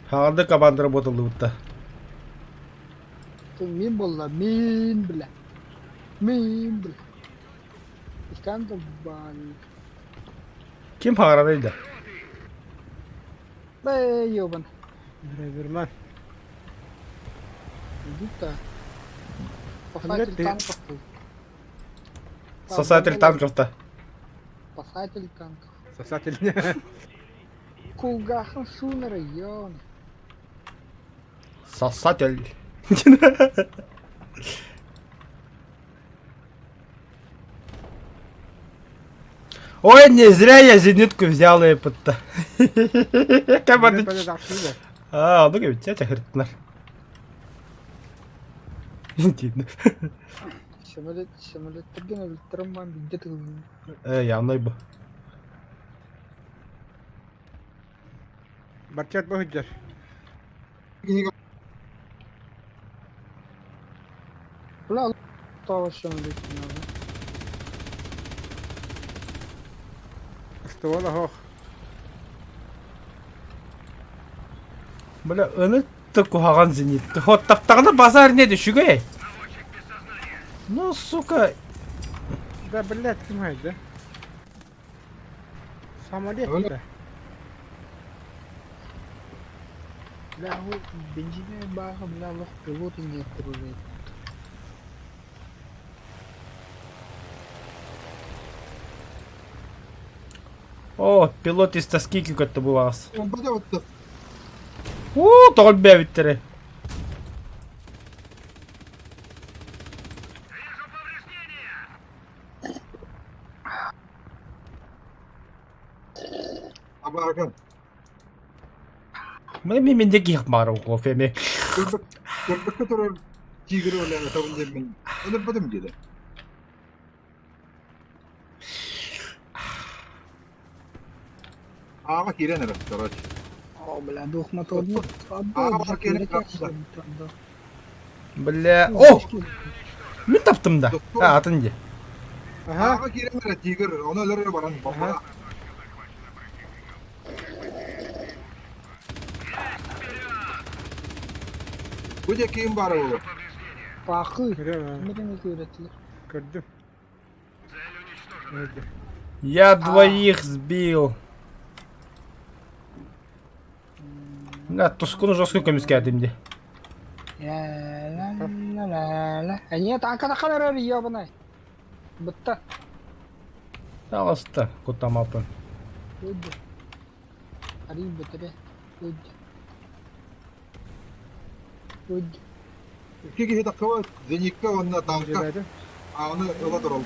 Halde kabandı работал burada. Ты мин была, мин, бля. Мин, бля. İskender bal. Kim paradaydı? Be yoban. Драйверман. Иди-то. Блядь, Спасатель ты- танков. ты. Сосатель танков-то. Спасатель танков. Сосатель. Кулгахан Сунер район. Сосатель. Ой, не зря я зенитку взял и под-то. Команда. Aldı gibi çeçe hırtlar. Şömlettirgen öldürürüm ben bir de Yanlış bu. Барчат бөдер. Bla tava şömlettirgen abi. Ствола хох. Бля, ынытты кухаган зенитті. Хот таптағына базар не düşüge? Ну, сука. Да, блядь, ким хайда? Самолет Öyle. да. Bla o benzine bağı bla Allah pilot injettirdi. О, пилот из тоски какой-то был у вас. Burada attı. Толбе виттере. Ama Hakan. Мне мендеки хмару кофеме. Köpek kadar tigri öyle tamam demin. Öyle badım gele. Ama kire nere? Karaç. О, бля, двух моторных. Бля. О! Мен таптым да. Атын де. Ага. Ama kire nere? Tigri. Onu öyle baran. Baba. Bu da kim var oğlum? Pakı. Görüyorum abi. Ne demek öğretilir? Gördüm. Öldü. Я двоих сбил. Да, тускunu жестко көмүс кәдимди. Ya la la la la. Niye tankada kadar arıyor bana? Bitti. Пожалуйста, кутамапын. Öldü. Arayayım bitire. Öldü. Öldü. İki kişi dakika var. Zenikka onunla tanka. Cebedim. Onu yola duralım.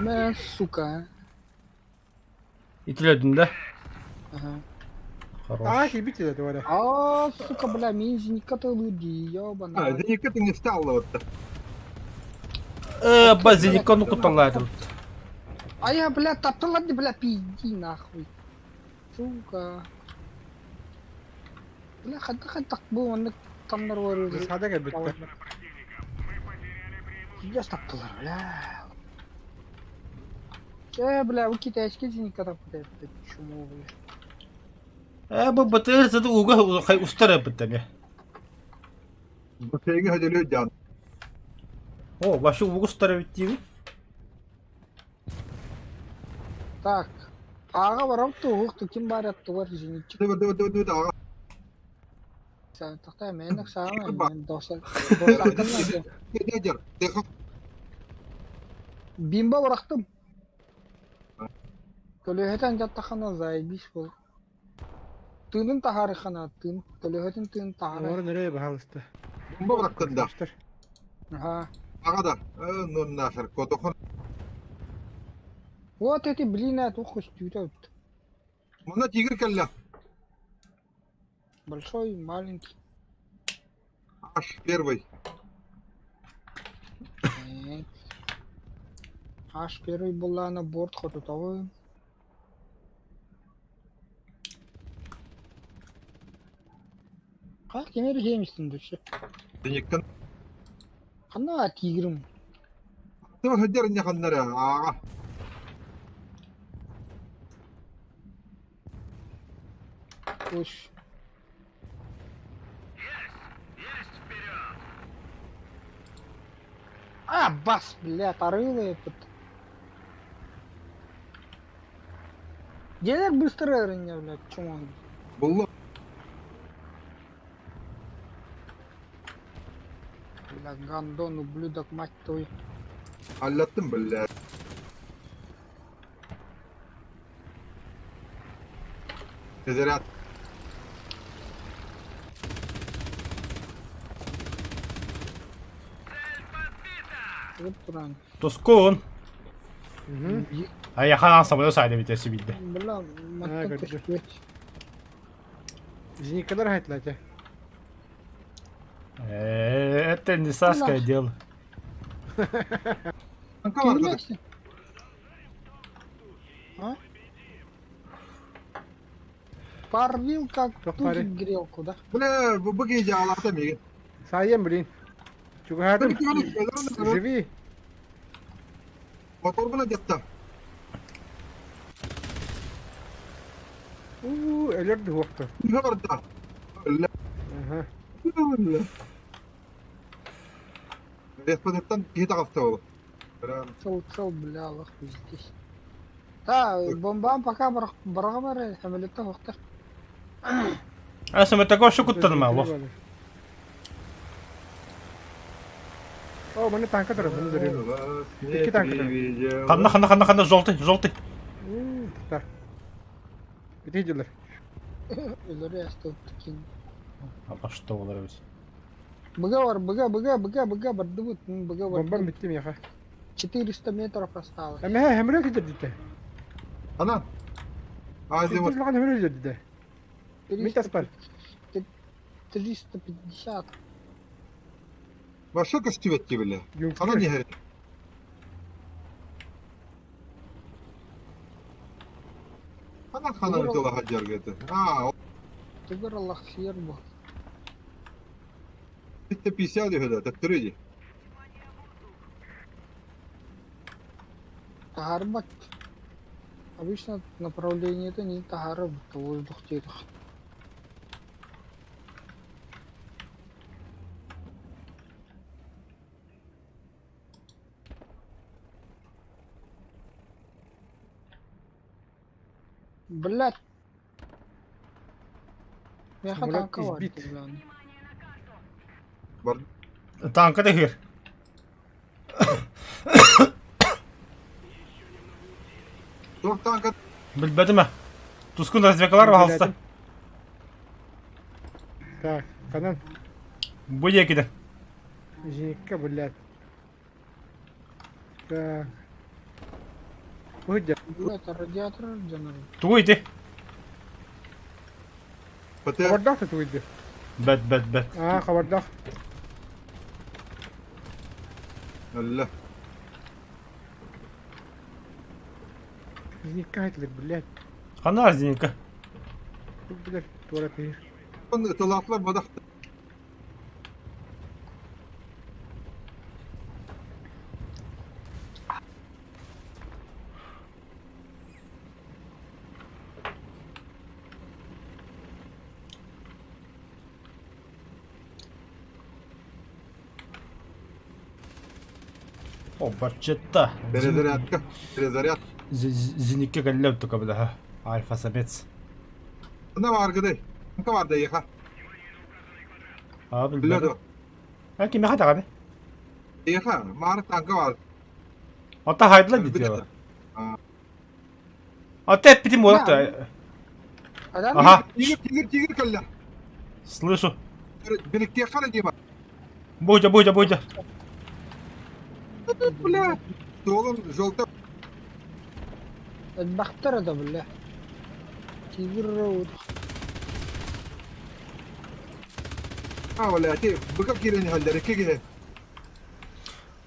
Ben suka. İtiledin de. Ага. Хорош. Aa ki bitti de öyle. А, сука, бля, мизинька-то люди, Ha, ёбана. Zenikka tın istalı orada. Базиликону куталады. А я, бля, топталады, бля, пизди нахуй. Сука. Бля, хата bu onu tanlar var. Sağda gel bitti. Ya taptılar, bля. Бля, у китайский зеника taptı. Чему, бля. Bu batır zaten uga kay ustara bitti. Bu şeyi hacılıyor can. О, вашу угу ustara bitti. Так. Аға барам туғық, кім бар атты бар зенитчик. Dı ağa. Sen taqta menek sağım, Bak. men dostlar. Dostlar. Gecer. Dekak. Bimba bıraktım. Kölöheten jattaxana zaybis bol. Tığının taharı xana, kölöhetin tığın taharı. Orada nereye bahalısты? Bomba bıraktın da. Aha. Ağa da. Nun nasır. Kodokun. Вот эти, блин, это ухо стюрят. Buna tigir kella. Большой, маленький. Аш первый. Нет. Аж первый была на борт хотутовый. Как кемер жемістің дұршы? Zenikkan. Қана тигірім. Tıma hıccar ince kanlara. Ağa. Koş. А, бас, бля, тарылый опыт. Gelер быстро рыня, блядь, чему он? Bullu. Бля, гандон, ублюдок, мать твою. Hallettim böyle. Tezerat. Çıkıp duran. Тускун. Hı. А я ханан самолет сайда vitesi bildi. Бля, мать gördüm. твою. Зеник kadar hayatlı. Это не саское дело. Kanka var kızım. Келмексің? А? Порвил как Çok тузик пари. грелку, да? Bile bu gece ağlarsa mı? Sayem bilin. Çünkü hayatım. Живи. Motor buna gitti. Ölürdü vakti. Ne var da? Öyle. Aha. Öyle. Respadetten iyi tarafta oğlum. Цел, бля, лох здесь. Да, бомбам пока барабары, самолетта вақтар. А самолетаго şu kuttun ma bu. O bana tanka tarafını duruyor. İki tank Ханда желтый. Tutar. Gidiyorlar. Ölür ya, что таким. А что олар biz? Быга var, быга, бардывыт, быга var. Bombam bitti mi yaka? 400 метров осталось. Ama he hemre gidiyordu. Ana. Azim Siz lan hemre gidiyordu. Мить аспар. 350. başka kıstüvetti bile. Ana Yumuşak. niye? Ana kanal kıla haccar getir. Ha, Тигр Аллах хер был. bitti pisa diyor da taktırıcı. Тахарбак. Обычно направление это не Тахара, это воздух терах. Блядь. Меха Самолет танка var. избит. блядь. Бар. Танка да хер. Тур танка. Bilmedim ha. Tuskun развекалар bağlısta. Так, канан. Bu yekide. Жинка, блядь. Так. Выйди. Блядь, радиатор жанр. Туйdi. Пате. Хабардах ты выйди. Bet. Хабардах. Allah. Жинка, это, блядь. Kana Zinka. Блядь, туалет не. Bunu ıtılatlar badak. O barçetta. Перезарядка. Перезаряд. Zinikka gallev tuka bilaha. Alfa samets. Ne var gıday? Tanka var da yıka. Abi Bilado. bilmedim. Ha kimi hadi abi. Yıka. Mağara tanka var. Hatta haydıla gidiyor. Hatta hep bitim olarak da. Adam Aha. Tigir kalla. Слышу. Birlikte yakala diye bak. Boyca. Bля. Oğlum jolta. البخترة ده بالله. تيجي الروض. Ha valla ati. Bıkak girini halleri. Kegine.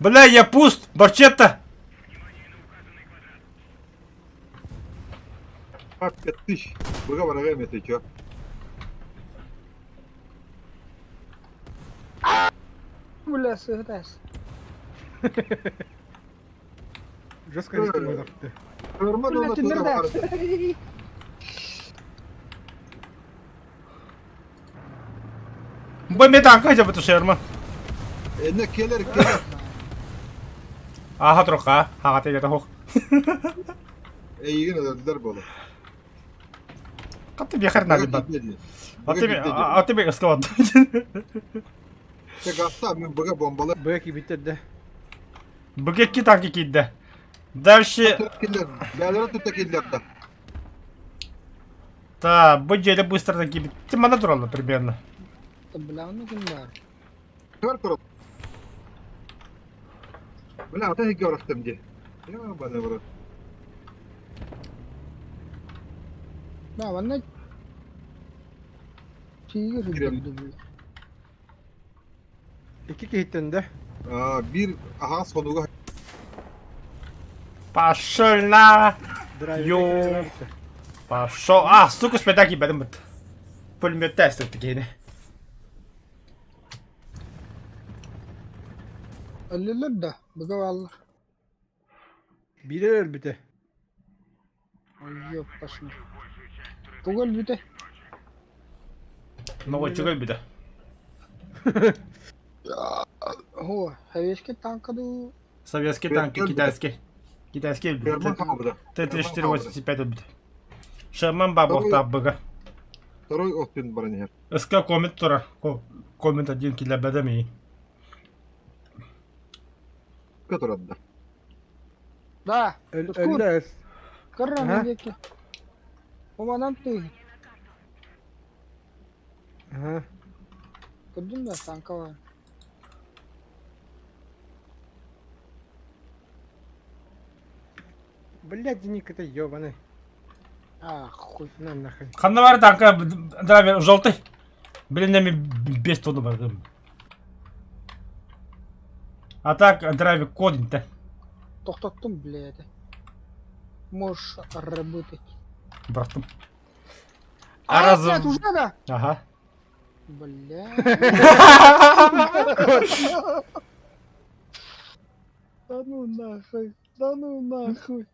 Бля, я пуст. Барчетта. Bak yatış. Bıkak bana gelmedi ki. بلا سهراس. Жестко риским выдохты. Örme بلا dolu tuza var. تنرداس. Bu me tanka acaba tu şerma. Ne keler. Aha troka. Ha te jata hok. İyi yine de der bolu. Kapte bir kher nadi bat. Ate be skavat. Tek hasta ben bıkak bombalı. Бэки bitirdi. Bugekki tanki kidde. Дальше. Killer. Değerleri tut killer de. Да, bu jelе быстро таки бит. Ты мана туралла примерно. بلا انه كنار. Ver kuru. Bıla ata hikâ uğraştım diye. Ya bana bırak. لا والله. تيجي الروض. İki kehitten Bir aha sonuğa. Пошел на. драйв. Ё. Пошел. А, сука, спедаки бедем. Пулемет тестер такие. اللي لده بقى والله. Biri öldü. ايوه قشنا. تقول بيته. Ну, чего беда. هو هيشكي танка. Советские танки, китайские. Китайские Ferman tamam bu da. Т-34-85 бит. Шаман бабок таббыга. Второй отпин бронер. СК коммент тура. Коммент один килля бедами. Который отда. Да. Öldü. كرم ها؟ عليك. وما نمتي. Aha. قدمنا танка var. Блядь, денег-то ёбаный. Хуй. На нахуй. Қандай бар танка, драйвер желтый. Блин, нами без туда бар. А так, драйвер кодин-то. тоқтаттым, блядь. Можешь работать. Братом. Нет, уже да? Ага. Бля. Да ну нахуй. Да ну нахуй.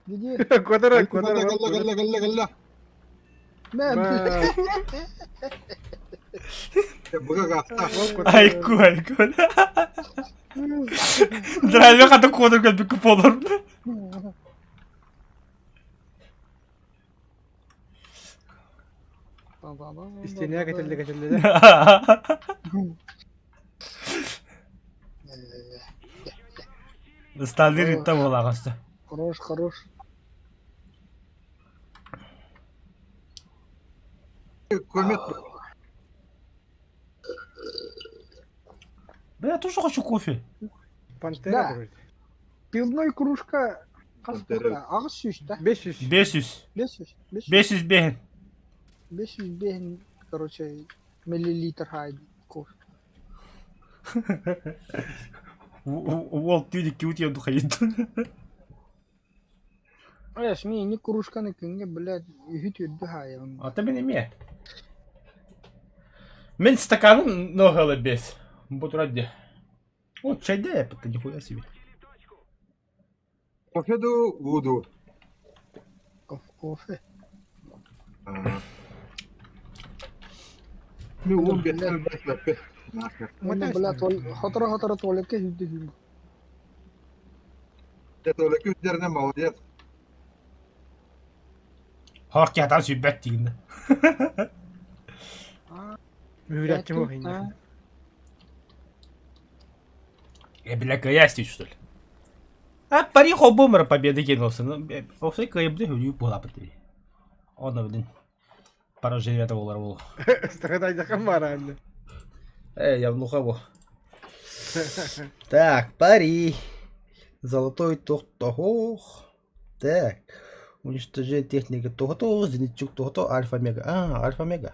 Где? Квадрат, Galla квадрат. galla. На, Bıkak hasta. Айку. Драйвер хата кодыр көлбік күп olur. İsteyene getirdi de. Стальный ритм была кasta. Хорош. Көмет Бля, я тоже хочу кофе. Пантера Да. вроде. Пивной кружка Пантера. Ağız süs da. 500. 500. 500 бehen. 500 бен, короче, миллилитр хайди кофе. Ол түйді кеуте ебді қайды. Resmi ini кружканы кінге, блядь, үхіт өдді хай. Ата мен еме. Мен стаканым ногалы бес. Бұт ради. О, чайда я пыта, нихуя себе. кофеду воду. Кофе. Ну, он бетер беслепе. Оны, блядь, хатыра туалетке хүдді хүм. Это оля күздеріне молодец. Хақ ятан сүйбәт дейінді. Mühüratçı mı bakayım? Бля, каясти, что ли? А пари хоббомера победы кинулся. Ну, осы кайыбды хөлі бола бітті. Оны білін. Поражение это олар бол. Страдайда кам бар әлі. Явнуха бұл. Так, пари. Золотой тох. Так. Уничтожение техники того, зенитчук того, альфа-мега. Альфа-мега.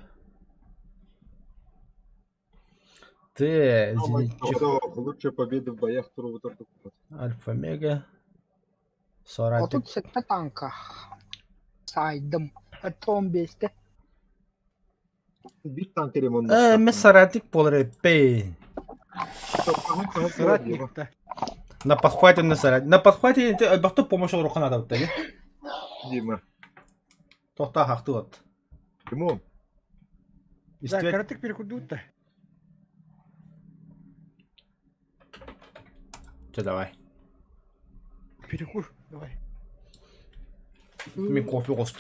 Зенитчук. Лучше победы в боях второго турда. Альфа-мега. А Соратник. тут секте танка. Сайдым. Атом бесте. Bir tank ремонт. Мен соратник болар пей. Sıratnik da. На подхвате на соратник. На подхвате бақты помощь руха надо вот таги. Дима. Тоқта хақты вот. Кому? Да, каратык перекудут да. Че, давай. Перекур, давай. Мен кофе қосты.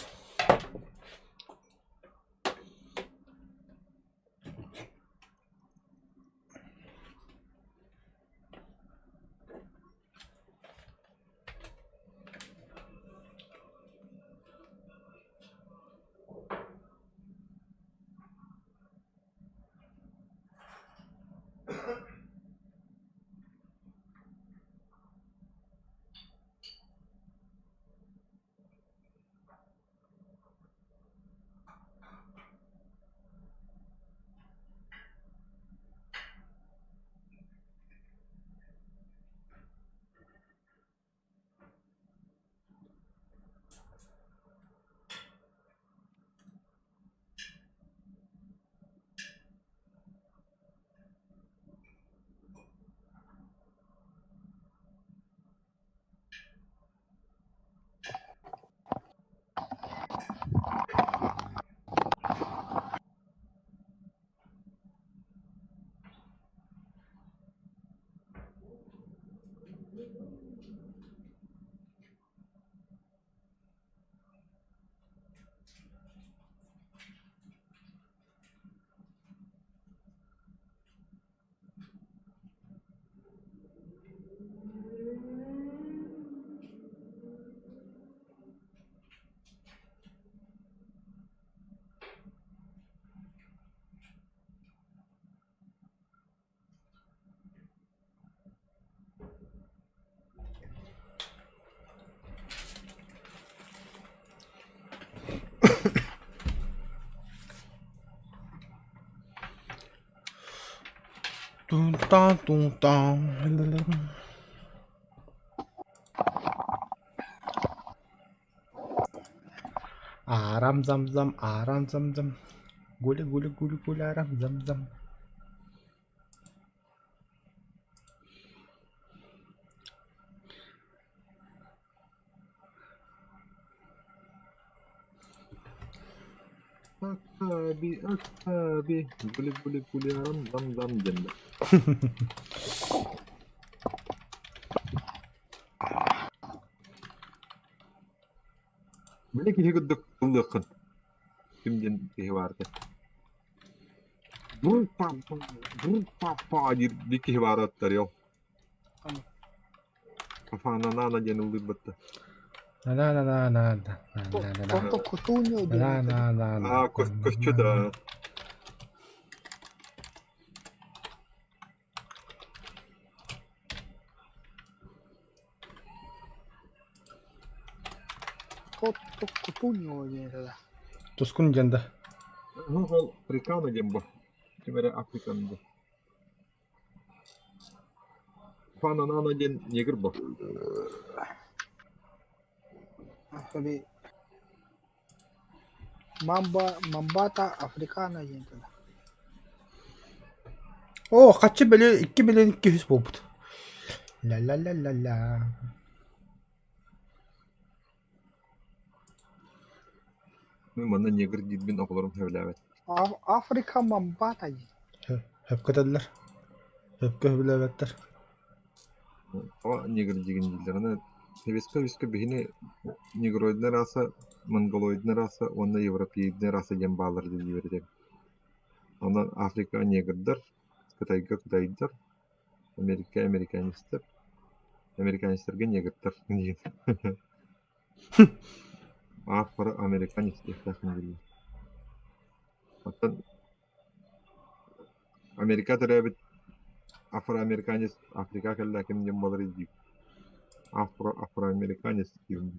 Тун-тан. Арам зам-зам, арам зам-зам. Гуля, арам зам-зам. Акаби. Гули, арам, зам, денде. Біле кеге күдік қылдықын. Kimden kihi vardı. Dur papa bir kihi var atlar yok. Tamam. Kafana nana genelde battı. Na na na na na na na na Просто кутуньо na ден. na na na. Aa koşçu da. Просто кутуньо ден. Tuskun janda. Hol Afrikana gembo. Kimere Afrikan bu. Kafana nana gen negir bu. Tabii. Mambata Afrikana dен. Oo kaçı böyle 2 milyon 200 buldu. La la la la la. Ben bana negir gidbin okularım hevlavet. Afrika Mambata dен. Hep kadarlar. Hep köhbülevetler. Ama negir digin dillerine Veska bihine negroidner rasa, mongoloidner rasa, onda Европеидner rasa gen bağlar dedi verecek. Ondan Afrika negirdir, Kıtayga Kıtaydır, Amerikanistler, Amerikanistlerge negirdir. Afro Amerikanistler takım geliyor. Hatta Amerika tarafı Afro Amerikanist, Afrika kalla kim gen bağlar ediyor. Afro Amerikanist diyorum.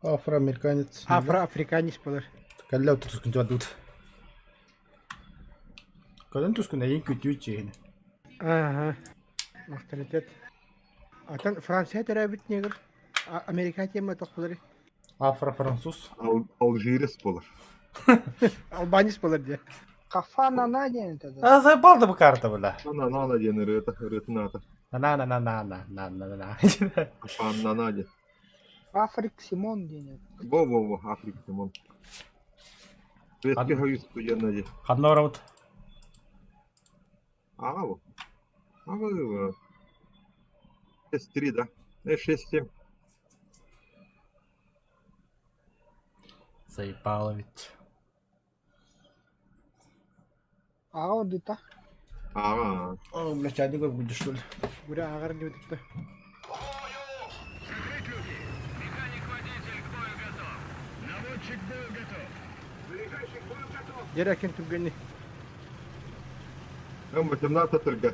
Afro-Amerikanец. Afro-Afrikanis болар. Kallau tuskun jadut. Kadın tuskun ayın kötü çeyini. Ага. Авторитет. Atan Fransa tarafıt nedir? Amerika tema toqları. Afro-Fransız. Algiris bolar. Albanis болар diye. Kafana na dен. Azay baldı bu kartı böyle. Nana diyen rıtınata. Na na na na na na na na. Afan nana diyen. Afrik Simon dен. Во, Африка, Тимон. Ветки хаюс туяннади. Kadın uğramat. Ага, во. Ага, во. 6-3, да? 6-7. Заебало ведь. Аудита. Ага. О, блядь, чади как будешь, что ли? Бура агар не битти. Jere ken tugani. Hem 18 tırga.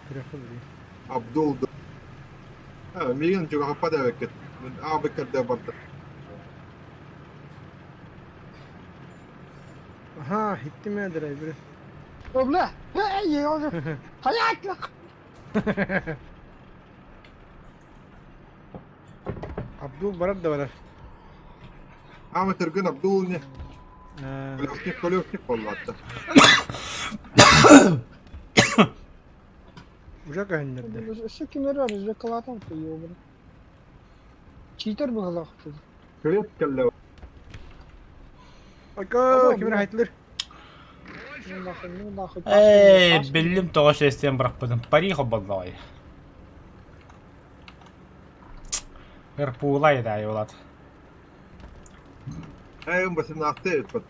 Kırafı biri. Abdul. Ha, migen juga kapada veket. Abi kadda barda. Aha, hitti mi adır ay biri. Öble. Hey yavrum. Hayatlık. Abdul Barat da var. Ama tırgın Abdul ne? Ha. Kolevnik vallahi. Ужа кайнерде. Şu kimleri var? Rekalatan koyuyor bunu. Cheater bu halak. Kret kelle. Aka kimler haytılır. Ey, billim toğaş isteyen bırakmadım. Parih vallahi. Bir puğulaydı ay olat. Hem basın ahte etpat.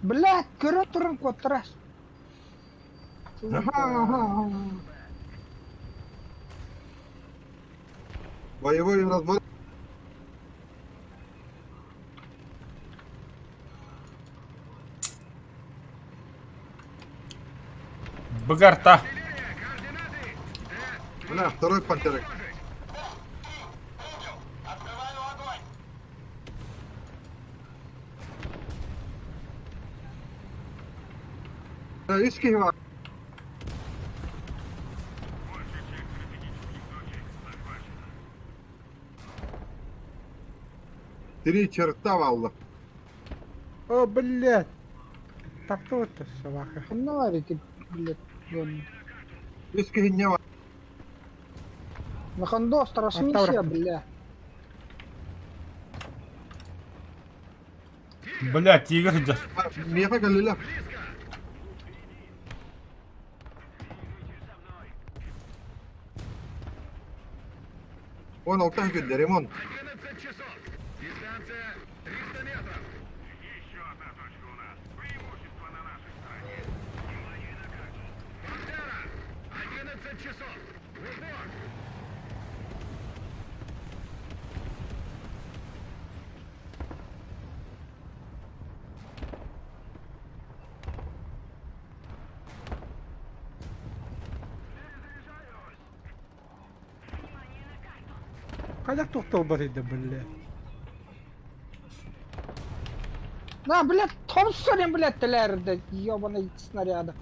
Блядь, göre durun kottras. Боевой разбор. Быгарта. Бля, второй пантерик. Ишки var. Три черта валла. О, блядь. Таптı вот собака. Ne var ki? Блядь. Ишки не var. Нахандос трансмиссия, бля. Блядь, Игорь идет. Меха галила. 16 günde ремонт. Кадак тоқтау бар еді, блядь. На, блядь, Томпсон, блядь, телерді, ёбаный снаряда.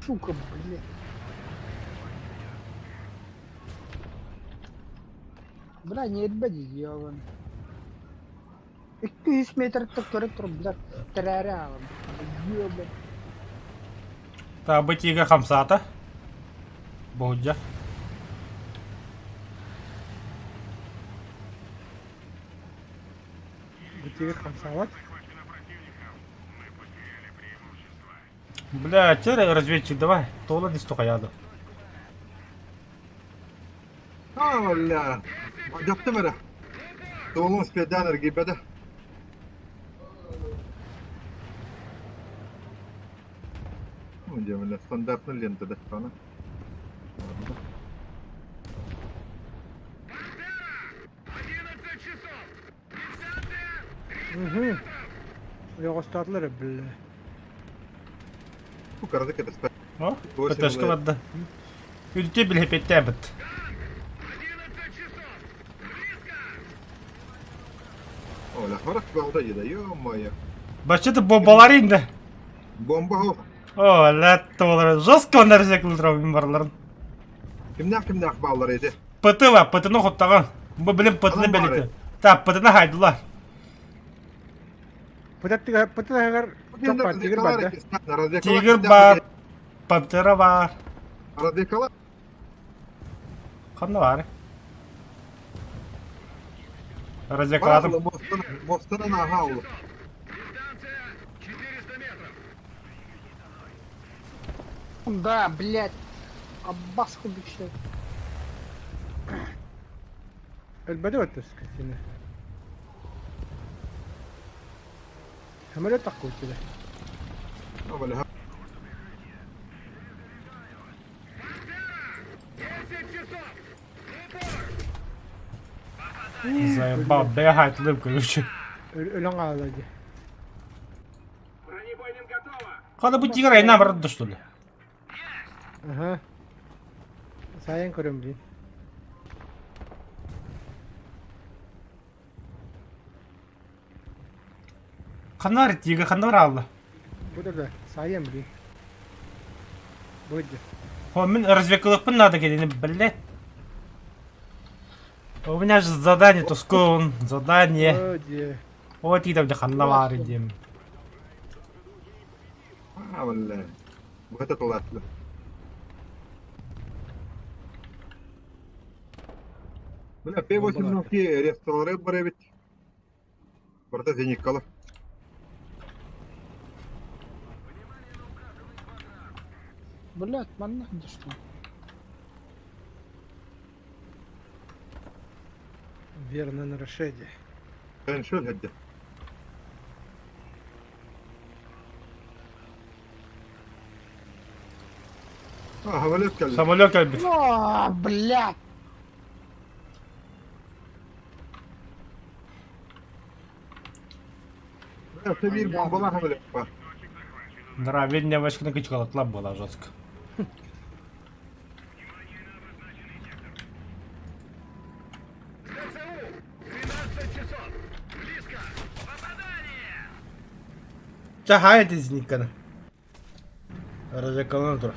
Сука, блядь. Бля, не етбеді, ёбаный. 200 метрді көріп тұр, блядь, тірәрі алым. Ёбаный. Та битіга хамсата. Боджа. Бітегі қамсават. Бля, че разведчик, давай. Тола не столько яду. Вalla. Acaptı mı? Doğum spedaner gibi de. Мына стандартный лента да kana. Оғыстатылыр, блядь. Bu karada kadar spek. О, Восемь ПТшка лет. вадда. Үлте біле петтебіт. Оля, хорак балда еді, ё-моё. Бачыты бомбалар инде. Бомба о. О, ләтті олар. Жостко нәрсе кылдырау мен барларын. Кімнақ балдар еді. ПТ ва, ПТны хоттаған. Бұл білім ПТны Адам бар белеті. еді. Та, ПТны хайдылар. Пытатығар чоппан, тегір барды. Тигр бар, пантера бар. Радикалар. Қанда бар? Разекладым. Мостынан аға олы. Да, блядь. Аббас құбікші. Әлбәді өтті скотина. Самолет таққы өтті. Оля, Заебал, да я хайтлым, короче. Өлің алады. Қада бұл тигр айна барды, что ли? Ага. Сайын көрім дейін. Қандар тигр, қандар алды. Бұдыр да, сайын дейін. Бұдыр. О, мен развекалықпын надо келені, блядь. У меня же задание, Тускун, задание. Бұдыр. Вот и там где ханна бар идем. валля. Вот это ладно. Бля, P8 рестораны бар бит. Барда денег калыр. Блядь, манна, где что? Верно на решение. Sen şöyle hadi. Havalet geldi. Самолет кальбит. О, блядь. Sen bir bombalar havalet var. Да, видно, вачка кычкала, тлап была жестко. Чахает из них, когда. Разжекал тур.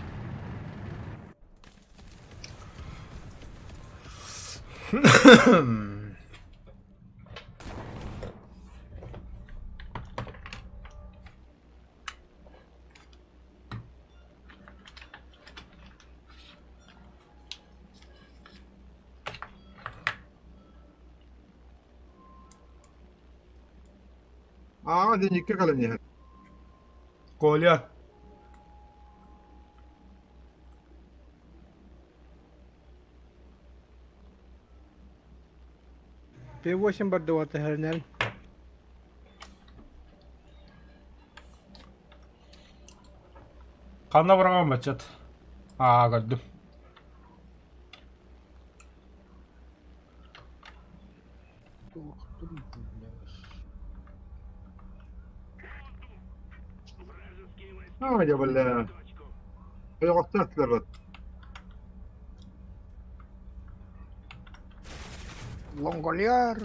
Денег калır не. Коля. P8 барды вата хәрнән. Қана бұраған мәтчет. Gördüm. يا ولا هي وقتها تقربت Longoliar.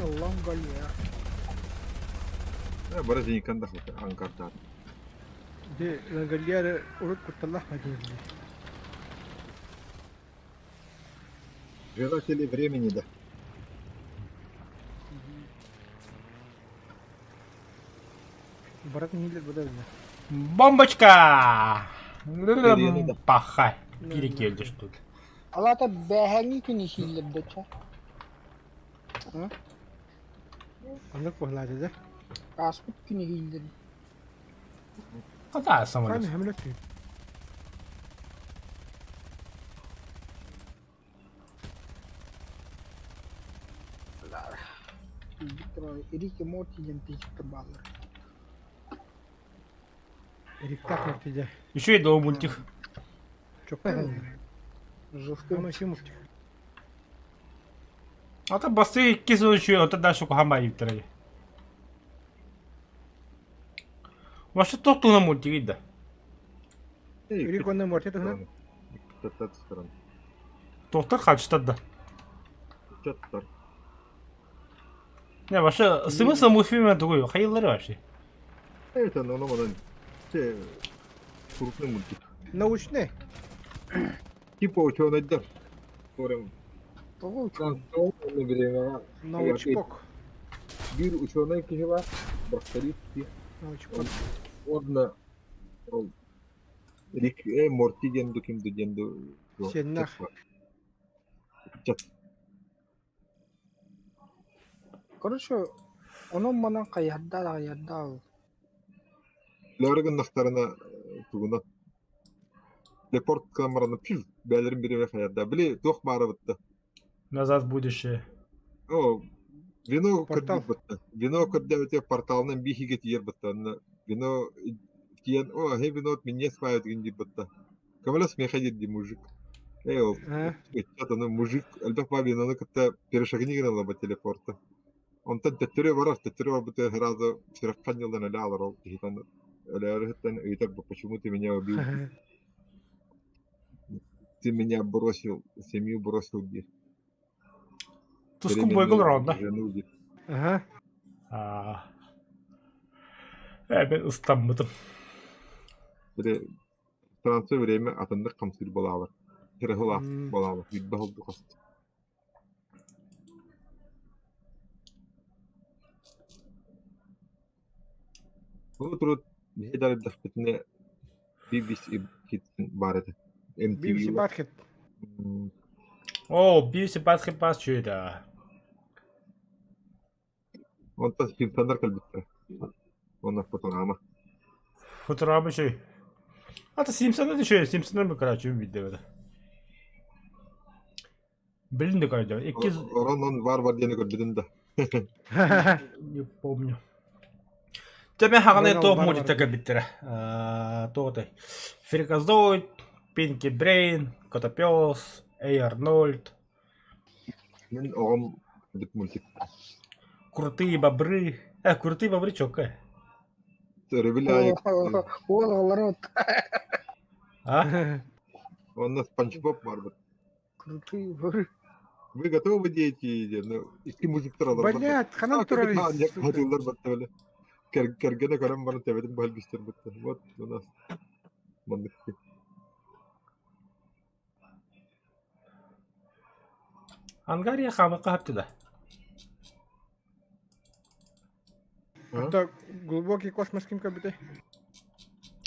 برازيل كان دخل انكارتات دي لنقليار أرد كنت الله حدود. Желатели времени, да. Брат не лет подожди. Бомбочка! Перені де. Пахай. Biri geldi şu tut. Alata behengi kini şiillerdi ça. Anlık pohlaydı da. Kasput kini şiillerdi. Hadi asamadım. Hani hem lütfen. Iri ke moti janti terbalar. Erik tak netice. Еще и до мультик. Çok pahalı. Жовтый. Ama şey mutlu. Ata bası iki sonuçuyor. Ata daha çok hama yiptireye. Вообще то на мультике, да. Erik ondan mortet ona. Тат сторон. Тоқтар қачтады да. Чаттар. Не, вообще, смысл мультфильма другой. Хайылары вообще. Это нормально. Те крупный мультик. Научный. Типа ученый да. Говорим. Трансформерное время. Научпок. Bir ученый kişi var. Bakteri ki. Научпок. Orada Rick Morty gendu kimdu gendu. Сеннах. Чат. Короче, onun bana kayadda. Лорган нахтарына тугуна. Репорт камераны пил. Бәлерин бире хаярда. Били тох бары битти. Назад в будущее. О, вино Портал. кырдык битти. Вино кырдыбыты порталынан бихиге тиер битти. Вино тиен, о, хей вино от меня спают гинди битти. Камала смеха дирди мужик. О, чатаны мужик, албак ба виноны кытта перешагни генала ба телепорта. Онтан теттүрө барар, теттүрө бар битти сразу сыраккан жылдан эле алар ол кихитан. Эле ыйтак, почему ты меня убил? Ты меня бросил, семью бросил где? Тускун бойгул раунд, да? Жену где? Ага. Ben ıslanmadım. Bir Fransa время atındık kamsır bolalar. Kirehula bolalar. Yüdde oldu kast. Bu turu bir hedef dafetine BBC kitsin barede. BBC MTV. Basket. Oo, birisi basket basıyor da. Ondan filmler kalbitti. Ondan fotoğrafı. Fotoğrafı şey. Hatta Simpson'da da şöyle. Simpson'da mı karaçıyor videoda? Блин, да каждого. Oranın var diye gördüm de. Не помню. Тебе хаганы Война топ у мультика биттер. Тоғытай. Фриказоид, Пинки Брейн, Котопес, Эй Арнольд, Ben oğam bit multik. Крутые бобры. Крутые бобры чока. Ревеляет. Oğlan А? Ondan Спанч Боб var bit. крутые. Вы готовы дети? Ну, iki müzikler alır. Блядь, канал террорист. Hadiler bit böyle. Kergene karam bana tevedim bu halbistir bit. Вот у нас. Mandık. Ангария хамака хапты да. Это глубокий космос ким кабите.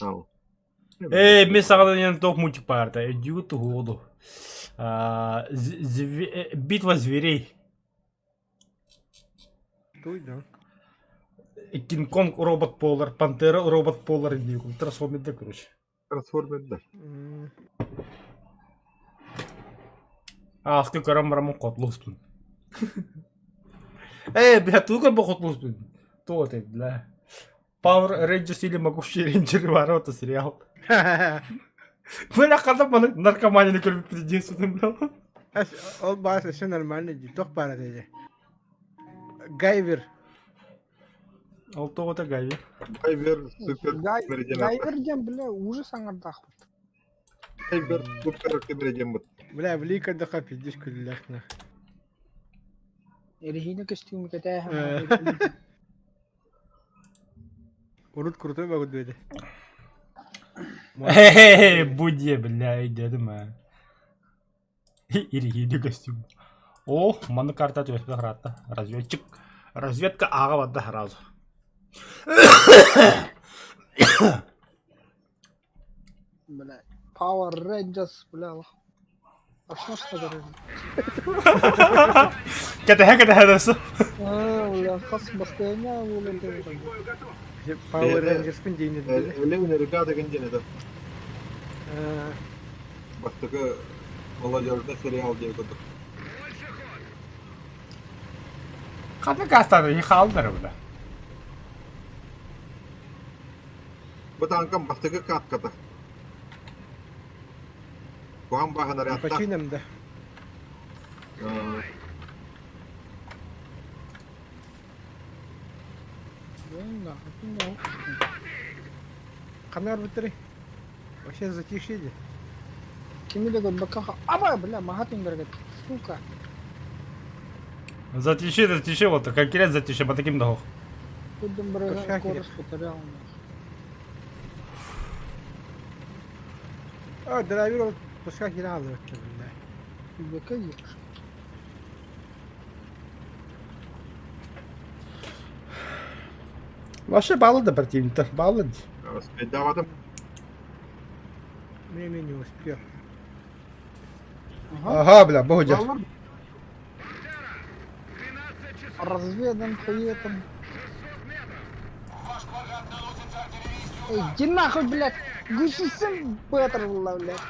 Al. Мен саған деген топ мультик бар да. Идиот году. Битва зверей. Туй, да. Кинг-Конг робот Полар, Пантера робот Полар идею. Трансформер, короче. Трансформерда. Аскы карам рамон котлуспун. бля, только бахутлус, блин. Кто ты, бля? Power Rangers или могущие рейнджеры ворота сериал. Бля, когда мы наркоманию на крови придействуем, бля. Ол бас все нормально, ди. Тох пара dedi. Гайвер. Ол тоғыта гайви. Гайвер супер меридиан. Гайверден, бля, ужас аңырдақ. Гайвер супер меридиан. Бля, влика да хапи, диш күлләхнә. Ерехине костюмы кәтә Урут крутой багыт dedi. Хе-хе-хе, будье, бля, дедім, а. Ирихиді костюм. О, маны карта төспе қыратты. Разведчик. Разведка аға бадды сразу. Бля, Power Rangers, бля. А что говорит? Кәтәхе дәсі. Бля, хас постоянно улетел. Power Rangers пен дейін dedi. Элеуне ребята генжен это. Бастығы молодежный сериал деп отыр. Қаны қастады, иқалдыр, бля. Бұт аңқам бастығы катката. Бұған бағын арятта. Починам да. Камер бітірі. Вообще затишье де. Кимиде год бакаха. Аба, бля, махатин гаргат. Сука. Затиши, вот, конкретно затиши, по таким дохох. Будем брать Пошахи. скорость потерял. Драйвер ол пушка хина алды. Да, конечно. Вообще баллады противник-то, баллады. Спейдаватым. Не успел. Ага, бля, богодя. Разведан поэтому. Эй, иди нахуй, блядь! Гусисым бэтр, блядь!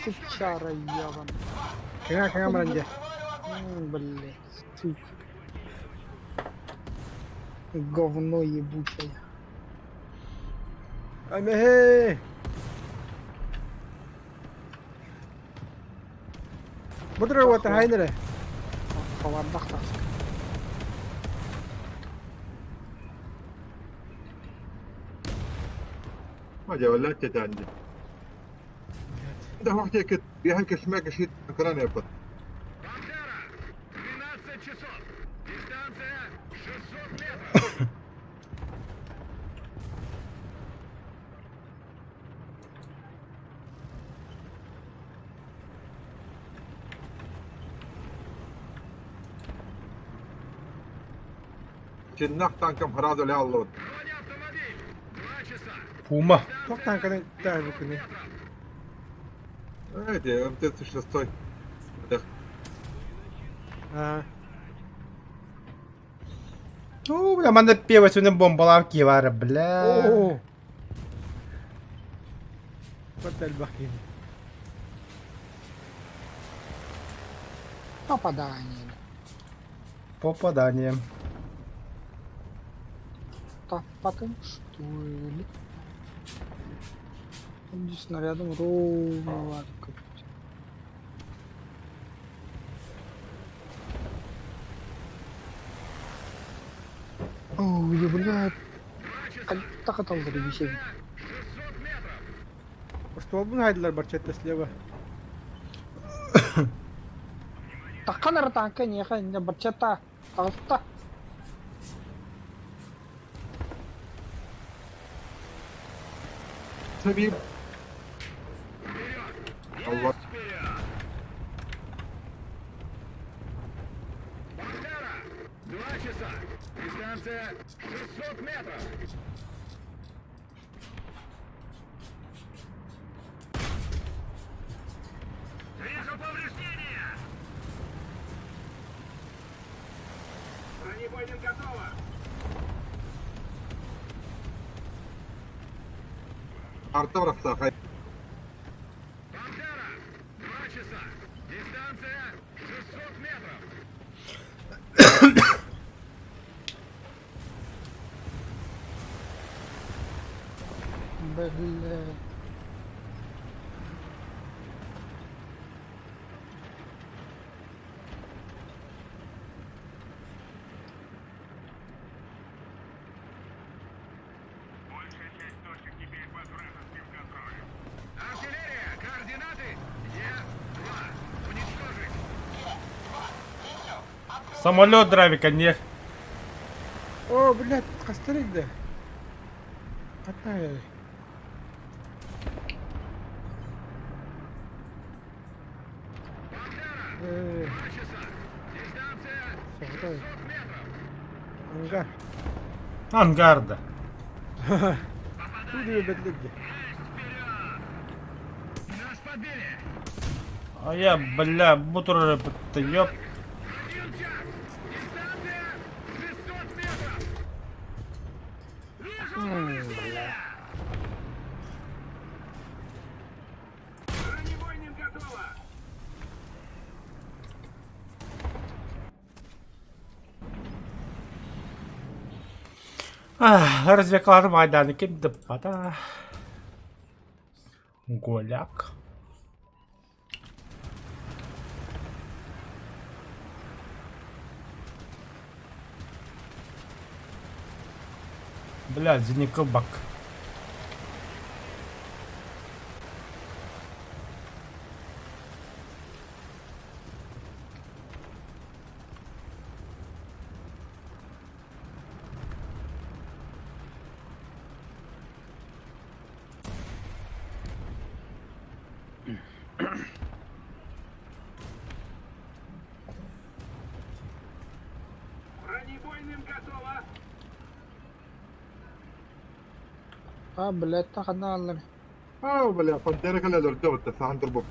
Сучара ебан. Кanga мранде. Блядь, сука. Говно ебучее. Амехе. Будро вот хайнере. Хавардах так. ما جا ولا انت عندي. ده وقت هيك بهيك شماك شيء كراني يبط. Чиннах танкам храду ля аллот. Пума. Тох танканы да букыны. Эти МТ-6. Ну, бля, манда пева сюда бомбалавки вара, бля. О. Потел бахин. Попадание. Попадание. Так, потом что ли? Здесь снарядом ровно. Ой, блядь. Так это висит. Что бун хайдылар барчатта слева. Таканар танка не хан, барчата. Алта. Сабиб. Allah. Арта врахта, хай. بال Самолет дравика нет. О, блядь, кострик да. Отдай. Сохрай. Ангар. Ангарда. Туди бедлиги. А я, бля, бутер, ёп. Развлекал майданы кем-то пата. Голяк. Бля, зеникобак. блядь, та каналlar. бля, пантера кале дөрдө бутта сахан турбоп.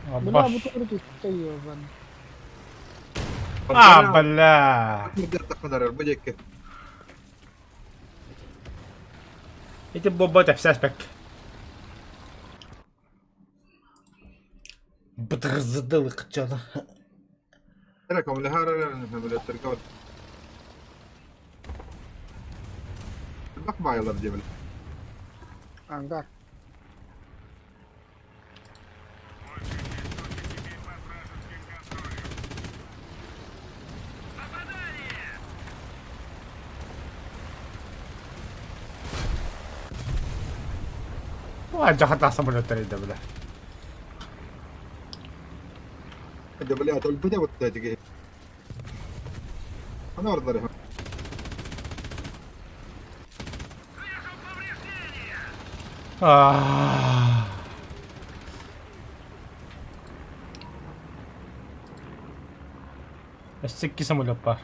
Бля, Абаш. bu tur gitti yoban. Бля. Мидер такадар бөҗекке. Эти бобота вся спек. Бытырзыдылы кычаны. Эра комле харар бля теркават. Bak baylar cebel. Angar. Wah, jahat lah sama dokter itu bela. Cebel ya tol böje butta tige. Ana orada. Sikki самолет бар.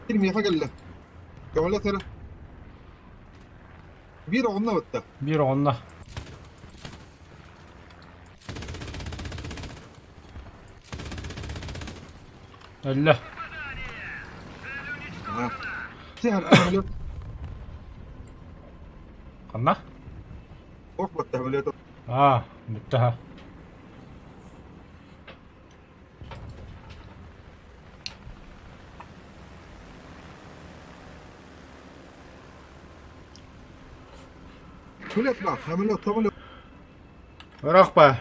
Kirmiye hagalla. Kamala sera. Bir onna butta. Bir onunla. Allah. Ha. Sehar kamala. Kanna? Ok butta kamala. Bitti. Kulet bak, kamala kamala. Bırak be.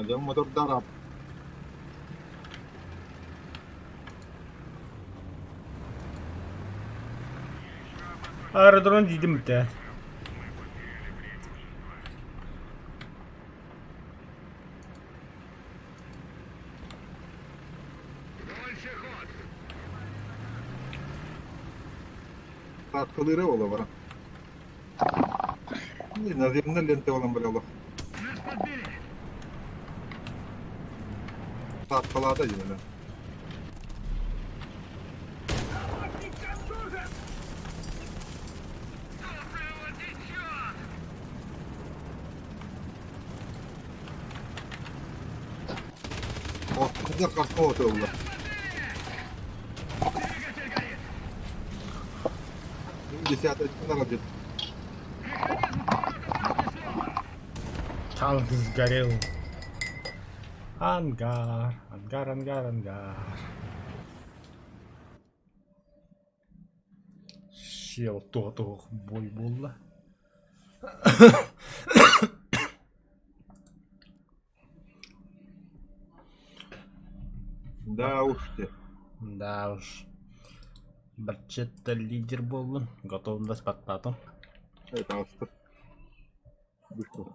Ada motor darab. Аэродрон дейдім бітті. Таткалыры ола бара. Наземный ленте olan böyle ola. Tatkалада yine. O kızlar kaçma oturdu. Десятая стена где-то. Танк сгорел. Ангар, ангар, ангар, ангар. Ще ото бой болды. Да уж ты. Да уж. Бачетта лидер болдун. Готовность паттатым. Это астр. Быстро.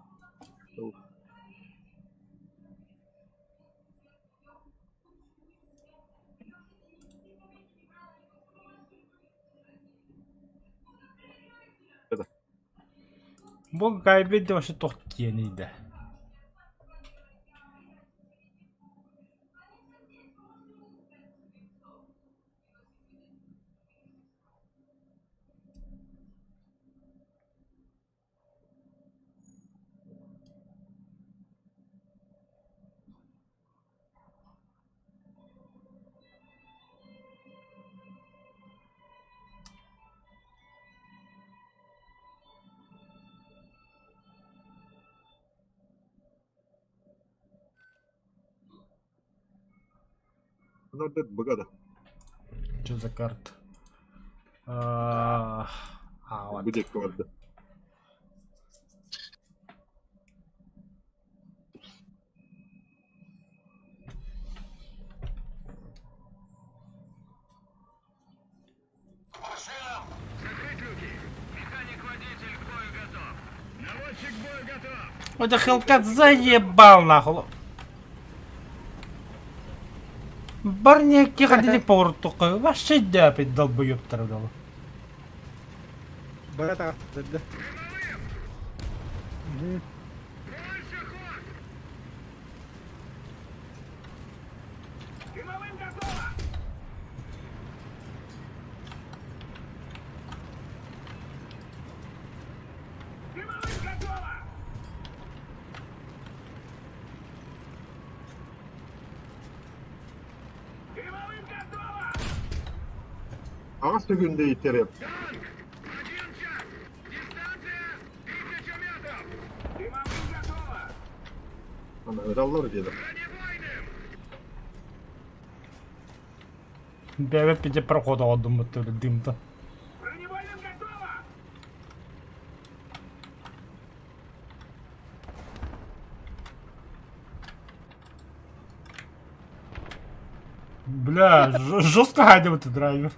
Бұл кайбет вообще тоқ киенейді. Надо богато. Что за карта? Вот. Будет квадро. Это Хелкат заебал нахуй. Барняки ходили по уртуку. Вообще дяпить долбоёб торгал. Барата да. Ağaç günde iterip. Ana ödavlar gelir. Бегать пяти прохода одному дым-то. Бля, жестко гадил этот драйвер.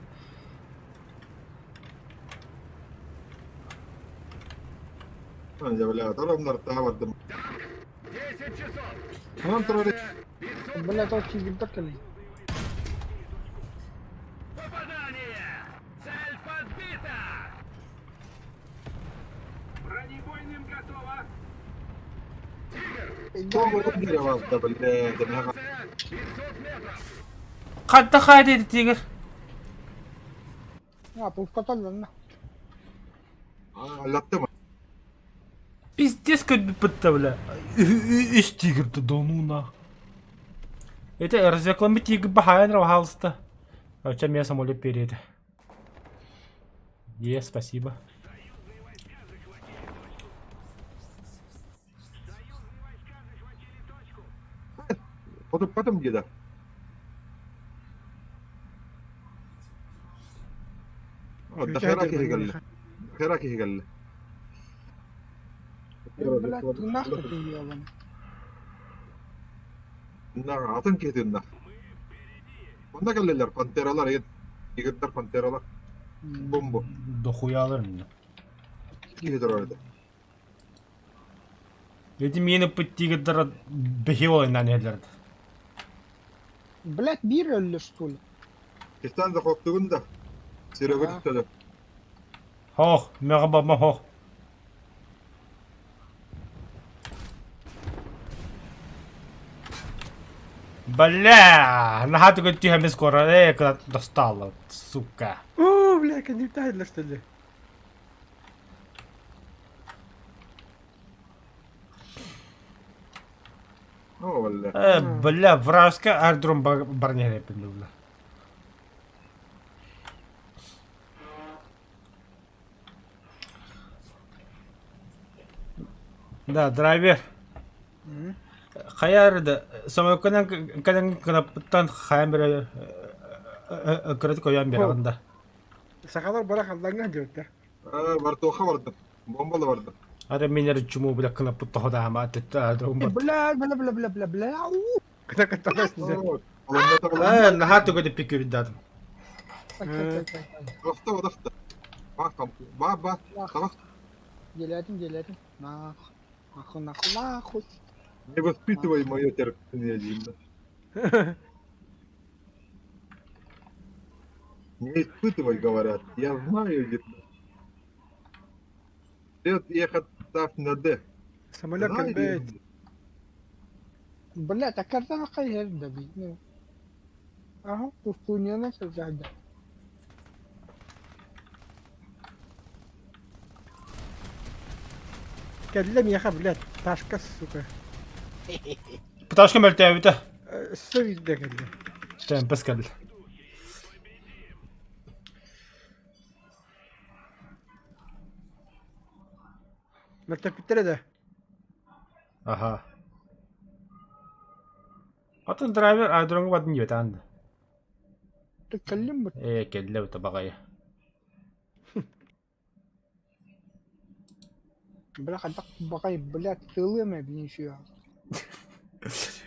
Anca böyle adamlar daha vardı. Tamam terörist. Блядь, он чигил такали. Çok uzun bir vardı böyle. Demek Hatta haydi тигр. А, пустотал, да? anlattı mı? Пиздец, как бы подставля. Ишь, тигр-то, да ну нах. Это разрекламить тигр бахая нравился-то. А у тебя меня самолет перед. Спасибо. Потом где-то. ده خيراكي قال له خيراكي قال له Блядь, нахуй ты ебаный. Атын кетинна. Onda geldiler panteralar, yigitler panteralar. Бомба. Дохуя алırım. Киги дырайды. Эти мені пыттигіддір бехи ойынан ерлерді. Блядь, бир өлі, что ли? Кистан да хоктугун да. Сирөгө Ага. түтөлө. Хоқ, мәға бабма хоқ. Бля, нахату көттü хемес кора, когда достало, сука. О, бля, они летают, что ли? О, валла. Бля, вражеска аэродром барне репинді, бля. Да, драйвер. Қаярды, соңы кәден кынапыттан қайын бірі күреті көйен берағында. Сақалар бара қалданған жауытта. Бартоха барды. Бомбалы барды. Ады менер чуму бля кынапытты хода ама атетті аэродром бар. Бля. Ау. Кіта каталайсың сен. Олонда табылды. Нахату көді пекюрді дадым. Дафта, дафта. Бак там. Ба. Табак. Geldim. Нахуй. Не воспитывай мое терпение, Линда. Не испытывай, говорят. Я знаю, где ты. Вперед ехать ставь на Д. Самолет Знаю, кәлбәйт. Линда. Бля, так это какая херня, блин. Ага, пустуня создать. Кәлләм яха, блядь, ташка, сука. Пташка мөлті әвіті. Совидде кәллә. Тәм, біз кәділ. Мәртәп біттере де. Аха. Атын драйвер аэродромға бадын ебет анды. Ты калим бы. Кәділі өті бағайы. Бля, хотя бакай, блядь, тылыми, блин, еще.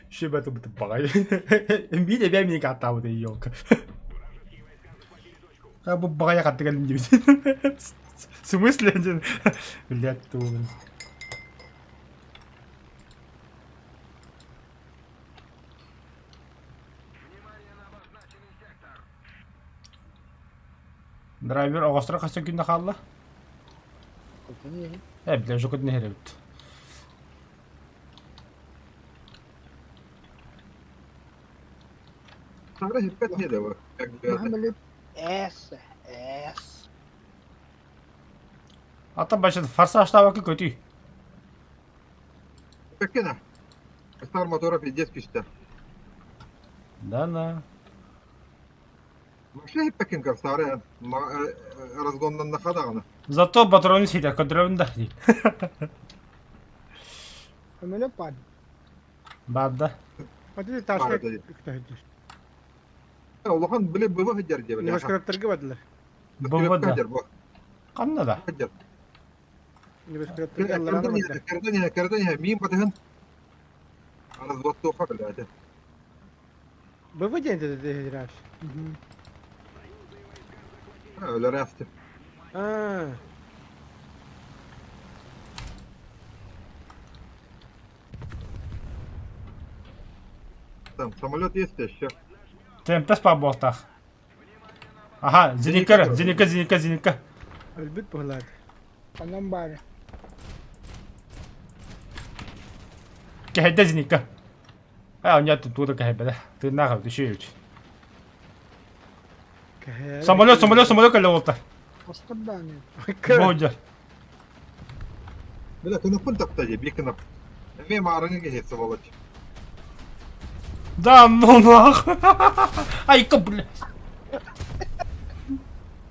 Шебеті бұты бағайы. Мен әбе мені қатта бұты йоқ. Бұл бағайы қатты кәлім дебет. В смысле? Блядь, туын. Драйвер оғастыра қасы күнді қалды? Бля, жоқ өтіне херебет. Сара хиппет не дева. Как бы это. Мамлет. Эс. Ата башыды форсаж табакы көтүй. Пекина. Стар мотора пиздец пишет. Да. Вообще Пекин как старая. Разгондан на ходагана. Зато патроны сидят, көтірәуінде. Мамлет пад. Бадда. Хadi ташка Бар, деді. күтәһидер. Улахан біле быва хыджар деп. Не башкараттарга бадылар. Бұвыда. Қамна да. Не башкараттарга алларга бадылар. Кардания, мим батыгын. Разводтоха блядь. Бывы денде де дираш. Öyle rastı. Там самолет есть еще. Темпес па болтақ. Аха, зеника. Өлбүт булар. Анам бар. Кәйді зеника. Он туды кәйбеді. Ты нағыл, düşüyor. Самолет кәлі олты. Пострадание. Боуджар. Бля, кынапын таптайы, бекінап. Мен мағырыңа кехет сволочь. Да, ну нахуй. Айка, бля.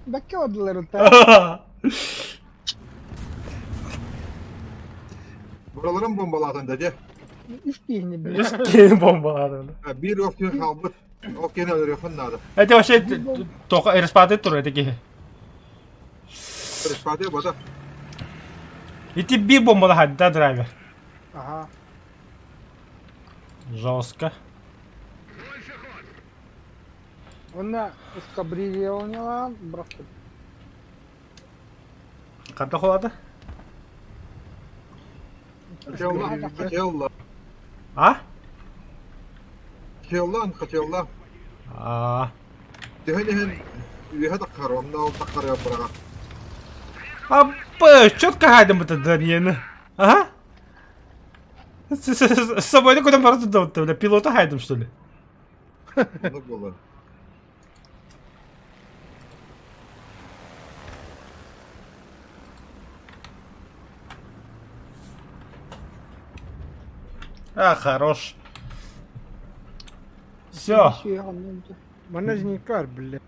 Бәкке одылар ұта. Buralarım bombaladın dedi. Üsteyini bile. Üsteyini bombaladı. Bir opsiyon kaldı. O gene ölüyor fınladı. Это вообще только распадает туры такие. Respade bada. И ты би бомбала хать, да, драйвер? Ага. Жестко. Ona eskabrilya oynayan bıraktım. Кандай холады? Хотела. А? Хотела. Тихонен үйәді қаруымна ол таққария бұраға. Апа, четко хайдым это Даниэль. Ага. С собой куда можно туда, бля, пилота хайдым, что ли? Оны болы. Хорош. Все. Манажникар, бля.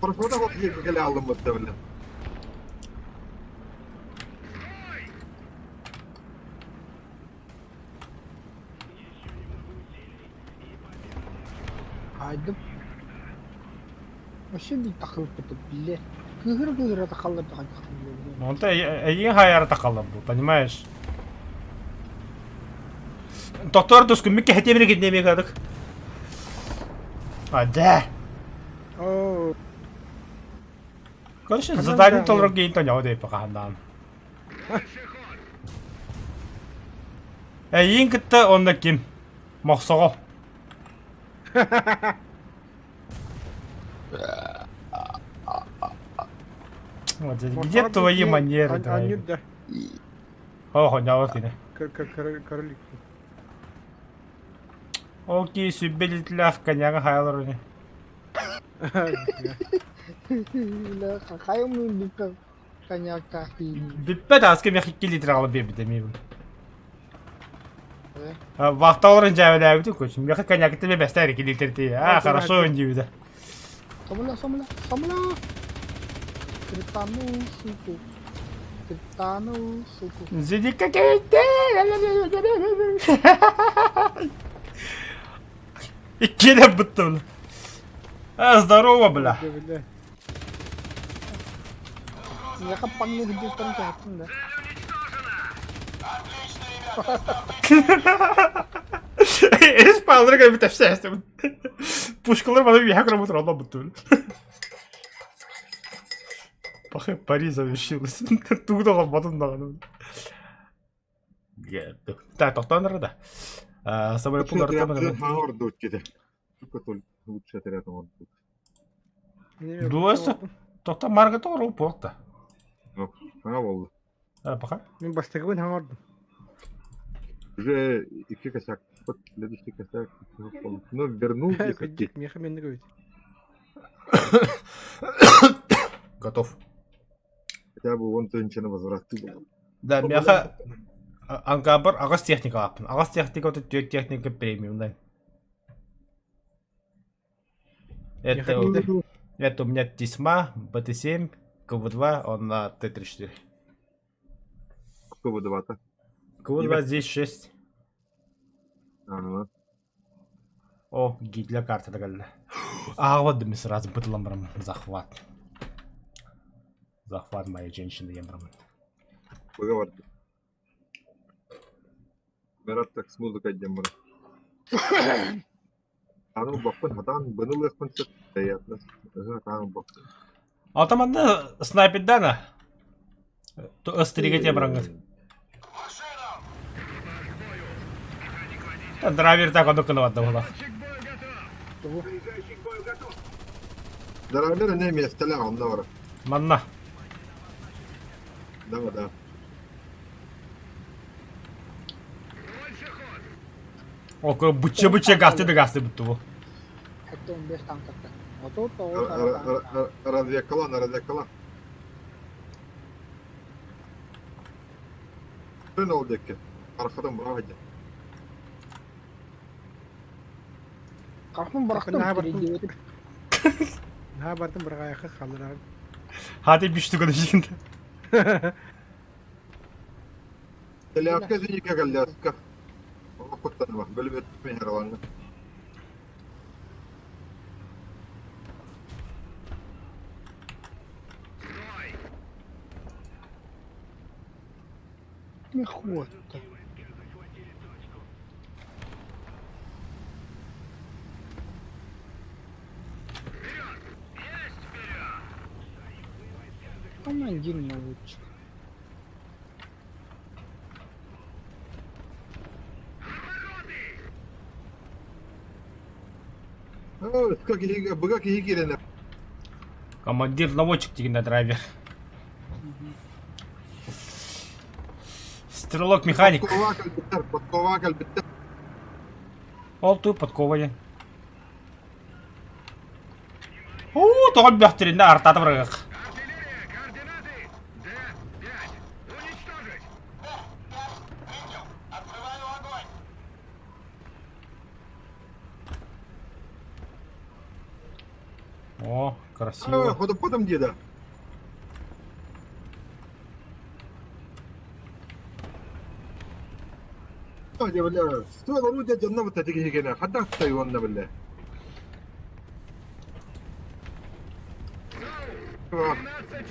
Құрышмада ол келе алдым бұтты білі. Айдып. Вообще bir takılıp bitiп bile. Кыгыр takılır da Ну, он-то ең хайары тақалып бұл, понимаешь? Доктор түскін мүкке хәтемірі кетнемек адық. Да. О, Короче, задание толрок кейін тоняу дейп қағандан. Ең кітті онда кем? Мақсығы. Где твои манеры, драйвер? Анюда. О, няу тіне. Королик. Окей, сүббелітләқ коняға хайалар өне. Бля, какая мы битка коньяка и Бітпәді аске мен 2 литр алып бебі демейбін. Вақталарын жәвелі әбіді көшім. Меқі коньяк тебе бәстәрі 2 литр тейі. Хорошо өндейбіді. Самоля. Критану, суку. Зедика кейтті. Келіп бұтты білі. Здорово, бля. Я как погнул где там да. Эс палдырға бітіп сәстім. Пушкалар бана бір хакра бұтыр алма бұтты білі. Пахай пари завершилась. Туғдаған батындаған. Так, тоқтандыры да. Самай пулар Отряд орды өткеді. Только только лучший отряд орды. Дуэсі. Тоқта марға тоғыр ол порта. Ага болды. Паха? Мен бастығын хаңардым. Уже 2 косяк. Вот следующий косяк. Ну, вернул. Кадик, меха мен говорит. Готов. Хотя бы он тончено возвраты был. Да, меха ангабар ағас техника апын. Ағас техника өті түйек техника премиумдай. Это у меня Тисма, БТ-7, КВ-2, он на Т-34. КВ-2-то? КВ-2 здесь 6. Ага. О, гид карта дагальда. Вот да ми сразу бытлам брам захват. Захват моей женщины ембрам. Поговорите. Мерат так с музыкой дембра. Тану бақпын, хатан бұны лықпын сөп. Приятно. Тану бақпын. Алтаманда снайпердана. То өстіреге тембраңыз. Драйвер так одуканывать давала. Драйвер не место ля, он давар. Манна. Да. Око быча гасты бұтты бұл. Hatta 15 tank taktı. Oto Развекала. Sen oldu ki? Arkadan bravo hadi. Kalkın bıraktım. Ha бардым бір аяққа қалдырған. Hadi büyüştü konuşayım. Телявка зеника галяска. Опытанма, бөліп өтпей аралаңы. Не ходит. Командир наводчик. Быга киһи Командир наводчик дегенде драйвер. Стрелок механик. подкова кәлбиттер. Ол ту подковая. Тоғын бәқтерінде артады бірғық. О, красиво. Ходоподом деда. يا بالله استوى ضروري جنة بتجي هنا حتى تايوان بالله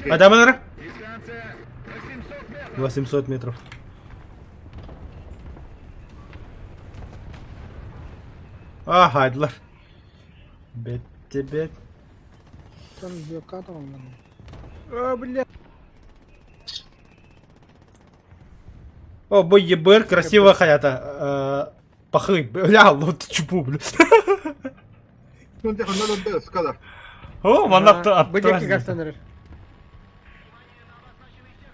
Адамдар? 800 метров. Хайдылар. Бет. Там бюрократов он. О, бля. О, бой ебр, красивая хаята. Пахы, бля, вот чупу, бля. كنت خلنا ندرس كذا О, манапты Бөтекке атты. кастаныр.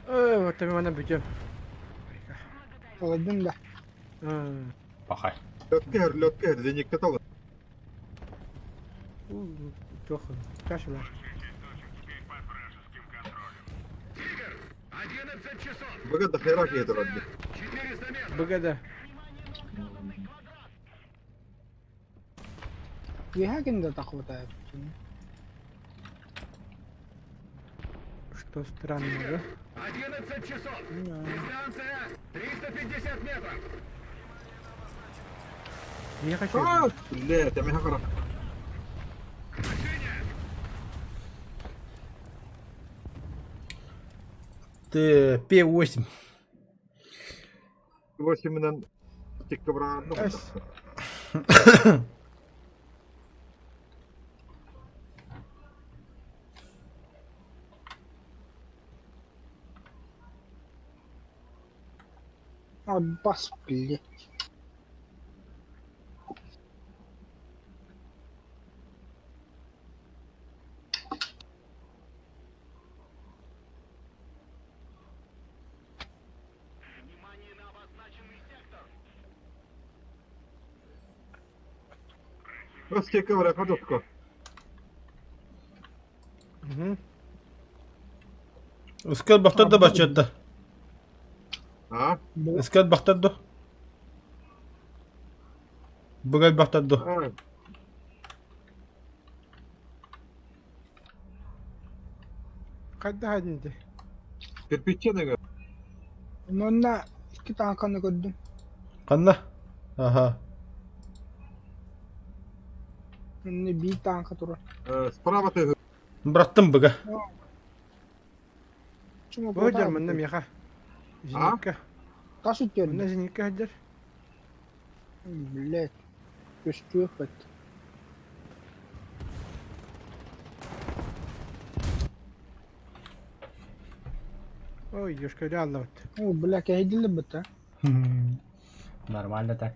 Вот там ана бүтем. Ладын да. Пахай. لو تكهر زي كتل Тохан. Кашла. بجد خيرك يا تردي Богада. Ехаген да так хватает. Что странного? 11 часов. Дистанция 350 метров. Я хочу. لا تمام هقرا Ты П8. 8 من تكبر Аббас, блядь. بس كي كبر خدوكو Искать бахтадда бачатта. ها Искать бахтадда. Богать бахтадда. Кайда хадинде? кирпичче неге Нонна iki tankanı gördüm. Қанна? Аха. Önüne bir tanka durur. справа ты Браттым бага. Çünkü Бöder мында меха. Зенитка. Taş Мында ütüyorum. зенитка хадер. Блядь. Göçtü öpet. Ой, ёшка реально вот. О, блядь, я видел бы это. Нормально так.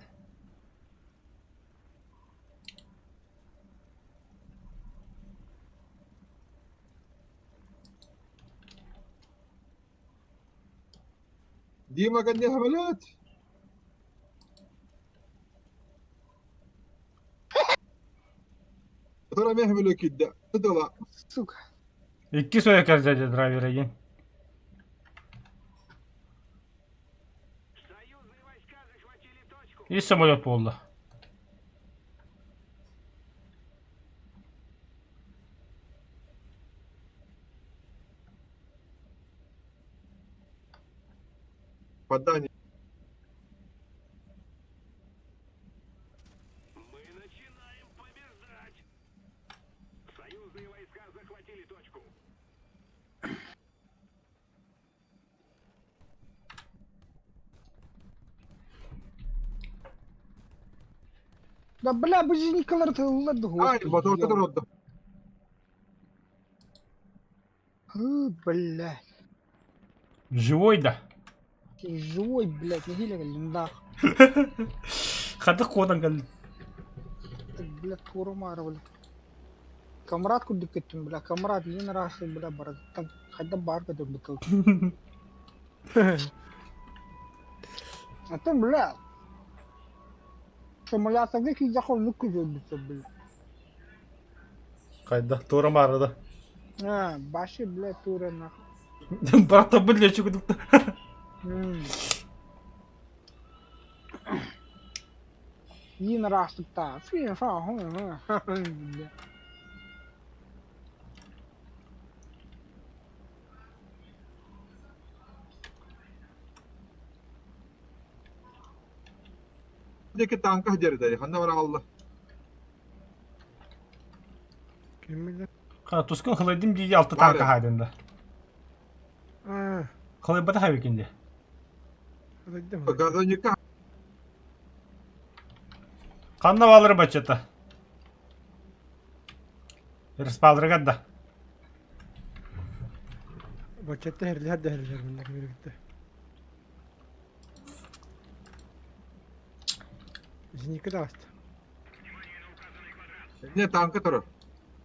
ديما قال لي هبلات ترى ما يهملوا كده تدلا Сука. İki soya kardeşi driver'a yin. И самолет oldu. подание Мы начинаем побеждать. Союзные войска захватили точку. Да бля, bu zinikalar tığırladı. هاي الموتور تدرد Блядь. Живой да. Ты живой, блядь, не хилик линда. Хаты кодан гал. Так, блядь, курумара, блядь. Камрад ку дикеттим, блядь. Камрад ен расы, блядь, барат. Так, хайда бар кадыр бутыл. А ты, блядь. Самолятагы ки захол нукку жөбүтө, блядь. Кайда тура марада. Башы, блядь, тура нах. Брата блядь чугудукта. Ен растыкта. Фи, фа, хун. Deki tanka hajarda hanna var Allah. Kim bilir? Ха тускан хылайдым диye altı Var tanka ya. haydında. Aa, Хылай бата хайбекинде. öldüm. Gazonyka Kanna valırı bачата. Irspaldırı da. Başette herler de herler bunlar böyle gitti. Ziniki de astı. ne tanka toro.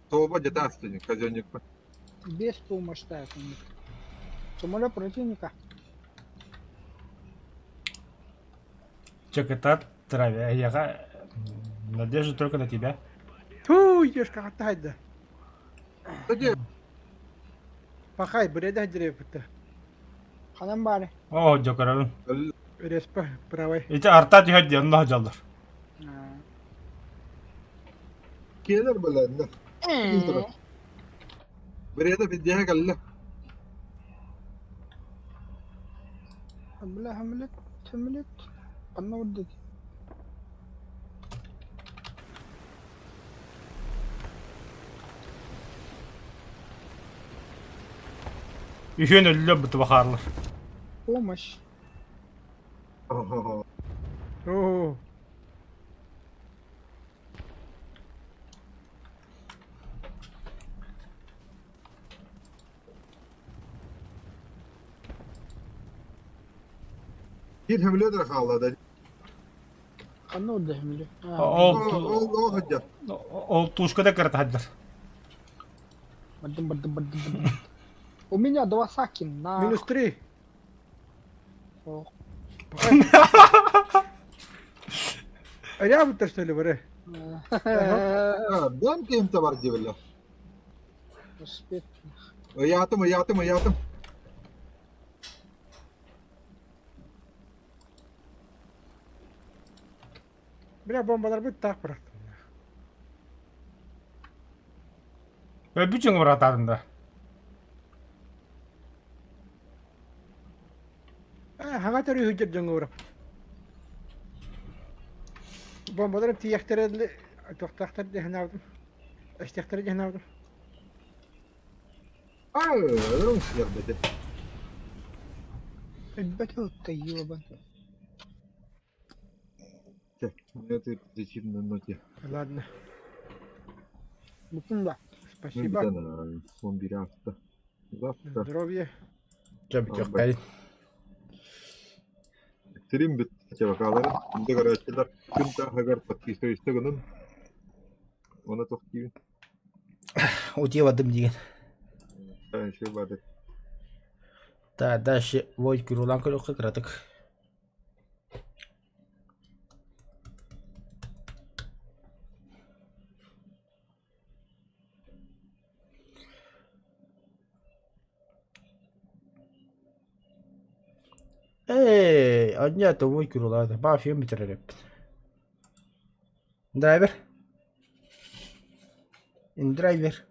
Тоба где-то остынет, казённик. Без помощи ставят. Самолет противника. Чекатат траве. Я надежда только на тебя. Фу, ешь как haydi. Где? Bakay buraya da hacire yapıttı. Hanım bari. О, жокорун. Respa, pravay. Ити арта дихат yanına hacallar. Keler böyle. Buraya bir diye galle. Bla hamlet. Hamlet. Anna vurdu. Ühün ölüyor bu bakarlar. Помощь. Oo. Bir hamle de haladı. Anna vurdu hamlet. O hacca. Ол тушкада кырт хаджар. Бадым. У меня два саки на. Minus 3. О, Öyle yapıttır söyle böyle. Ben kimse var diye böyle. Успеть. Yatım. Bile bombalar bir tak bıraktım. Ve bütün bırakadında. Hangi tarafı hücret canı uğrap. Bombaların tiyakları toktakları da hanavdım. Eştekleri de hanavdım. Öyle şeyler dedi. Ребята, ёбан. Мне ты зачем на ноте? Ладно. Bütün da. Ну, Спасибо. он берет. Завтра. Здоровья. Tabii. Сирим бит чабакалары. Инде гарачылар күнтә хәгәр подписка истегенен. Оны тохтиин. Удевадым деген. Şey vardı. Та дальше вой курулан курукка кыратык. Эй, одня-то вой курулан. Бафием битеререп. Драйвер. Драйвер.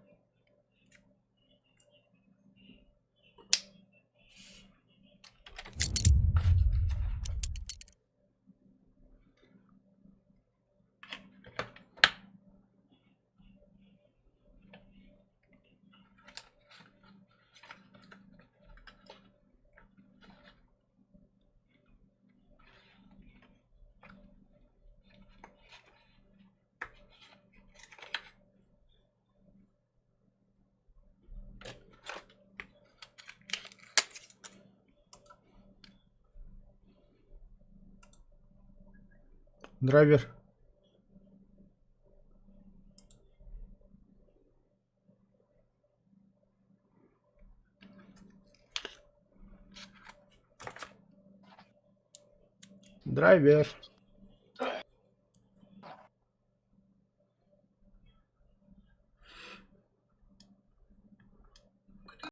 Драйвер. Драйвер.